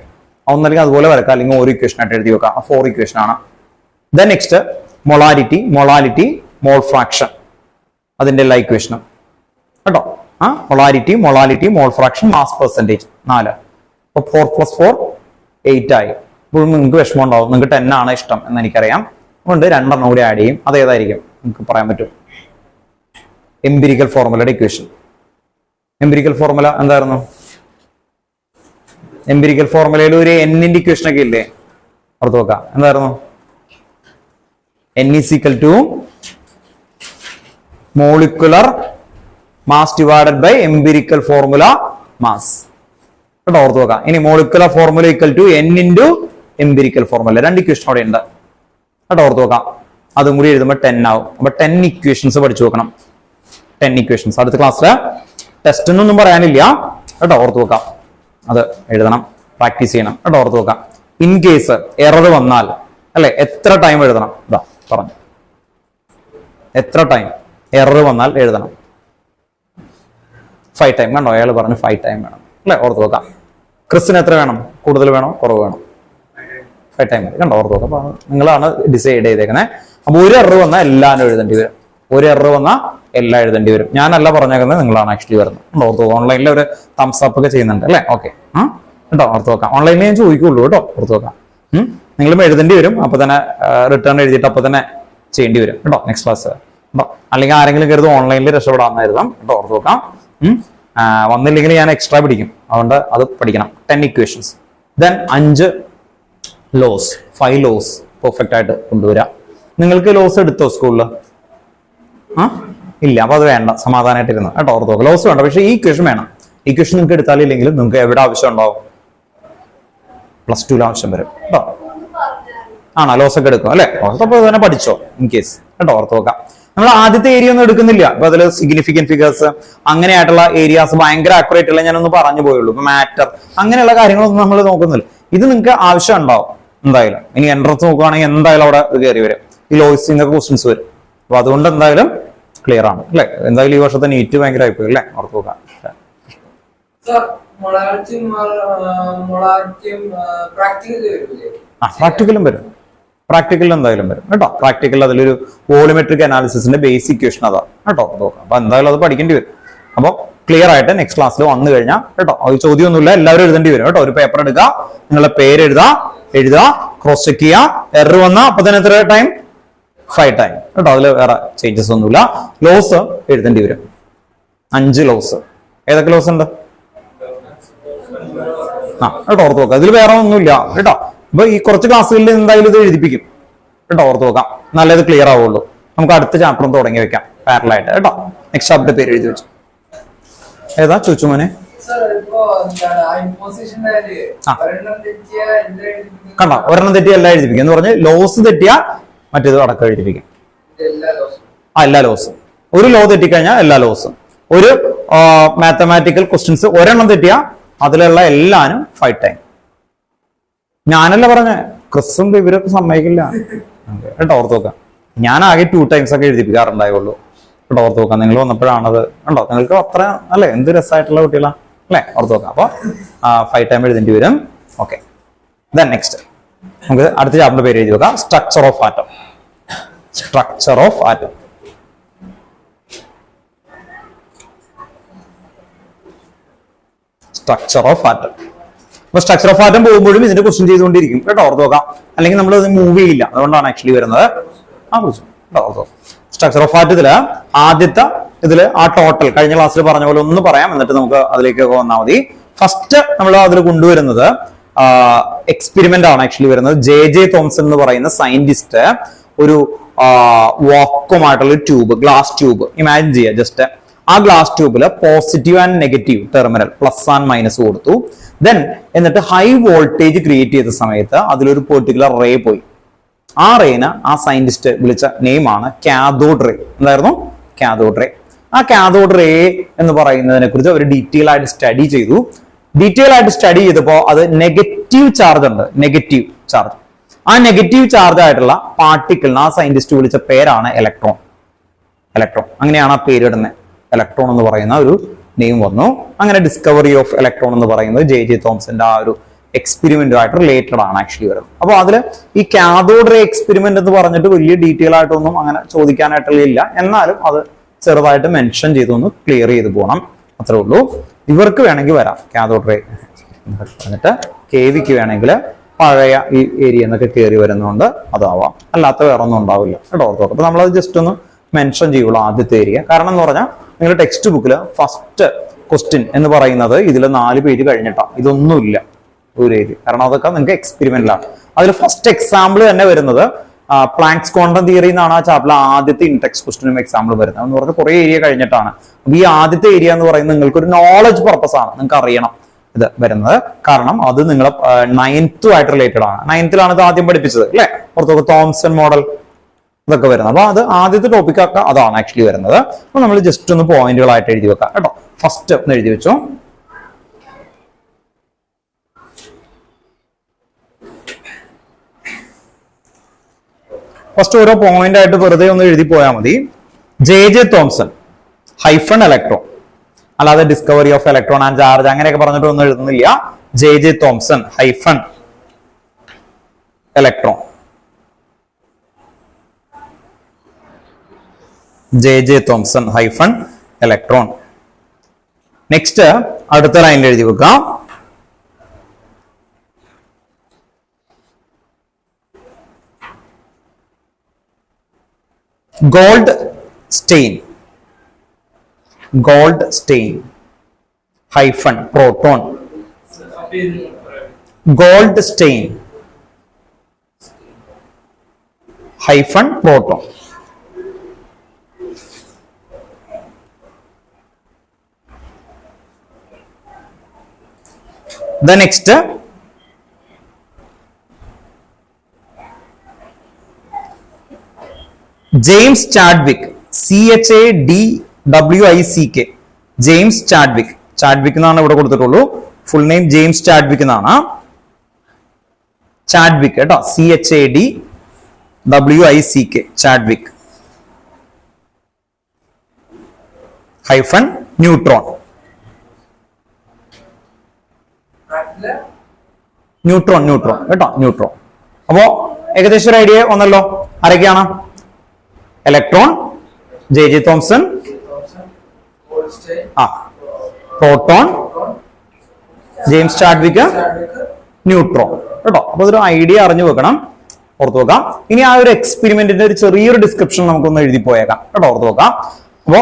ഒന്നല്ലെങ്കിൽ അതുപോലെ വരക്കാം, അല്ലെങ്കിൽ ഒരു ഇക്വേഷൻ ആയിട്ട് എഴുതി വെക്കാം. 4 ഇക്വേഷൻ ആണ്. Then next molarity, mole fraction, അതിന്റെ എല്ലാ ഇക്വേഷനും കേട്ടോ. Molality, mole fraction, mass percentage 4. അപ്പൊ 4 + 4 8 ആയി. ഇപ്പോഴും നിങ്ങൾക്ക് വിഷമം ഉണ്ടാവും, നിങ്ങൾക്ക് 10 ആണ് ഇഷ്ടം എന്ന് എനിക്കറിയാം. അതുകൊണ്ട് 2 എണ്ണം കൂടി ആഡ് ചെയ്യും. അത് ഏതായിരിക്കും നിങ്ങൾക്ക് പറയാൻ പറ്റും? എംപിരിക്കൽ ഫോർമുലയുടെ ഇക്വേഷൻ. എംപിരിക്കൽ ഫോർമുല എന്തായിരുന്നു? എംപിരിക്കൽ ഫോർമുലയിൽ ഒരു എന്നിന്റെ ഇക്വേഷൻ ഒക്കെ ഇല്ലേ, ഓർത്ത് നോക്കാം. എന്തായിരുന്നു? n = molecular mass divided by empirical formula mass കേട്ടോ, ഓർത്ത് നോക്കാം. ഇനി molecular formula = n × empirical formula. 2 equation അവിടെ ഉണ്ട് കേട്ടോ, ഓർത്ത് നോക്കാം. അതും കൂടി എഴുതുമ്പോൾ 10 ആവും. അപ്പൊ 10 ഇക്വേഷൻസ് പഠിച്ചു നോക്കണം. 10 ഇക്വേഷൻസ് അടുത്ത ക്ലാസ്സില് ടെസ്റ്റ് എന്നൊന്നും പറയാനില്ല കേട്ടോ, ഓർത്ത് നോക്കാം. അത് എഴുതണം, പ്രാക്ടീസ് ചെയ്യണം കേട്ടോ, ഓർത്ത് നോക്കാം. ഇൻ കേസ് എറർ വന്നാൽ അല്ലെ എത്ര ടൈം എഴുതണം? ഇതാ പറഞ്ഞു, എത്ര ടൈം എറർ വന്നാൽ എഴുതണം? 5 ടൈം. കണ്ടോ, അയാൾ പറഞ്ഞു 5 ടൈം വേണം അല്ലെ, ഓർത്ത് നോക്കാം. ക്രിസ്റ്റിന് എത്ര വേണം? കൂടുതൽ വേണോ കുറവ് വേണോ? 5 ടൈം മതി. കണ്ടോ, ഓർത്ത് നോക്കാം. അപ്പൊ നിങ്ങളാണ് ഡിസൈഡ് ചെയ്തേക്കുന്നത്. അപ്പൊ ഒരു എറർ വന്നാൽ എല്ലാവരും എഴുതേണ്ടി വരും. ഒരു എറർ വന്നാൽ എല്ലാം എഴുതേണ്ടി വരും. ഞാനല്ല പറഞ്ഞേക്കുന്നത്, നിങ്ങളാണ് ആക്ച്വലി വരുന്നത്. ഓർത്ത് നോക്കാം. ഓൺലൈനിൽ ഒരു തംസ് അപ്പ് ഒക്കെ ചെയ്യുന്നുണ്ട് അല്ലെ. ഓക്കെ കേട്ടോ, ഓർത്ത് നോക്കാം. ഓൺലൈനിൽ ഞാൻ ചോദിക്കുള്ളൂ കേട്ടോ, ഓർത്ത് നോക്കാം. നിങ്ങളും എഴുതേണ്ടി വരും. അപ്പൊ തന്നെ റിട്ടേൺ എഴുതിയിട്ട് അപ്പൊ തന്നെ ചെയ്യേണ്ടി വരും കേട്ടോ, നെക്സ്റ്റ് ക്ലാസ് കേട്ടോ. അല്ലെങ്കിൽ ആരെങ്കിലും കരുതും ഓൺലൈനിൽ രക്ഷപ്പെടാമെന്ന് എഴുതാം കേട്ടോ, ഓർത്ത് നോക്കാം. വന്നില്ലെങ്കിൽ ഞാൻ എക്സ്ട്രാ പിടിക്കും, അതുകൊണ്ട് അത് പഠിക്കണം. 10 equations, then 5 laws, 5 laws perfect ആയിട്ട് കൊണ്ടുവരാം. നിങ്ങൾക്ക് ലോസ് എടുത്തോ സ്കൂളിൽ? ഇല്ല, അപ്പൊ അത് വേണ്ട, സമാധാനമായിട്ട് ഇരുന്നു കേട്ടോ, ഓർത്ത് നോക്കാം. ലോസ് വേണ്ട, പക്ഷേ ഈ ഇക്വേഷൻ വേണം. ഇക്വേഷൻ നിങ്ങൾക്ക് എടുത്താലില്ലെങ്കിലും നിങ്ങൾക്ക് എവിടെ ആവശ്യം ഉണ്ടാവും? +2 ആവശ്യം വരും കേട്ടോ. ആണോ, ലോസ് ഒക്കെ എടുക്കും അല്ലെ? അപ്പൊ തന്നെ പഠിച്ചോ ഇൻ കേസ് കേട്ടോ, ഓർത്ത് നോക്കാം. നമ്മൾ ആദ്യത്തെ ഏരിയ ഒന്നും എടുക്കുന്നില്ല. അപ്പൊ അതിൽ സിഗ്നിഫിക്കന്റ് ഫിഗേഴ്സ് അങ്ങനെയായിട്ടുള്ള ഏരിയാസ് ഭയങ്കര ആക്യുറേറ്റ് അല്ല, ഞാനൊന്ന് പറഞ്ഞു പോയുള്ളൂ. ഇപ്പൊ മാറ്റർ അങ്ങനെയുള്ള കാര്യങ്ങളൊന്നും നമ്മൾ നോക്കുന്നില്ല. ഇത് നിങ്ങൾക്ക് ആവശ്യം ഉണ്ടാവും എന്തായാലും. ഇനി എൻട്രൻസ് നോക്കുകയാണെങ്കിൽ എന്തായാലും അവിടെ കയറി വരും, ഈ ലോയിസിന്റെ ക്വസ്റ്റ്യൻസ് വരും. അപ്പൊ അതുകൊണ്ട് എന്തായാലും ക്ലിയർ ആണ് അല്ലെ. എന്തായാലും ഈ വർഷത്തെ നീറ്റ് ഭയങ്കര ആയിപ്പോയി അല്ലെ, ഓർത്ത് നോക്കാം. പ്രാക്ടിക്കലും വരും, പ്രാക്ടിക്കൽ എന്തായാലും വരും കേട്ടോ. പ്രാക്ടിക്കൽ അതിലൊരു വോളിമെട്രിക് അനാലിസിന്റെ ബേസിക് ഇക്വേഷൻ അതാണ് കേട്ടോ, നോക്കാം. അപ്പൊ എന്തായാലും അത് പഠിക്കേണ്ടി വരും. അപ്പൊ ക്ലിയർ ആയിട്ട് നെക്സ്റ്റ് ക്ലാസ്സിൽ വന്നു കഴിഞ്ഞാൽ കേട്ടോ, അത് ചോദ്യമൊന്നുമില്ല, എല്ലാവരും എഴുതേണ്ടി വരും കേട്ടോ. ഒരു പേപ്പർ എടുക്കുക, നിങ്ങളുടെ പേര് എഴുതുക, ക്രോസ് ചെക്ക് ചെയ്യുക. എറർ വന്നാൽ അപ്പൊ തന്നെ എത്ര ടൈം? 5 ടൈം കേട്ടോ. അതിൽ വേറെ ചേഞ്ചസ് ഒന്നുമില്ല. ലോസ് എഴുതേണ്ടി വരും, 5 ലോസ്. ഏതൊക്കെ ലോസ് ഉണ്ട് കേട്ടോ, ഓർത്ത് നോക്കാം. ഇതിൽ വേറെ ഒന്നുമില്ല കേട്ടോ. അപ്പൊ ഈ കുറച്ച് ക്ലാസ്സുകളിൽ എന്തായാലും ഇത് എഴുതിപ്പിക്കും കേട്ടോ, ഓർത്ത് നോക്കാം. നല്ലത് ക്ലിയർ ആവുള്ളൂ. നമുക്ക് അടുത്ത ചാപ്റ്ററും തുടങ്ങി വെക്കാം പാരലായിട്ട് കേട്ടോ. നെക്സ്റ്റ് ചാപ്റ്റർ പേര് എഴുതി വെച്ചു. ഏതാ ചോദിച്ചുമോനെ? കണ്ടോ, ഒരെണ്ണം തെറ്റിയ എല്ലാം എഴുതിപ്പിക്കും എന്ന് പറഞ്ഞ് ലോസ് തെറ്റിയ മറ്റേത് അടക്കം എഴുതിപ്പിക്കും. എല്ലാ ലോസും. ഒരു ലോ തെറ്റിക്കഴിഞ്ഞാൽ എല്ലാ ലോസും. ഒരു മാത്തമാറ്റിക്കൽ ക്വസ്റ്റ്യൻസ് ഒരെണ്ണം തെറ്റിയ അതിലുള്ള എല്ലാനും 5 ടൈം. ഞാനല്ല പറഞ്ഞ, ക്രിസ്സും ഇവരൊക്കെ സമ്മതിക്കില്ല കേട്ടോ, ഓർത്ത് നോക്കാം. ഞാൻ ആകെ 2 ടൈംസ് ഒക്കെ എഴുതിപ്പിക്കാറുണ്ടായുള്ളൂ കേട്ടോ, ഓർത്ത് നോക്കാം. നിങ്ങൾ വന്നപ്പോഴാണത് കണ്ടോ, നിങ്ങൾക്ക് അത്ര അല്ലെ, എന്ത് രസമായിട്ടുള്ള കുട്ടികളാ അല്ലെ, ഓർത്ത് നോക്കാം. അപ്പൊ 5 ടൈം എഴുതേണ്ടി വരും. ഓക്കെ, ദെൻ നെക്സ്റ്റ് നമുക്ക് അടുത്ത ചാപ്റ്ററിന്റെ പേര് എഴുതി വെക്കാം. Structure of atom. Structure of atom. Structure of atom. അപ്പൊ സ്ട്രക്ചർ ഓഫ് ആറ്റം പോകുമ്പോഴും ഇതിന്റെ ക്വസ്റ്റ്യൻ ചെയ്തുകൊണ്ടിരിക്കും കേട്ടോ, ഓർത്ത് നോക്കാം. അല്ലെങ്കിൽ നമ്മൾ അത് മൂവ് ചെയ്യില്ല, അതുകൊണ്ടാണ് ആക്ച്വലി വരുന്നത്. സ്ട്രക്ചർ ഓഫ് ആറ്റത്തില് ആദ്യത്തെ ഇതില് ആ ടോട്ടൽ കഴിഞ്ഞ ക്ലാസ്സിൽ പറഞ്ഞ പോലെ ഒന്ന് പറയാം, എന്നിട്ട് നമുക്ക് അതിലേക്ക് വന്നാൽ മതി. ഫസ്റ്റ് നമ്മൾ അതിൽ കൊണ്ടുവരുന്നത് എക്സ്പെരിമെന്റ് ആണ് ആക്ച്വലി വരുന്നത്. ജെ തോംസൺ എന്ന് പറയുന്ന സയന്റിസ്റ്റ് ഒരു വാക്വമായിട്ടുള്ള ട്യൂബ്, ഗ്ലാസ് ട്യൂബ് ഇമാജിൻ ചെയ്യുക ജസ്റ്റ്. ആ ഗ്ലാസ് ട്യൂബിൽ positive and negative terminal plus and minus കൊടുത്തു. ദെൻ എന്നിട്ട് ഹൈ വോൾട്ടേജ് ക്രിയേറ്റ് ചെയ്ത സമയത്ത് അതിലൊരു പെർട്ടിക്കുലർ റേ പോയി. ആ റേന് ആ സയന്റിസ്റ്റ് വിളിച്ച നെയിമാണ് കാഥോഡ് റേ. എന്തായിരുന്നു? Cathode ray. ആ കാഥോഡ് റേ എന്ന് പറയുന്നതിനെ കുറിച്ച് അവർ ഡീറ്റെയിൽ ആയിട്ട് സ്റ്റഡി ചെയ്തു. ഡീറ്റെയിൽ ആയിട്ട് സ്റ്റഡി ചെയ്തപ്പോൾ അത് നെഗറ്റീവ് ചാർജ് ഉണ്ട്, നെഗറ്റീവ് ചാർജ്. ആ നെഗറ്റീവ് ചാർജ് ആയിട്ടുള്ള പാർട്ടിക്കിളിന് ആ സയന്റിസ്റ്റ് വിളിച്ച പേരാണ് ഇലക്ട്രോൺ. ഇലക്ട്രോൺ അങ്ങനെയാണ് ആ പേര് ഇടുന്നത്. ഇലക്ട്രോൺ എന്ന് പറയുന്ന ഒരു നെയിം വന്നു. അങ്ങനെ ഡിസ്കവറി ഓഫ് ഇലക്ട്രോൺ എന്ന് പറയുന്നത് ജെ തോംസന്റെ ആ ഒരു എക്സ്പെരിമെന്റുമായിട്ട് റിലേറ്റഡ് ആണ് ആക്ച്വലി വരുന്നത്. അപ്പോൾ അതിൽ ഈ കാഥോഡ് റേ എക്സ്പെരിമെന്റ് എന്ന് പറഞ്ഞിട്ട് വലിയ ഡീറ്റെയിൽ ആയിട്ടൊന്നും അങ്ങനെ ചോദിക്കാനായിട്ടില്ല. എന്നാലും അത് ചെറുതായിട്ട് മെൻഷൻ ചെയ്തൊന്ന് ക്ലിയർ ചെയ്ത് പോകണം, അത്രേ ഉള്ളൂ. ഇവർക്ക് വേണമെങ്കിൽ വരാം കാഥോഡ് റേ എന്നിട്ട് KVക്ക് വേണമെങ്കിൽ പഴയ ഈ ഏരിയ എന്നൊക്കെ കയറി വരുന്നതുകൊണ്ട് അതാവാം, അല്ലാത്ത വേറെ ഒന്നും ഉണ്ടാവില്ല കേട്ടോ. അപ്പൊ നമ്മളത് ജസ്റ്റ് ഒന്ന് മെൻഷൻ ചെയ്യുള്ളൂ ആദ്യത്തെ ഏരിയ. കാരണം എന്ന് പറഞ്ഞാൽ നിങ്ങളുടെ ടെക്സ്റ്റ് ബുക്കിൽ ഫസ്റ്റ് ക്വസ്റ്റ്യൻ എന്ന് പറയുന്നത് ഇതിൽ 4 പേജ് കഴിഞ്ഞിട്ടാണ്. ഇതൊന്നുമില്ല ഒരു ഏരിയ, കാരണം അതൊക്കെ നിങ്ങൾക്ക് എക്സ്പെരിമെന്റിലാണ്. അതിൽ ഫസ്റ്റ് എക്സാമ്പിൾ തന്നെ വരുന്നത് പ്ലാങ്ക്സ് ക്വാണ്ടം തിയറി എന്നാണ് ആ ചാപ്റ്ററിൽ ആദ്യത്തെ ഇൻടെക്സ്റ്റ് ക്വസ്റ്റ്യനും എക്സാമ്പിൾ വരുന്നത്. എന്ന് പറഞ്ഞാൽ കുറെ ഏരിയ കഴിഞ്ഞിട്ടാണ്. അപ്പൊ ഈ ആദ്യത്തെ ഏരിയ എന്ന് പറയുന്നത് നിങ്ങൾക്ക് ഒരു നോളജ് പർപ്പസ് ആണ്, നിങ്ങൾക്ക് അറിയണം ഇത് വരുന്നത്. കാരണം അത് നിങ്ങളെ 9th ആയിട്ട് റിലേറ്റഡ് ആണ്. 9th ഇത് ആദ്യം പഠിപ്പിച്ചത് അല്ലെ, പുറത്തൊക്കെ തോംസൺ മോഡൽ ഇതൊക്കെ വരുന്നത്. അപ്പൊ അത് ആദ്യത്തെ ടോപ്പിക്കൊക്കെ അതാണ് ആക്ച്വലി വരുന്നത്. അപ്പൊ നമ്മൾ ജസ്റ്റ് ഒന്ന് പോയിന്റുകളായിട്ട് എഴുതി വെക്കാം കേട്ടോ. ഫസ്റ്റ് ഒന്ന് എഴുതി വെച്ചു. ഫസ്റ്റ് ഓരോ പോയിന്റ് ആയിട്ട് വെറുതെ ഒന്ന് എഴുതി പോയാൽ മതി. ജെ തോംസൺ ഹൈഫൺ ഇലക്ട്രോൺ, അല്ലാതെ discovery of electron and charge അങ്ങനെയൊക്കെ പറഞ്ഞിട്ട് ഒന്നും എഴുതുന്നില്ല. J Thomson hyphen electron, J Thomson hyphen electron. Next അടുത്ത ലൈനിൽ എഴുതി വെക്കാം. Goldstein hyphen proton, Goldstein hyphen proton. The next James Chadwick, CHADWICK, James Chadwick. Chadwick എന്നാണ് ഇവിടെ കൊടുത്തിട്ടുള്ളൂ. ഫുൾ നെയിം ജെയിംസ് ചാഡ്വിക് എന്നാണ്. ചാഡ്വിക് കേട്ടോ, CHADWICK, Chadwick hyphen neutron. Neutron കേട്ടോ, ന്യൂട്രോൺ. അപ്പോ ഏകദേശം ഒരു ഐഡിയ വന്നല്ലോ. ആരൊക്കെയാണ്? Electron, J Thomson, proton, James Chadwick, neutron കേട്ടോ. അപ്പൊ ഒരു ഐഡിയ അറിഞ്ഞു വെക്കണം, ഓർത്ത് വെക്കാം. ഇനി ആ ഒരു എക്സ്പെരിമെന്റിന്റെ ഒരു ചെറിയൊരു ഡിസ്ക്രിപ്ഷൻ നമുക്കൊന്ന് എഴുതി പോയേക്കാം കേട്ടോ, ഓർത്ത് വെക്കാം. അപ്പോ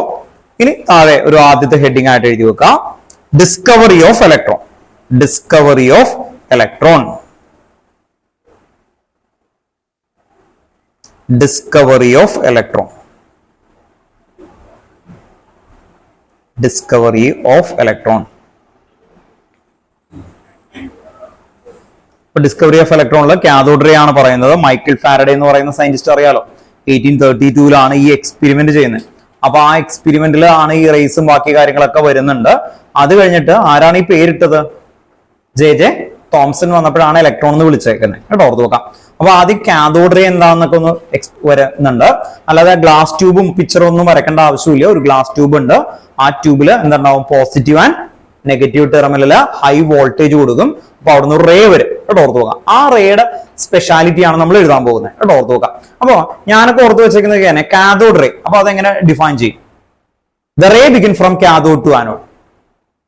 ഇനി താഴെ ഒരു ആദ്യത്തെ ഹെഡിങ് ആയിട്ട് എഴുതി വെക്കാം, discovery of electron. Discovery of electron. Discovery of electron. Discovery of electron. Discovery of ഇലക്ട്രോണില് കാഥോഡ് റേ ആണ് പറയുന്നത്. മൈക്കിൾ ഫാരഡേ എന്ന് പറയുന്ന സയന്റിസ്റ്റ് അറിയാലോ, 1832 ഈ എക്സ്പെരിമെന്റ് ചെയ്യുന്നത്. അപ്പൊ ആ എക്സ്പെരിമെന്റിൽ ആണ് ഈ റേസും ബാക്കി കാര്യങ്ങളൊക്കെ വരുന്നുണ്ട്. അത് കഴിഞ്ഞിട്ട് ആരാണ് ഈ പേരിട്ടത്? ജെ തോംസൺ വന്നപ്പോഴാണ് ഇലക്ട്രോൺ എന്ന് വിളിച്ചേക്കുന്നത് കേട്ടോ, ഓർത്ത് നോക്കാം. അപ്പൊ ആദ്യം കാഥോഡ് റേ എന്താന്നൊക്കെ ഒന്ന് വരുന്നുണ്ട്. അല്ലാതെ ഗ്ലാസ് ട്യൂബും പിക്ചറും ഒന്നും വരക്കേണ്ട ആവശ്യമില്ല. ഒരു ഗ്ലാസ് ട്യൂബ് ഉണ്ട്. ആ ട്യൂബിൽ എന്തുണ്ടാവും? പോസിറ്റീവ് ആൻഡ് നെഗറ്റീവ് ടെർമിനലില് ഹൈ വോൾട്ടേജ് കൊടുക്കും. അപ്പൊ അവിടുന്ന് ഒരു റേ വരും കേട്ടോ, ഓർത്ത് നോക്കാം. ആ റേയുടെ സ്പെഷ്യാലിറ്റി ആണ് നമ്മൾ എഴുതാൻ പോകുന്നത് കേട്ടോ, ഓർത്ത് നോക്കാം. അപ്പൊ ഞാനൊക്കെ ഓർത്ത് വെച്ചേക്കുന്നത് കാഥോഡ് റേ. അപ്പൊ അതെങ്ങനെ ഡിഫൈൻ ചെയ്യും? The ray begin from cathode to anode.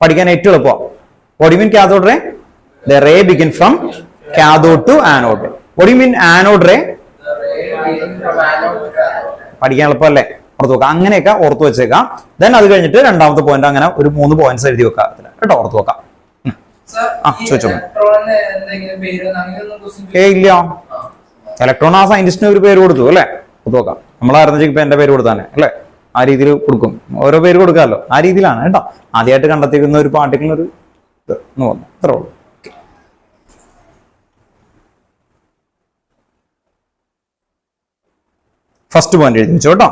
പഠിക്കാൻ ഏറ്റവും എളുപ്പമാണ്. What do you mean cathode ray? The ray begin from cathode to anode. What do you mean anode ray? The ray begin from anode to cathode. പഠിക്കാൻ എളുപ്പമല്ലേ, ഓർത്ത് വെക്കാം. അങ്ങനെയൊക്കെ ഓർത്ത് വെച്ചേക്കാം. ദെൻ അത് കഴിഞ്ഞിട്ട് രണ്ടാമത്തെ പോയിന്റ് അങ്ങനെ ഒരു 3 പോയിന്റ്സ് എഴുതി വെക്കാം കേട്ടോ, ഓർത്ത് വെക്കാം. ചോദിച്ചോ. ഇല്ല, ഇലക്ട്രോൺ ആ സയന്റിസ്റ്റിന് ഒരു പേര് കൊടുത്തു അല്ലെ, ഓർത്ത് വെക്കാം. നമ്മളായിരുന്നു ഇപ്പൊ എന്റെ പേര് കൊടുത്താനെ അല്ലെ. ആ രീതിയിൽ കൊടുക്കും, ഓരോ പേര് കൊടുക്കാമല്ലോ, ആ രീതിയിലാണ് കേട്ടോ. ആദ്യമായിട്ട് കണ്ടെത്തിക്കുന്ന ഒരു പാർട്ടിക്കിൾ ഒരു ഇത് എന്ന് പറഞ്ഞു, അത്രേ ഉള്ളൂ. ഫസ്റ്റ് പോയിന്റ് എഴുതി വെച്ചോ കേട്ടോ.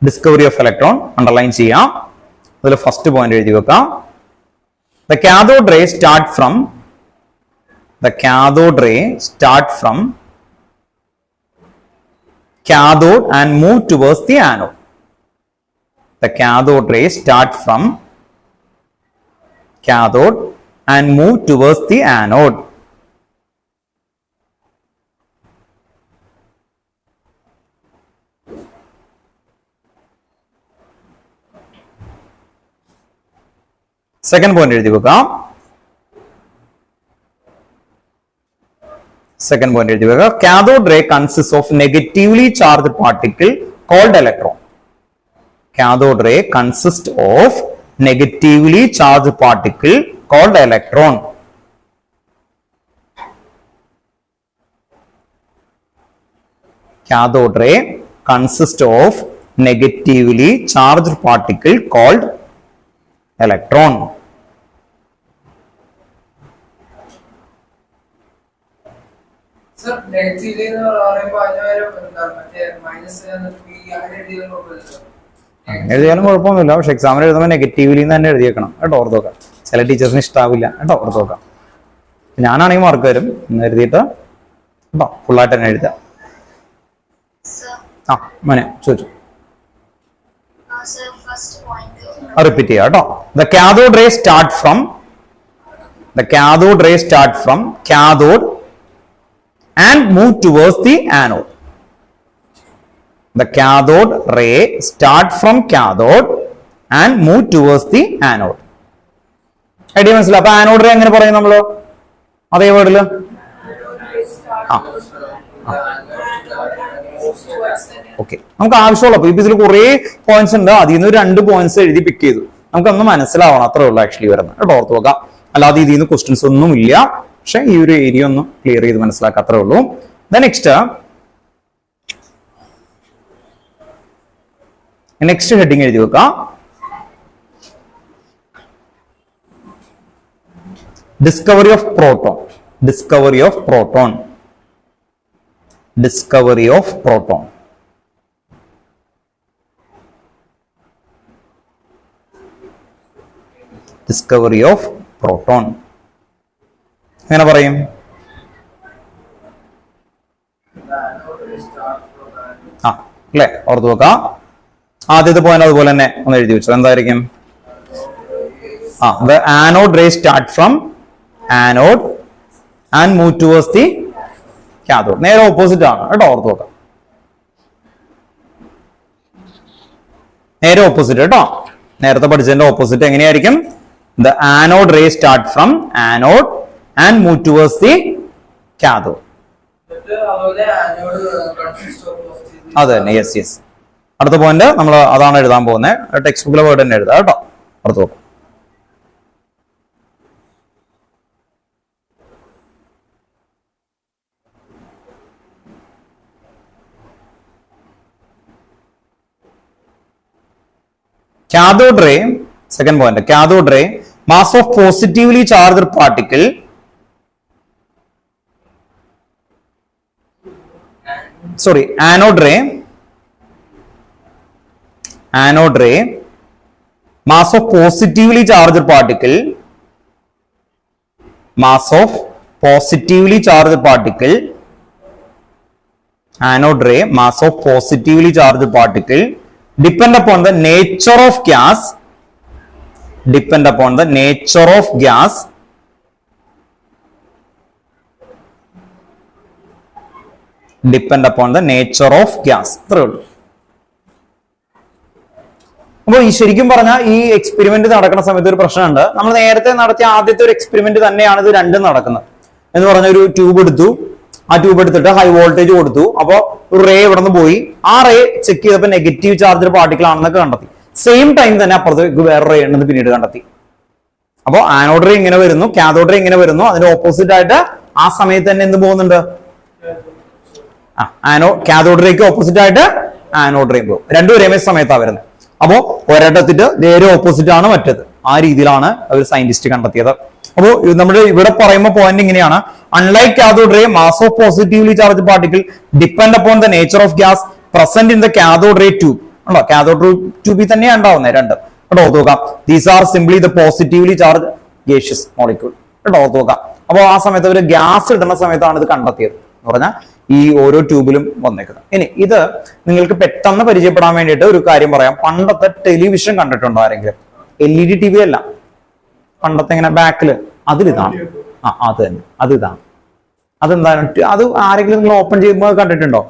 ഡിസ്കവറി ഓഫ് ഇലക്ട്രോൺ അണ്ടർലൈൻ ചെയ്യാം. അതിൽ ഫസ്റ്റ് പോയിന്റ് എഴുതി വെക്കാം. The cathode ray start from cathode and move towards the anode. The cathode ray start from cathode and move towards the anode. Second point എഴുതി വെക്കാം. Second point എഴുതി വെക്കാം. Cathode ray consists of negatively charged particle called electron. Cathode ray consists of negatively charged particle called electron. Cathode ray consists of negatively charged particle called electron. Sir, negatively എഴുതിയാലും കുഴപ്പമൊന്നുമില്ല, പക്ഷെ എക്സാമിന് എഴുതുമ്പോൾ negatively തന്നെ എഴുതിയേക്കണം കേട്ടോ, ഓർത്ത് നോക്കാം. ചില ടീച്ചേഴ്സിന് ഇഷ്ടാവില്ല കേട്ടോ, ഓർത്ത് നോക്കാം. ഞാനാണെങ്കിൽ മാർക്ക് വരും എന്ന് എഴുതിയിട്ട് കേട്ടോ, ഫുള്ളായിട്ട് തന്നെ എഴുതാം. ആ മോനെ ചോദിച്ചു, റിപ്പീറ്റ് ചെയ്യാം കേട്ടോ. The cathode ray start from cathode and move towards the anode. The cathode ray start from cathode and move towards the anode. Idea മനസ്സിലായി? അപ്പൊ ആനോഡ് റേ എങ്ങനെ പറയും നമ്മള് അതേ വേർഡില്? ഓക്കെ, നമുക്ക് ആവശ്യമുള്ളപ്പോ ഇപ്പൊ ഇതിൽ കുറെ പോയിന്റ്സ് ഉണ്ട്, അതിൽ നിന്ന് 2 പോയിന്റ്സ് എഴുതി പിക്ക് ചെയ്തു. നമുക്കൊന്ന് മനസ്സിലാവണം, അത്രേ ഉള്ളൂ ആക്ച്വലി വരുന്നത് കേട്ടോ, ഓർത്ത് നോക്കാം. അല്ലാതെ ഇതിൽ നിന്ന് ക്വസ്റ്റ്യൻസ് ഒന്നും ഇല്ല, പക്ഷെ ഈ ഒരു ഏരിയ ഒന്ന് ക്ലിയർ ചെയ്ത് മനസ്സിലാക്കാം, അത്രേ ഉള്ളൂ. നെക്സ്റ്റ് ഹെഡിങ് എഴുതി വെക്കാം. Discovery of proton. Discovery of proton. Discovery of proton. Discovery of proton. എങ്ങനെ പറയും? ആ അല്ലേ, ഓർത്ത് നോക്കാം. ആദ്യത്തെ പോയിന്റ് അതുപോലെ തന്നെ ഒന്ന് എഴുതി വെച്ചു, എന്തായിരിക്കും? The anode ray start from anode and move towards the cathode. നേരെ ഓപ്പോസിറ്റ് ആണ് കേട്ടോ, ഓർത്ത് നോക്കാം. നേരെ ഓപ്പോസിറ്റ് കേട്ടോ, നേരത്തെ പഠിച്ചതിന്റെ ഓപ്പോസിറ്റ് എങ്ങനെയായിരിക്കും? The anode ray start from anode and move towards the cathode. അത് തന്നെ, യെസ് യെസ്. അടുത്ത പോയിന്റ് നമ്മൾ അതാണ് എഴുതാൻ പോകുന്നത്. ടെക്സ്റ്റ് ബുക്കിലെ വേർഡ് തന്നെ എഴുതാം കേട്ടോ, ഓർത്ത് നോക്കാം. Cathode ray, second point, cathode ray, mass of positively charged particle anode ray, mass of positively charged particle, anode ray, mass of positively charged particle, depend upon the nature of gas, depend upon the nature of gas, depend upon the nature of gas. അത്രേ ഉള്ളൂ. അപ്പോൾ ഈ ശരിക്കും പറഞ്ഞാൽ ഈ experiment നടക്കുന്ന സമയത്ത് ഒരു പ്രശ്നമുണ്ട്. നമ്മൾ നേരത്തെ നടത്തിയ ആദ്യത്തെ ഒരു എക്സ്പെരിമെന്റ് തന്നെയാണ് ഇത് രണ്ടും നടക്കുന്നത്. എന്ന് പറഞ്ഞ ഒരു ട്യൂബ് എടുത്തു, ആ ട്യൂബ് എടുത്തിട്ട് ഹൈ വോൾട്ടേജ് കൊടുത്തു, അപ്പൊ ഒരു റേ ഇവിടെ നിന്ന് പോയി, ആ റേ ചെക്ക് ചെയ്തപ്പോൾ നെഗറ്റീവ് ചാർജ് പാർട്ടിക്കിൾ ആണെന്നൊക്കെ കണ്ടെത്തി. സെയിം ടൈം തന്നെ അപ്പുറത്ത് വേറെ റേ ഉണ്ടെന്ന് പിന്നീട് കണ്ടെത്തി. അപ്പോൾ ആനോഡ് റേ ഇങ്ങനെ വരുന്നു, കാഥോഡ് റേ ഇങ്ങനെ വരുന്നു, അതിന്റെ ഓപ്പോസിറ്റ് ആയിട്ട് ആ സമയത്ത് തന്നെ എന്ത് പോകുന്നുണ്ട്? കാഥോഡ് റേക്ക് ഓപ്പോസിറ്റ് ആയിട്ട് ആനോഡ് റെയിൻബോ. രണ്ടും ഒരേ സമയത്താണ് വരുന്നത്. അപ്പോ ഒരിടത്തിട്ട് നേരെ ഓപ്പോസിറ്റ് ആണ് മറ്റത്. ആ രീതിയിലാണ് അവർ സയന്റിസ്റ്റ് കണ്ടെത്തിയത്. അപ്പോൾ നമ്മുടെ ഇവിടെ പറയുമ്പോൾ പോയിന്റ് ഇങ്ങനെയാണ്: unlike cathode ray, mass of positively charge particle depend upon the nature of gas present in the cathode ray tube. ഉണ്ടോ? കാഥോഡ് ട്യൂബിൽ തന്നെയാണ് ഉണ്ടാവുന്നത് രണ്ട്. കേട്ടോ, ഓർത്ത് നോക്കാം. These are simply the positively charge gaseous molecule. കേട്ടോ, ഓർത്ത് നോക്കാം. അപ്പോൾ ആ സമയത്ത് അവർ ഗ്യാസ് ഇടുന്ന സമയത്താണ് ഇത് കണ്ടെത്തിയത് എന്ന് പറഞ്ഞാൽ ഈ ഓരോ ട്യൂബിലും വന്നേക്കുന്നത്. ഇനി ഇത് നിങ്ങൾക്ക് പെട്ടെന്ന് പരിചയപ്പെടാൻ വേണ്ടിയിട്ട് ഒരു കാര്യം പറയാം. പണ്ടത്തെ ടെലിവിഷൻ കണ്ടിട്ടുണ്ടോ ആരെങ്കിലും? LED TV അല്ല, പണ്ടത്തെ ഇങ്ങനെ ബാക്കില് അതിലിതാണ്. അത് തന്നെ, അതിതാണ്. അതെന്താണ്? അത് ആരെങ്കിലും നിങ്ങൾ ഓപ്പൺ ചെയ്യുമ്പോൾ കണ്ടിട്ടുണ്ടോ?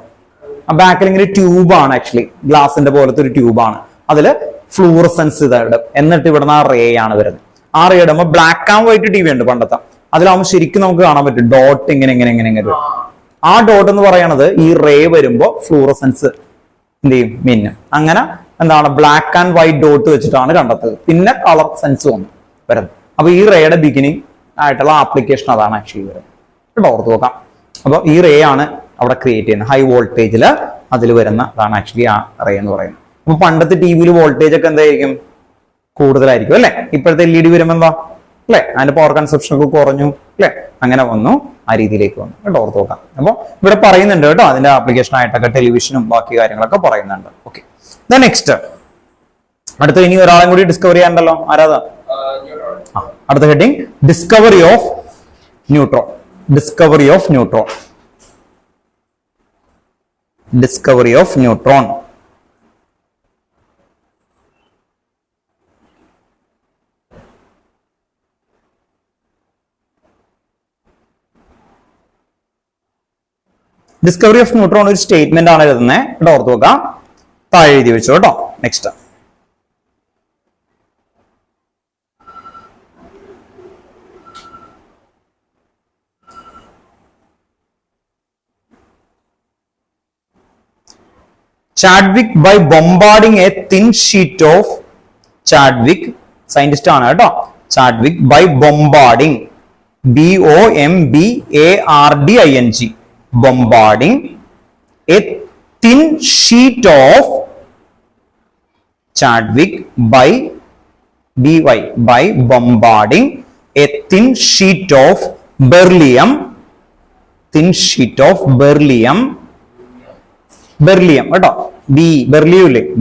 ആ ബാക്കിൽ ഇങ്ങനെ ട്യൂബാണ്, ആക്ച്വലി ഗ്ലാസിന്റെ പോലത്തെ ഒരു ട്യൂബാണ്. അതില് ഫ്ലൂറസൻസ് ഇടും. എന്നിട്ട് ഇവിടുന്ന് ആ റേ ആണ് വരുന്നത്. ആ റേ ഇടുമ്പോൾ ബ്ലാക്ക് ആൻഡ് വൈറ്റ് TV ഉണ്ട് പണ്ടത്തെ. അതിലാവുമ്പോൾ ശരിക്കും നമുക്ക് കാണാൻ പറ്റും ഡോട്ട് ഇങ്ങനെ ഇങ്ങനെ ഇങ്ങനെ ഇങ്ങനെ. ആ ഡോട്ട് എന്ന് പറയുന്നത് ഈ റേ വരുമ്പോ ഫ്ലൂറസൻസ് എന്ത് ചെയ്യും? മിന്നും. അങ്ങനെ എന്താണ് ബ്ലാക്ക് ആൻഡ് വൈറ്റ് ഡോട്ട് വെച്ചിട്ടാണ് കണ്ടെത്തത്. പിന്നെ കളർ സെൻസ് വരുന്നത്. അപ്പൊ ഈ റേയുടെ ബിഗിനിങ് ആയിട്ടുള്ള ആപ്ലിക്കേഷൻ അതാണ് ആക്ച്വലി വരുന്നത്. കേട്ടോ, ഓർത്ത് നോക്കാം. അപ്പൊ ഈ റേ ആണ് അവിടെ ക്രിയേറ്റ് ചെയ്യുന്നത്. ഹൈ വോൾട്ടേജിൽ അതിൽ വരുന്ന അതാണ് ആക്ച്വലി ആ റേ എന്ന് പറയുന്നത്. അപ്പൊ പണ്ടത്തെ ടിവിയിൽ വോൾട്ടേജ് ഒക്കെ എന്തായിരിക്കും? കൂടുതലായിരിക്കും അല്ലെ? ഇപ്പോഴത്തെ LED വരുമ്പോ എന്താ അല്ലെ? അതിന്റെ പവർ കൺസപ്ഷൻ ഒക്കെ കുറഞ്ഞു അല്ലെ? അങ്ങനെ വന്നു, ആ രീതിയിലേക്ക് വന്നു. കേട്ടോ, ഓർത്ത് നോക്കാം. അപ്പൊ ഇവിടെ പറയുന്നുണ്ട് കേട്ടോ, അതിന്റെ ആപ്ലിക്കേഷൻ ആയിട്ടൊക്കെ ടെലിവിഷനും ബാക്കി കാര്യങ്ങളൊക്കെ പറയുന്നുണ്ട്. ഓക്കെ, നെക്സ്റ്റ് അടുത്ത ഇനി ഒരാളെ കൂടി ഡിസ്കവർ ചെയ്യാണ്ടല്ലോ. ആരാതാ? അടുത്ത heading discovery of neutron. Discovery of neutron. Discovery of neutron. Discovery of neutron ഒരു സ്റ്റേറ്റ്മെന്റ് ആണ് എഴുതുന്നത്. ഇവിടെ ഓർത്ത് നോക്കാം. താഴെ എഴുതി വെച്ചു കേട്ടോ. Next Chadwick by bombarding a thin sheet of Chadwick, scientist ആണ് കേട്ടോ. Chadwick by bombarding, BOMBARDING, bombarding a thin sheet of Chadwick by bombarding a thin sheet of beryllium, beryllium കേട്ടോ.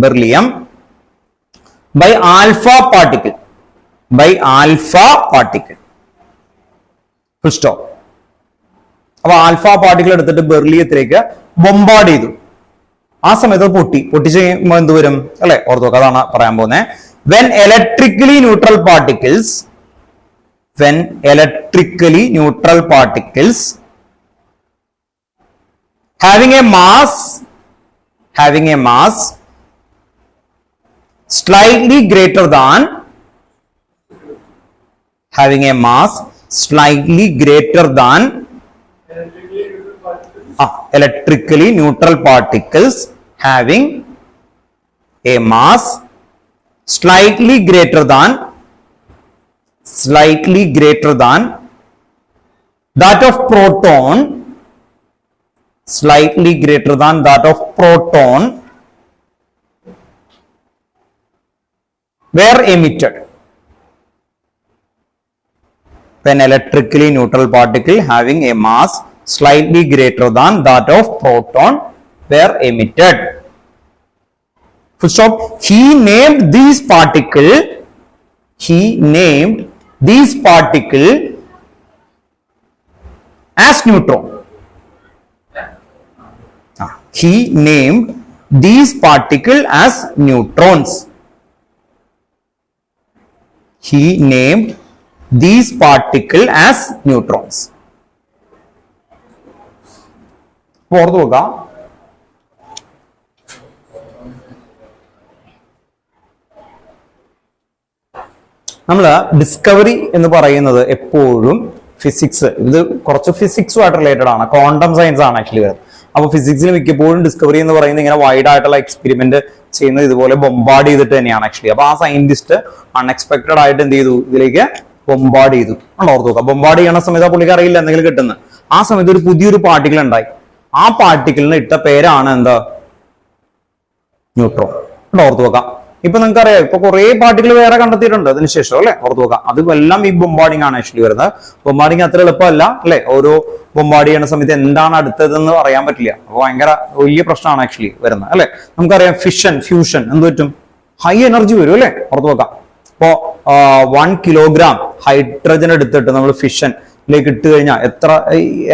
beryllium by alpha particle, full stop. അപ്പൊ alpha particle എടുത്തിട്ട് ബെർലിയത്തിലേക്ക് bombard ചെയ്തു. ആ സമയത്ത് പൊട്ടിച്ച് എന്ത് വരും അല്ലെ? ഓർത്ത് നോക്കുക. അതാണ് പറയാൻ പോകുന്നത്. when electrically neutral particles having a mass slightly greater than electrically neutral particles having a mass slightly greater than that of proton, were emitted. When electrically neutral particle having a mass slightly greater than that of proton were emitted. Full stop. He named these particle as neutron. He named these particle as neutrons. ഓർത്ത് നോക്കാം. നമ്മള് discovery എന്ന് പറയുന്നത് എപ്പോഴും physics, ഇത് കുറച്ച് ഫിസിക്സുമായിട്ട് related ആണ്. Quantum science ആണ് ആക്ച്വലി വരുന്നത്. അപ്പൊ ഫിസിക്സിൽ മിക്കപ്പോഴും ഡിസ്കവറി എന്ന് പറയുന്നത് ഇങ്ങനെ വൈഡ് ആയിട്ടുള്ള എക്സ്പെരിമെന്റ് ചെയ്യുന്നത് ഇതുപോലെ ബൊംബാർഡ് ചെയ്തിട്ട് തന്നെയാണ് ആക്ച്വലി. അപ്പൊ ആ സയന്റിസ്റ്റ് അൺഎക്സ്പെക്ടഡ് ആയിട്ട് എന്ത് ചെയ്തു? ഇതിലേക്ക് ബൊംബാർഡ് ചെയ്തു. ഓർത്ത് നോക്കാം. ബൊംബാർഡ് ചെയ്യണ സമയത്ത് ആ പുള്ളിക്ക് അറിയില്ല എന്തെങ്കിലും കിട്ടുന്നത്. ആ സമയത്ത് ഒരു പുതിയൊരു പാർട്ടിക്കിൾ ഉണ്ടായി. ആ പാർട്ടിക്കിളിന് ഇട്ട പേരാണ് എന്താ? ന്യൂട്രോൺ. കേട്ടോ, ഓർത്ത് വെക്കാം. ഇപ്പൊ നിങ്ങൾക്ക് അറിയാം, ഇപ്പൊ കുറെ പാർട്ടികൾ വേറെ കണ്ടെത്തിയിട്ടുണ്ട് അതിനുശേഷം അല്ലെ, ഓർത്ത് വെക്കാം. അതെല്ലാം ഈ ബൊമ്പാർഡിംഗ് ആണ് ആക്ച്വലി വരുന്നത്. ബൊമ്പാർഡിംഗ് അത്ര എളുപ്പമല്ല അല്ലെ, ഓരോ ബൊമ്പാർഡ് ചെയ്യുന്ന സമയത്ത് എന്താണ് അടുത്തതെന്ന് അറിയാൻ പറ്റില്ല. അപ്പൊ ഭയങ്കര വലിയ പ്രശ്നമാണ് ആക്ച്വലി വരുന്നത് അല്ലെ. നമുക്കറിയാം ഫിഷൻ, ഫ്യൂഷൻ എന്ത് പറ്റും, ഹൈ എനർജി വരും അല്ലെ, ഓർത്ത് വെക്കാം. ഇപ്പോ 1 കിലോഗ്രാം ഹൈഡ്രജൻ എടുത്തിട്ട് നമ്മൾ ഫിഷനിലേക്ക് ഇട്ട് കഴിഞ്ഞാൽ എത്ര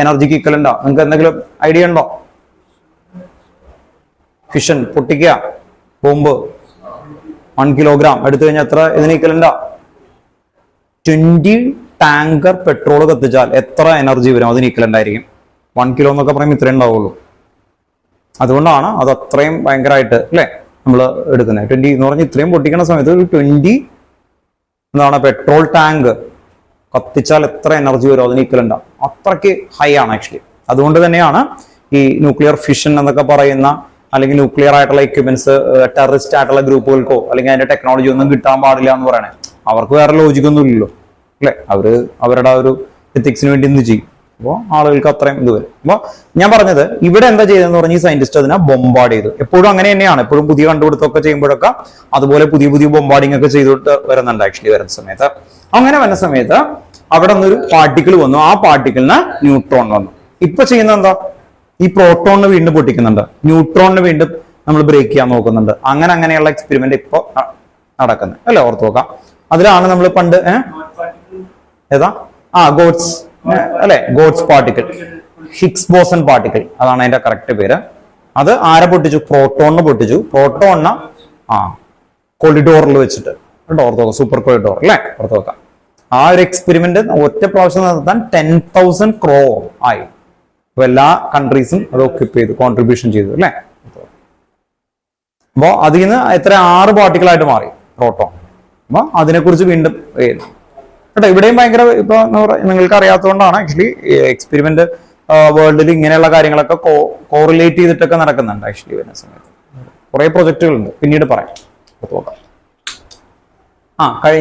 എനർജിക്ക് ഇക്വലന്റ് ആവും? നിങ്ങൾക്ക് എന്തെങ്കിലും ഐഡിയ ഉണ്ടോ? ഫിഷൻ പൊട്ടിക്കുക, ബോംബ് 1 കിലോഗ്രാം എടുത്തു കഴിഞ്ഞാൽ എത്ര ഇതിന് ഇക്വലന്റ്? 20 ടാങ്കർ പെട്രോൾ കത്തിച്ചാൽ എത്ര എനർജി വരും? അതിന് ഇക്വലന്റ് ആയിരിക്കും. 1 കിലോ എന്നൊക്കെ പറയുമ്പോൾ ഇത്രയും ഉണ്ടാവുള്ളൂ. അതുകൊണ്ടാണ് അത് അത്രയും ഭയങ്കരമായിട്ട് അല്ലെ നമ്മൾ എടുക്കുന്നത്. 20 എന്ന് പറഞ്ഞാൽ ഇത്രയും പൊട്ടിക്കുന്ന സമയത്ത് ഒരു 20 എന്താണ് പെട്രോൾ ടാങ്ക് കത്തിച്ചാൽ എത്ര എനർജി വരും? അതിന് ഇക്വലന്റ് ആവും. അത്രയ്ക്ക് ഹൈ ആണ് ആക്ച്വലി. അതുകൊണ്ട് തന്നെയാണ് ഈ ന്യൂക്ലിയർ ഫിഷൻ എന്നൊക്കെ പറയുന്ന അല്ലെങ്കിൽ ന്യൂക്ലിയർ ആയിട്ടുള്ള എക്യുപ്മെന്റ്സ് ടെററിസ്റ്റ് ആയിട്ടുള്ള ഗ്രൂപ്പുകൾക്കോ അല്ലെങ്കിൽ അതിന്റെ ടെക്നോളജി ഒന്നും കിട്ടാൻ പാടില്ല എന്ന് പറയണേ. അവർക്ക് വേറെ ലോജിക്കൊന്നും ഇല്ലല്ലോ അല്ലെ, അവരുടെ ഒരു എത്തിക്സിന് വേണ്ടി എന്ത് ചെയ്യും. അപ്പോൾ ആളുകൾക്ക് അത്രയും ഇത് വരും. അപ്പൊ ഞാൻ പറഞ്ഞത് ഇവിടെ എന്താ ചെയ്തതെന്ന് പറഞ്ഞാൽ ഈ സയന്റിസ്റ്റ് അതിനെ ബൊമ്പാർഡ് ചെയ്തു. എപ്പോഴും അങ്ങനെ തന്നെയാണ്, എപ്പോഴും പുതിയ കണ്ടുപിടുത്തമൊക്കെ ചെയ്യുമ്പോഴൊക്കെ അതുപോലെ പുതിയ പുതിയ ബൊമ്പാർഡിംഗ് ഒക്കെ ചെയ്തിട്ട് വരുന്നുണ്ട് ആക്ച്വലി. വരുന്ന സമയത്ത് അങ്ങനെ വരുന്ന സമയത്ത് അവിടെ നിന്നൊരു പാർട്ടിക്കിൾ വന്നു, ആ പാർട്ടിക്കിളിന് ന്യൂട്രോൺ വന്നു. ഇപ്പൊ ചെയ്യുന്നത് എന്താ, ഈ പ്രോട്ടോണിന് വീണ്ടും പൊട്ടിക്കുന്നുണ്ട്, ന്യൂട്രോണിന് വീണ്ടും നമ്മൾ ബ്രേക്ക് ചെയ്യാൻ നോക്കുന്നുണ്ട്. അങ്ങനെയുള്ള എക്സ്പെരിമെന്റ് ഇപ്പൊ നടക്കുന്നത് അല്ലെ, ഓർത്ത് നോക്കാം. അതിലാണ് നമ്മൾ പണ്ട് ഏതാ ഗോഡ്സ് അല്ലെ, God's particle, Higgs boson particle, അതാണ് അതിന്റെ കറക്റ്റ് പേര്. അത് ആരെ പൊട്ടിച്ചു? പ്രോട്ടോണിന് പൊട്ടിച്ചു. പ്രോട്ടോണിന് കൊളിഡോറിൽ വെച്ചിട്ട് ഓർത്ത് നോക്കാം, സൂപ്പർ കൊളിഡോർ അല്ലെ, ഓർത്ത് നോക്കാം. ആ ഒരു എക്സ്പെരിമെന്റ് ഒറ്റ പ്രാവശ്യം നടത്താൻ 10,000 crore ആയി. അപ്പൊ എല്ലാ കൺട്രീസും അത് ഒക്യുപ്പ് ചെയ്തു, കോൺട്രിബ്യൂഷൻ ചെയ്തു അല്ലെ. അപ്പോ അതിൽ നിന്ന് എത്ര 6 പാർട്ടിക്കിളായിട്ട് മാറി പ്രോട്ടോൺ. അപ്പൊ അതിനെക്കുറിച്ച് വീണ്ടും കേട്ടോ. ഇവിടെയും ഭയങ്കര ഇപ്പൊ നിങ്ങൾക്ക് അറിയാത്തതുകൊണ്ടാണ് ആക്ച്വലി എക്സ്പെരിമെന്റ് വേൾഡിൽ ഇങ്ങനെയുള്ള കാര്യങ്ങളൊക്കെ കോറിലേറ്റ് ചെയ്തിട്ടൊക്കെ നടക്കുന്നുണ്ട് ആക്ച്വലി. വരുന്ന സമയത്ത് കുറെ പ്രൊജക്ടുകളുണ്ട്, പിന്നീട് പറയാം.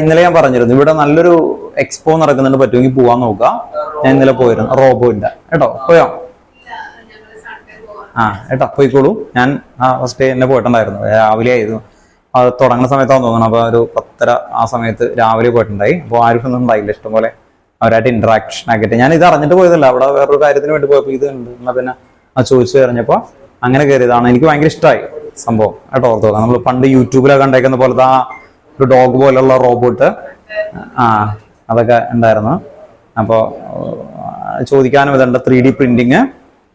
ഇന്നലെ ഞാൻ പറഞ്ഞിരുന്നു ഇവിടെ നല്ലൊരു എക്സ്പോ നടക്കുന്നുണ്ട്, പറ്റുമെങ്കിൽ പോവാൻ നോക്കുക. ഞാൻ ഇന്നലെ പോയിരുന്നു, റോബോന്റെ. കേട്ടോ, പോയോ? ഏട്ടാ പോയിക്കോളൂ. ഞാൻ ഫസ്റ്റ് ഡേ എന്നെ പോയിട്ടുണ്ടായിരുന്നു, രാവിലെ ആയിരുന്നു. അത് തുടങ്ങുന്ന സമയത്താണെന്ന് തോന്നുന്നു. അപ്പൊ ഒരു 10:30 ആ സമയത്ത് രാവിലെ പോയിട്ടുണ്ടായി. അപ്പോൾ ആരും ഒന്നും ഉണ്ടായില്ല, ഇഷ്ടംപോലെ അവരായിട്ട് ഇന്ററാക്ഷൻ ആക്കിയിട്ട്. ഞാൻ ഇത് അറിഞ്ഞിട്ട് പോയതല്ല, അവിടെ വേറൊരു കാര്യത്തിന് വേണ്ടി പോയപ്പോൾ ഇത് ഉണ്ട്. എന്നാ പിന്നെ ചോദിച്ചു കഴിഞ്ഞപ്പോൾ അങ്ങനെ കയറിയതാണ്. എനിക്ക് ഭയങ്കര ഇഷ്ടമായി സംഭവം കേട്ടോ. ഓർത്ത് നോക്കാം, നമ്മൾ പണ്ട് യൂട്യൂബിലൊക്കെ കണ്ടേക്കുന്ന പോലത്തെ ഒരു ഡോഗ് പോലുള്ള റോബോട്ട് അതൊക്കെ ഉണ്ടായിരുന്നു. അപ്പോൾ ചോദിക്കാനും ഇതുണ്ട്, 3D പ്രിന്റിങ്,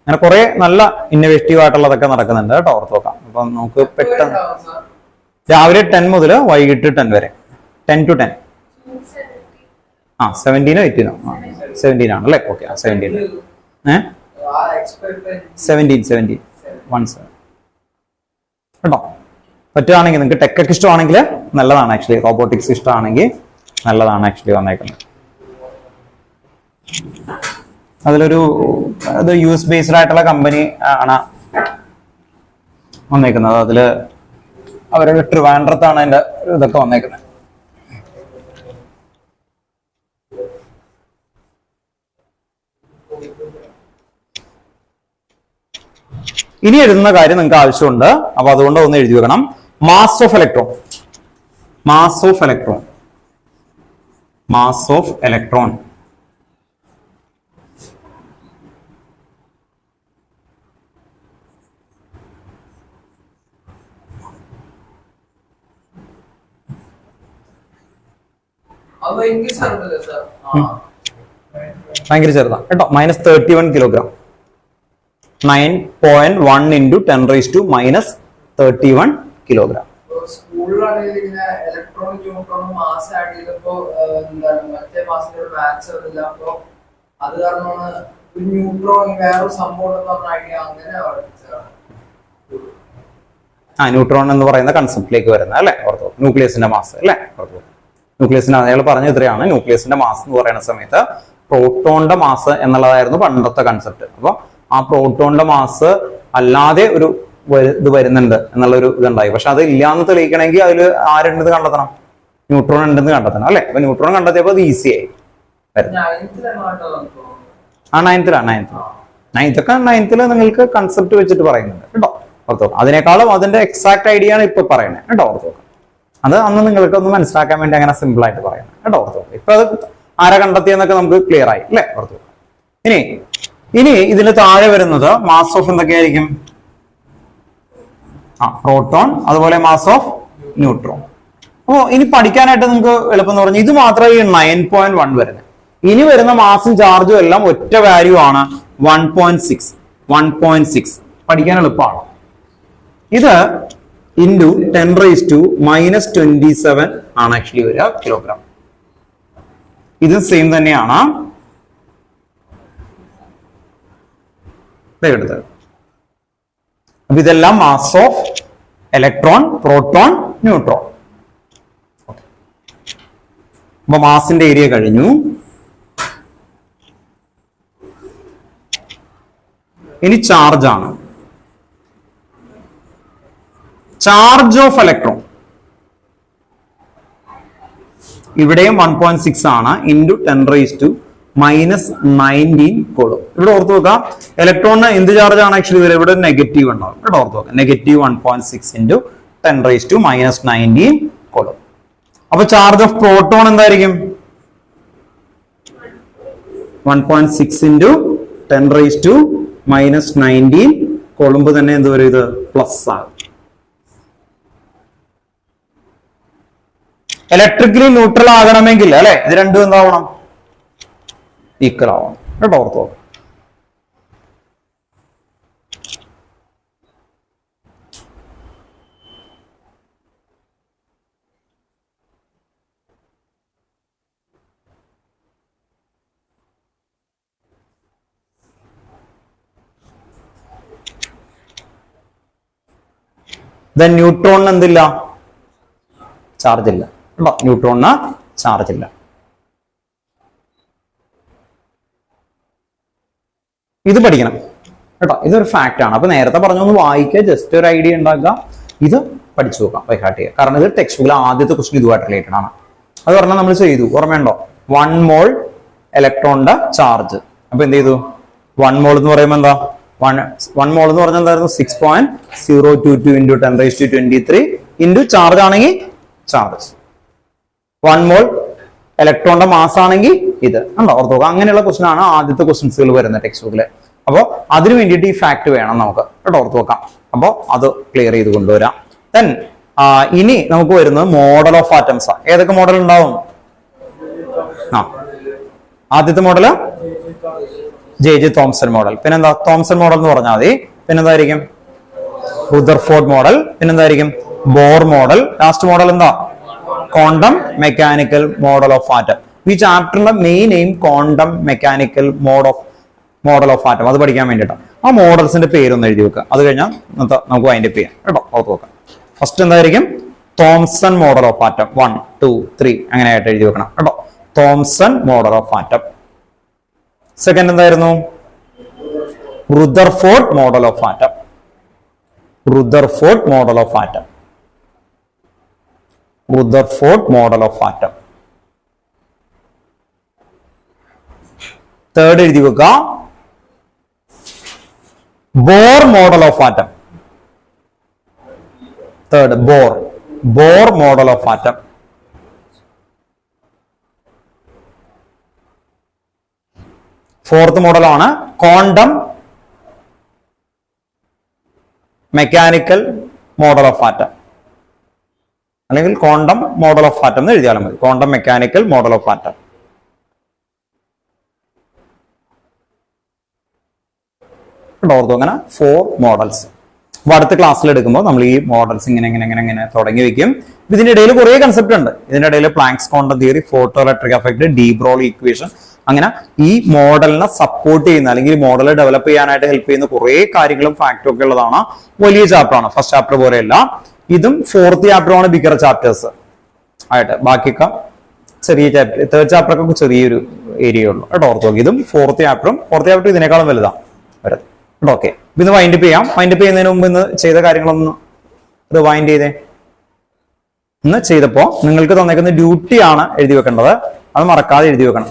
അങ്ങനെ കുറെ നല്ല ഇന്നോവേറ്റീവ് ആയിട്ടുള്ളതൊക്കെ നടക്കുന്നുണ്ട് കേട്ടോ. ഓർത്ത് നോക്കാം. അപ്പൊ നമുക്ക് പെട്ടെന്ന് രാവിലെ 10 മുതൽ വൈകിട്ട് 10 വരെ, 10 to 10. 17 18 17 ആണ് അല്ലേ? ഓക്കെ, 17 17 കേട്ടോ. പറ്റുകയാണെങ്കിൽ നിങ്ങൾക്ക് ടെക്കൊക്കെ ഇഷ്ടമാണെങ്കിൽ നല്ലതാണ് ആക്ച്വലി. റോബോട്ടിക്സ് ഇഷ്ടമാണെങ്കിൽ നല്ലതാണ് ആക്ച്വലി വന്നേക്കുന്നത്. അതിലൊരു അത് US ബേസ്ഡ് ആയിട്ടുള്ള കമ്പനി ആണ് വന്നേക്കുന്നത്. അതില് അവരുടെ ട്രിവാൻഡ്രത്താണ് അതിന്റെ ഇതൊക്കെ വന്നേക്കുന്നത്. ഇനി എഴുതുന്ന കാര്യം നിങ്ങൾക്ക് ആവശ്യമുണ്ട്, അപ്പൊ അതുകൊണ്ട് ഒന്ന് എഴുതി വെക്കണം. Mass of electron, mass of electron, mass of electron. ഭയങ്കര ചെറുതാണ് കേട്ടോ, -31 കിലോഗ്രാം. 9.1 into 10 raised to -31 കിലോഗ്രാം. സ്കൂളിലാണെങ്കിൽ ഇങ്ങനെ ഇലക്ട്രോൺ ന്യൂട്രോൺ മാസ് ആഡ് ചെയ്തപ്പോ എന്താണ് മറ്റേ മാസത്തിലൊരു മാത്സ് വരില്ല. അപ്പൊ അത് കാരണമാണ് ന്യൂട്രോൺ വേറൊരു സംഭവം ഐഡിയ അങ്ങനെ ന്യൂട്രോൺ എന്ന് പറയുന്ന കൺസെപ്റ്റിലേക്ക് വരുന്നത് അല്ലെ. ഓർത്തോ, ന്യൂക്ലിയസിന്റെ മാസ് അല്ലെ. ഓർത്തോ, ന്യൂക്ലിയസിന്റെ അയാൾ പറഞ്ഞ ഇത്രയാണ്. ന്യൂക്ലിയസിന്റെ മാസ് എന്ന് പറയുന്ന സമയത്ത് പ്രോട്ടോണിന്റെ മാസ് എന്നുള്ളതായിരുന്നു പണ്ടത്തെ കൺസെപ്റ്റ്. അപ്പൊ ആ പ്രോട്ടോണിന്റെ മാസ് അല്ലാതെ ഒരു ഇത് വരുന്നുണ്ട് എന്നുള്ളൊരു ഇതുണ്ടായി. പക്ഷെ അത് ഇല്ലാന്ന് തെളിയിക്കണമെങ്കിൽ അതിൽ ആരുണ്ടെന്ന് കണ്ടെത്തണം, ന്യൂട്രോൺ ഉണ്ടെന്ന് കണ്ടെത്തണം അല്ലെ. അപ്പൊ ന്യൂട്രോൺ കണ്ടെത്തിയപ്പോൾ അത് ഈസി ആയി. നയൻത്തിലാണ്. നയൻത്തില് നിങ്ങൾക്ക് കൺസെപ്റ്റ് വെച്ചിട്ട് പറയുന്നുണ്ട് കേട്ടോ. ഓർത്ത് വെക്കാം. അതിനേക്കാളും അതിന്റെ എക്സാക്ട് ഐഡിയ ആണ് ഇപ്പൊ പറയുന്നത് കേട്ടോ, ഓർത്ത് വെക്കാം. അത് അന്ന് നിങ്ങൾക്ക് ഒന്ന് മനസ്സിലാക്കാൻ വേണ്ടി അങ്ങനെ സിമ്പിൾ ആയിട്ട് പറയുന്നത് കേട്ടോ, ഓർത്ത് വെക്കാം. ഇപ്പൊ അത് ആരെ കണ്ടെത്തിയെന്നൊക്കെ നമുക്ക് ക്ലിയർ ആയി അല്ലെ, ഓർത്ത് വെക്കാം. ഇനി ഇതിന് താഴെ വരുന്നത് മാസ് ഓഫ് എന്തൊക്കെയായിരിക്കും? പ്രോട്ടോൺ, അതുപോലെ മാസ് ഓഫ് ന്യൂട്രോൺ. അപ്പോ ഇനി പഠിക്കാനായിട്ട് നിങ്ങൾക്ക് എളുപ്പം എന്ന് പറഞ്ഞാൽ ഇത് മാത്രമേ ഈ 9.1 വരുന്നത്. ഇനി വരുന്ന മാസും ചാർജും എല്ലാം ഒറ്റ വാല്യൂ ആണ് 1.6 പഠിക്കാൻ എളുപ്പമാണ്. ഇത് ഇൻറ്റു 10⁻⁻27 ആണ് ആക്ച്വലി വരിക കിലോഗ്രാം. ഇത് സെയിം തന്നെയാണ്. അപ്പൊ ഇതെല്ലാം mass of electron, proton, neutron. അപ്പൊ മാസിന്റെ ഏരിയ കഴിഞ്ഞു. ഇനി ചാർജ് ആണ്. ചാർജ് ഓഫ് ഇലക്ട്രോൺ ഇവിടെയും 1.6 ആണ് ഇൻറ്റു 10⁻⁻19 കൊളും. ഇവിടെ ഓർത്ത് വെക്കാം, ഇലക്ട്രോണിന് എന്ത് ചാർജ് ആണ് ആക്ച്വലി വരിക? ഇവിടെ നെഗറ്റീവ് ഉണ്ടാവും. ഇവിടെ ഓർത്ത് വെക്കാം, -1.6 ഇൻറ്റു 10⁻⁻19 കൊളും. അപ്പൊ ചാർജ് ഓഫ് പ്രോട്ടോൺ എന്തായിരിക്കും? 1.6 ഇൻറ്റു 10⁻⁻19 കൊളുമ്പ് തന്നെ എന്ത് വരും? ഇത് പ്ലസ് ആകും. ഇലക്ട്രിക്കലി ന്യൂട്രൽ ആകണമെങ്കിൽ അല്ലെ ഇത് രണ്ടും എന്താവണം? ഈക്വൽ ആവണം കേട്ടോ, ഓർത്തോ. ന്യൂട്രോണിന് എന്തില്ല? ചാർജ് ഇല്ല കേട്ടോ, ന്യൂട്രോണിന് ചാർജ് ഇല്ല. ഇത് പഠിക്കണം കേട്ടോ, ഇതൊരു ഫാക്ട് ആണ്. അപ്പൊ നേരത്തെ പറഞ്ഞൊന്ന് വായിക്കുക, ജസ്റ്റ് ഒരു ഐഡിയ ഉണ്ടാക്കുക, ഇത് പഠിച്ചു നോക്കാം, ബൈഹാർട്ട് ചെയ്യുക. കാരണം ഇത് ടെക്സ്റ്റ് ബുക്കിലെ ആദ്യത്തെ ക്വസ്റ്റ്യൻ ഇതുമായിട്ട് റിലേറ്റഡ് ആണ്. അത് പറഞ്ഞാൽ നമ്മൾ ചെയ്തു, ഓർമ്മയുണ്ടോ? 1 മോൾ ഇലക്ട്രോണിന്റെ ചാർജ്. അപ്പൊ എന്ത് ചെയ്തു? 1 മോൾ എന്ന് പറയുമ്പോൾ എന്താ? 1 മോൾ എന്ന് പറഞ്ഞാൽ എന്തായിരുന്നു? 6.022 ഇൻറ്റു 10⁻23 ഇൻറ്റു ചാർജ് ആണെങ്കിൽ ചാർജ്. 1 മോൾ ഇലക്ട്രോണിന്റെ മാസ് ആണെങ്കിൽ ഇത് ഉണ്ടോ, ഓർത്ത് നോക്കുക. അങ്ങനെയുള്ള ക്വസ്റ്റൻ ആണ് ആദ്യത്തെ ക്വസ്റ്റൻസുകൾ വരുന്നത് ടെക്സ്റ്റ് ബുക്കില്. അപ്പോൾ അതിന് വേണ്ടിയിട്ട് ഈ ഫാക്ട് വേണം നമുക്ക് കേട്ടോ, ഓർത്ത് നോക്കാം. അപ്പോൾ അത് ക്ലിയർ ചെയ്ത് കൊണ്ടുവരാം. ദെൻ ഇനി നമുക്ക് വരുന്നത് മോഡൽ ഓഫ് ആറ്റംസ്. ഏതൊക്കെ മോഡൽ ഉണ്ടാവും? ആദ്യത്തെ മോഡല് ജെ തോംസൺ മോഡൽ. പിന്നെന്താ? തോംസൺ മോഡൽ എന്ന് പറഞ്ഞാൽ മതി. പിന്നെന്തായിരിക്കും? Rutherford model. പിന്നെന്തായിരിക്കും? Bohr model. ലാസ്റ്റ് മോഡൽ എന്താ? Quantum mechanical model of atom. ഈ ചാപ്റ്ററിന്റെ main aim quantum mechanical model of atom. അത് പഠിക്കാൻ വേണ്ടിയിട്ടാണ്. ആ മോഡൽസിന്റെ പേരൊന്ന് എഴുതി വെക്കുക. അത് കഴിഞ്ഞാൽ നമുക്ക് വൈൻഡപ്പ് ചെയ്യാം കേട്ടോ, ഓർത്ത് വെക്കാം. ഫസ്റ്റ് എന്തായിരിക്കും? Thomson model of atom. 1, 2, 3 അങ്ങനെയായിട്ട് എഴുതി വെക്കണം കേട്ടോ, Thomson model of atom. Second എന്തായിരുന്നു? Rutherford model of atom. Rutherford model of atom. Rutherford model of atom. Third എഴുതി വെക്കുക, Bohr model of atom. Third Bohr model of atom. Fourth മോഡലാണ് quantum mechanical model of atom, അല്ലെങ്കിൽ quantum model of atom എന്ന് എഴുതിയാലും മതി. Quantum mechanical model of atom. ഓർത്തു അങ്ങനെ 4 models. അപ്പൊ അടുത്ത ക്ലാസ്സിൽ എടുക്കുമ്പോൾ നമ്മൾ ഈ മോഡൽസ് ഇങ്ങനെ തുടങ്ങി വെക്കും. ഇതിന്റെ ഇടയിൽ കുറെ കൺസെപ്റ്റ് ഉണ്ട്. ഇതിന്റെ ഇടയിൽ planks quantum theory, photo electric effect, D Broglie equation, അങ്ങനെ ഈ മോഡലിനെ സപ്പോർട്ട് ചെയ്യുന്ന അല്ലെങ്കിൽ മോഡൽ ഡെവലപ്പ് ചെയ്യാനായിട്ട് ഹെൽപ്പ് ചെയ്യുന്ന കുറെ കാര്യങ്ങളും ഫാക്ടറും ഒക്കെ ഉള്ളതാണ്. വലിയ ചാപ്റ്റർ ആണ്, ഫസ്റ്റ് ചാപ്റ്റർ പോലെയല്ല. ഇതും 4th ചാപ്റ്ററാണ് ബിഗർ ചാപ്റ്റേഴ്സ് ആയിട്ട്. ബാക്കിയൊക്കെ ചെറിയ ചാപ്റ്റർ, 3rd ചാപ്റ്ററൊക്കെ ചെറിയൊരു ഏരിയ ഉള്ളൂ കേട്ടോ, ഓർത്ത് നോക്കി. ഇതും 4th ചാപ്റ്റർ ഇതിനേക്കാളും വലുതാണ് വരുന്നത്. ഓക്കെ, ഇന്ന് വൈൻഡപ്പ് ചെയ്യാം. വൈൻഡപ്പ് ചെയ്യുന്നതിന് മുമ്പ് ഇന്ന് ചെയ്ത കാര്യങ്ങളൊന്ന് റിവൈൻഡ് ചെയ്തേ. ഇന്ന് ചെയ്തപ്പോ നിങ്ങൾക്ക് തന്നേക്കുന്ന ഡ്യൂട്ടിയാണ് എഴുതി വെക്കേണ്ടത്. അത് മറക്കാതെ എഴുതി വെക്കണം.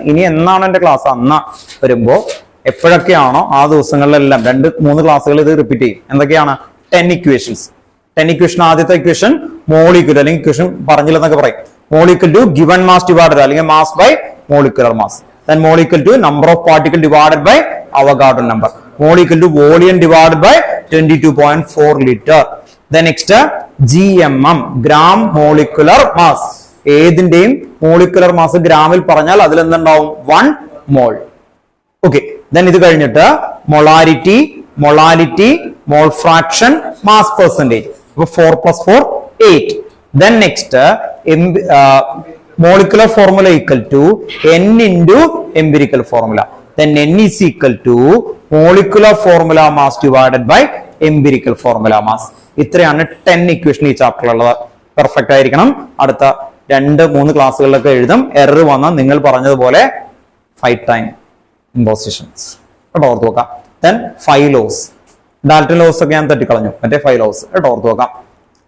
ഇനി എന്നാണ് എന്റെ ക്ലാസ്? അന്ന് വരുമ്പോ എപ്പോഴൊക്കെയാണോ ആ ദിവസങ്ങളിലെല്ലാം 2-3 ക്ലാസ്സുകൾ ഇത് റിപ്പീറ്റ് ചെയ്യും. എന്തൊക്കെയാണ്? 10 ഇക്വേഷൻസ്. 10 ഇക്വേഷൻ, ആദ്യത്തെ ഇക്വേഷൻ മോളിക്യൂൾ അല്ലെങ്കിൽ ഇക്വേഷൻ പറഞ്ഞില്ലെന്നൊക്കെ പറയും. Molecule to given mass divided അല്ലെങ്കിൽ mass by molecular mass. Then molecule to number of particle divided by Avogadro number. Molecule to volume divided by 22.4 liter. Then next GMM, gram molecular mass. ഏതിന്റെയും molecular mass ഗ്രാമിൽ പറഞ്ഞാൽ അതിൽ എന്തുണ്ടാവും 1 mol. Okay, then ഇത് കഴിഞ്ഞിട്ട് molarity, molality, mole fraction, mass percentage. അപ്പൊ 4 + 4 8. Then next molecular formula equal to n into empirical formula. Then n is equal to molecular formula mass divided by empirical formula mass. ഇത്രയാണ് 10 equation ഈ ചാപ്റ്ററിലുള്ളത്. Perfect ആയിരിക്കണം. അടുത്ത 2-3 ക്ലാസ്സുകളിലൊക്കെ എഴുതും. Error വന്നാൽ നിങ്ങൾ പറഞ്ഞതുപോലെ 5 time impositions കേട്ടോ, ഓർത്ത് നോക്കാം. ദെൻ 5 ലോസ്, ഡാൽട്ടൺ ലോസ് ഒക്കെ ഞാൻ തട്ടിക്കളഞ്ഞു, മറ്റേ 5 ലോസ് കേട്ടോ, ഓർത്ത് നോക്കാം.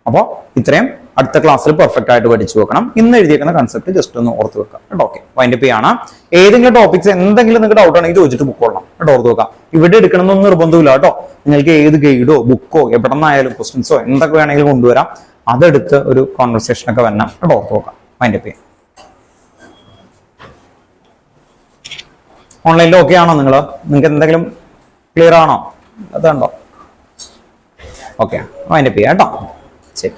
അപ്പോൾ ഇത്രയും അടുത്ത ക്ലാസ്സിൽ പെർഫെക്റ്റ് ആയിട്ട് പഠിച്ചു വെക്കണം. ഇന്ന് എഴുതിയേക്കുന്ന കൺസെപ്റ്റ് ജസ്റ്റ് ഒന്ന് ഓർത്ത് വെക്കാം കേട്ടോ. ഓക്കെ, വൈൻഡപ്പ് ചെയ്യാണ്. ഏതെങ്കിലും ടോപ്പിക്സ് എന്തെങ്കിലും നിങ്ങൾക്ക് ഡൗട്ട് ആണെങ്കിൽ ചോദിച്ചിട്ട് ബുക്ക് കൊള്ളണം കേട്ടോ, ഓർത്ത് വെക്കാം. ഇവിടെ എടുക്കണമെന്നൊന്നും നിർബന്ധമില്ല കേട്ടോ. നിങ്ങൾക്ക് ഏത് ഗൈഡോ ബുക്കോ എവിടെ നിന്നായാലും ക്വസ്റ്റ്യൻസോ എന്തൊക്കെ വേണമെങ്കിലും കൊണ്ടുവരാം. അതെടുത്ത് ഒരു കോൺവെർസേഷൻ ഒക്കെ വരണം കേട്ടോ, ഓർത്ത് വെക്കാം. വൈൻഡപ്പ് ചെയ്യാം. ഓൺലൈനിൽ ഓക്കെ ആണോ നിങ്ങൾ? നിങ്ങൾക്ക് എന്തെങ്കിലും ക്ലിയർ ആണോ? അതുണ്ടോ? ഓക്കെ, വൈൻഡപ്പ് ചെയ്യാം കേട്ടോ. ശരി.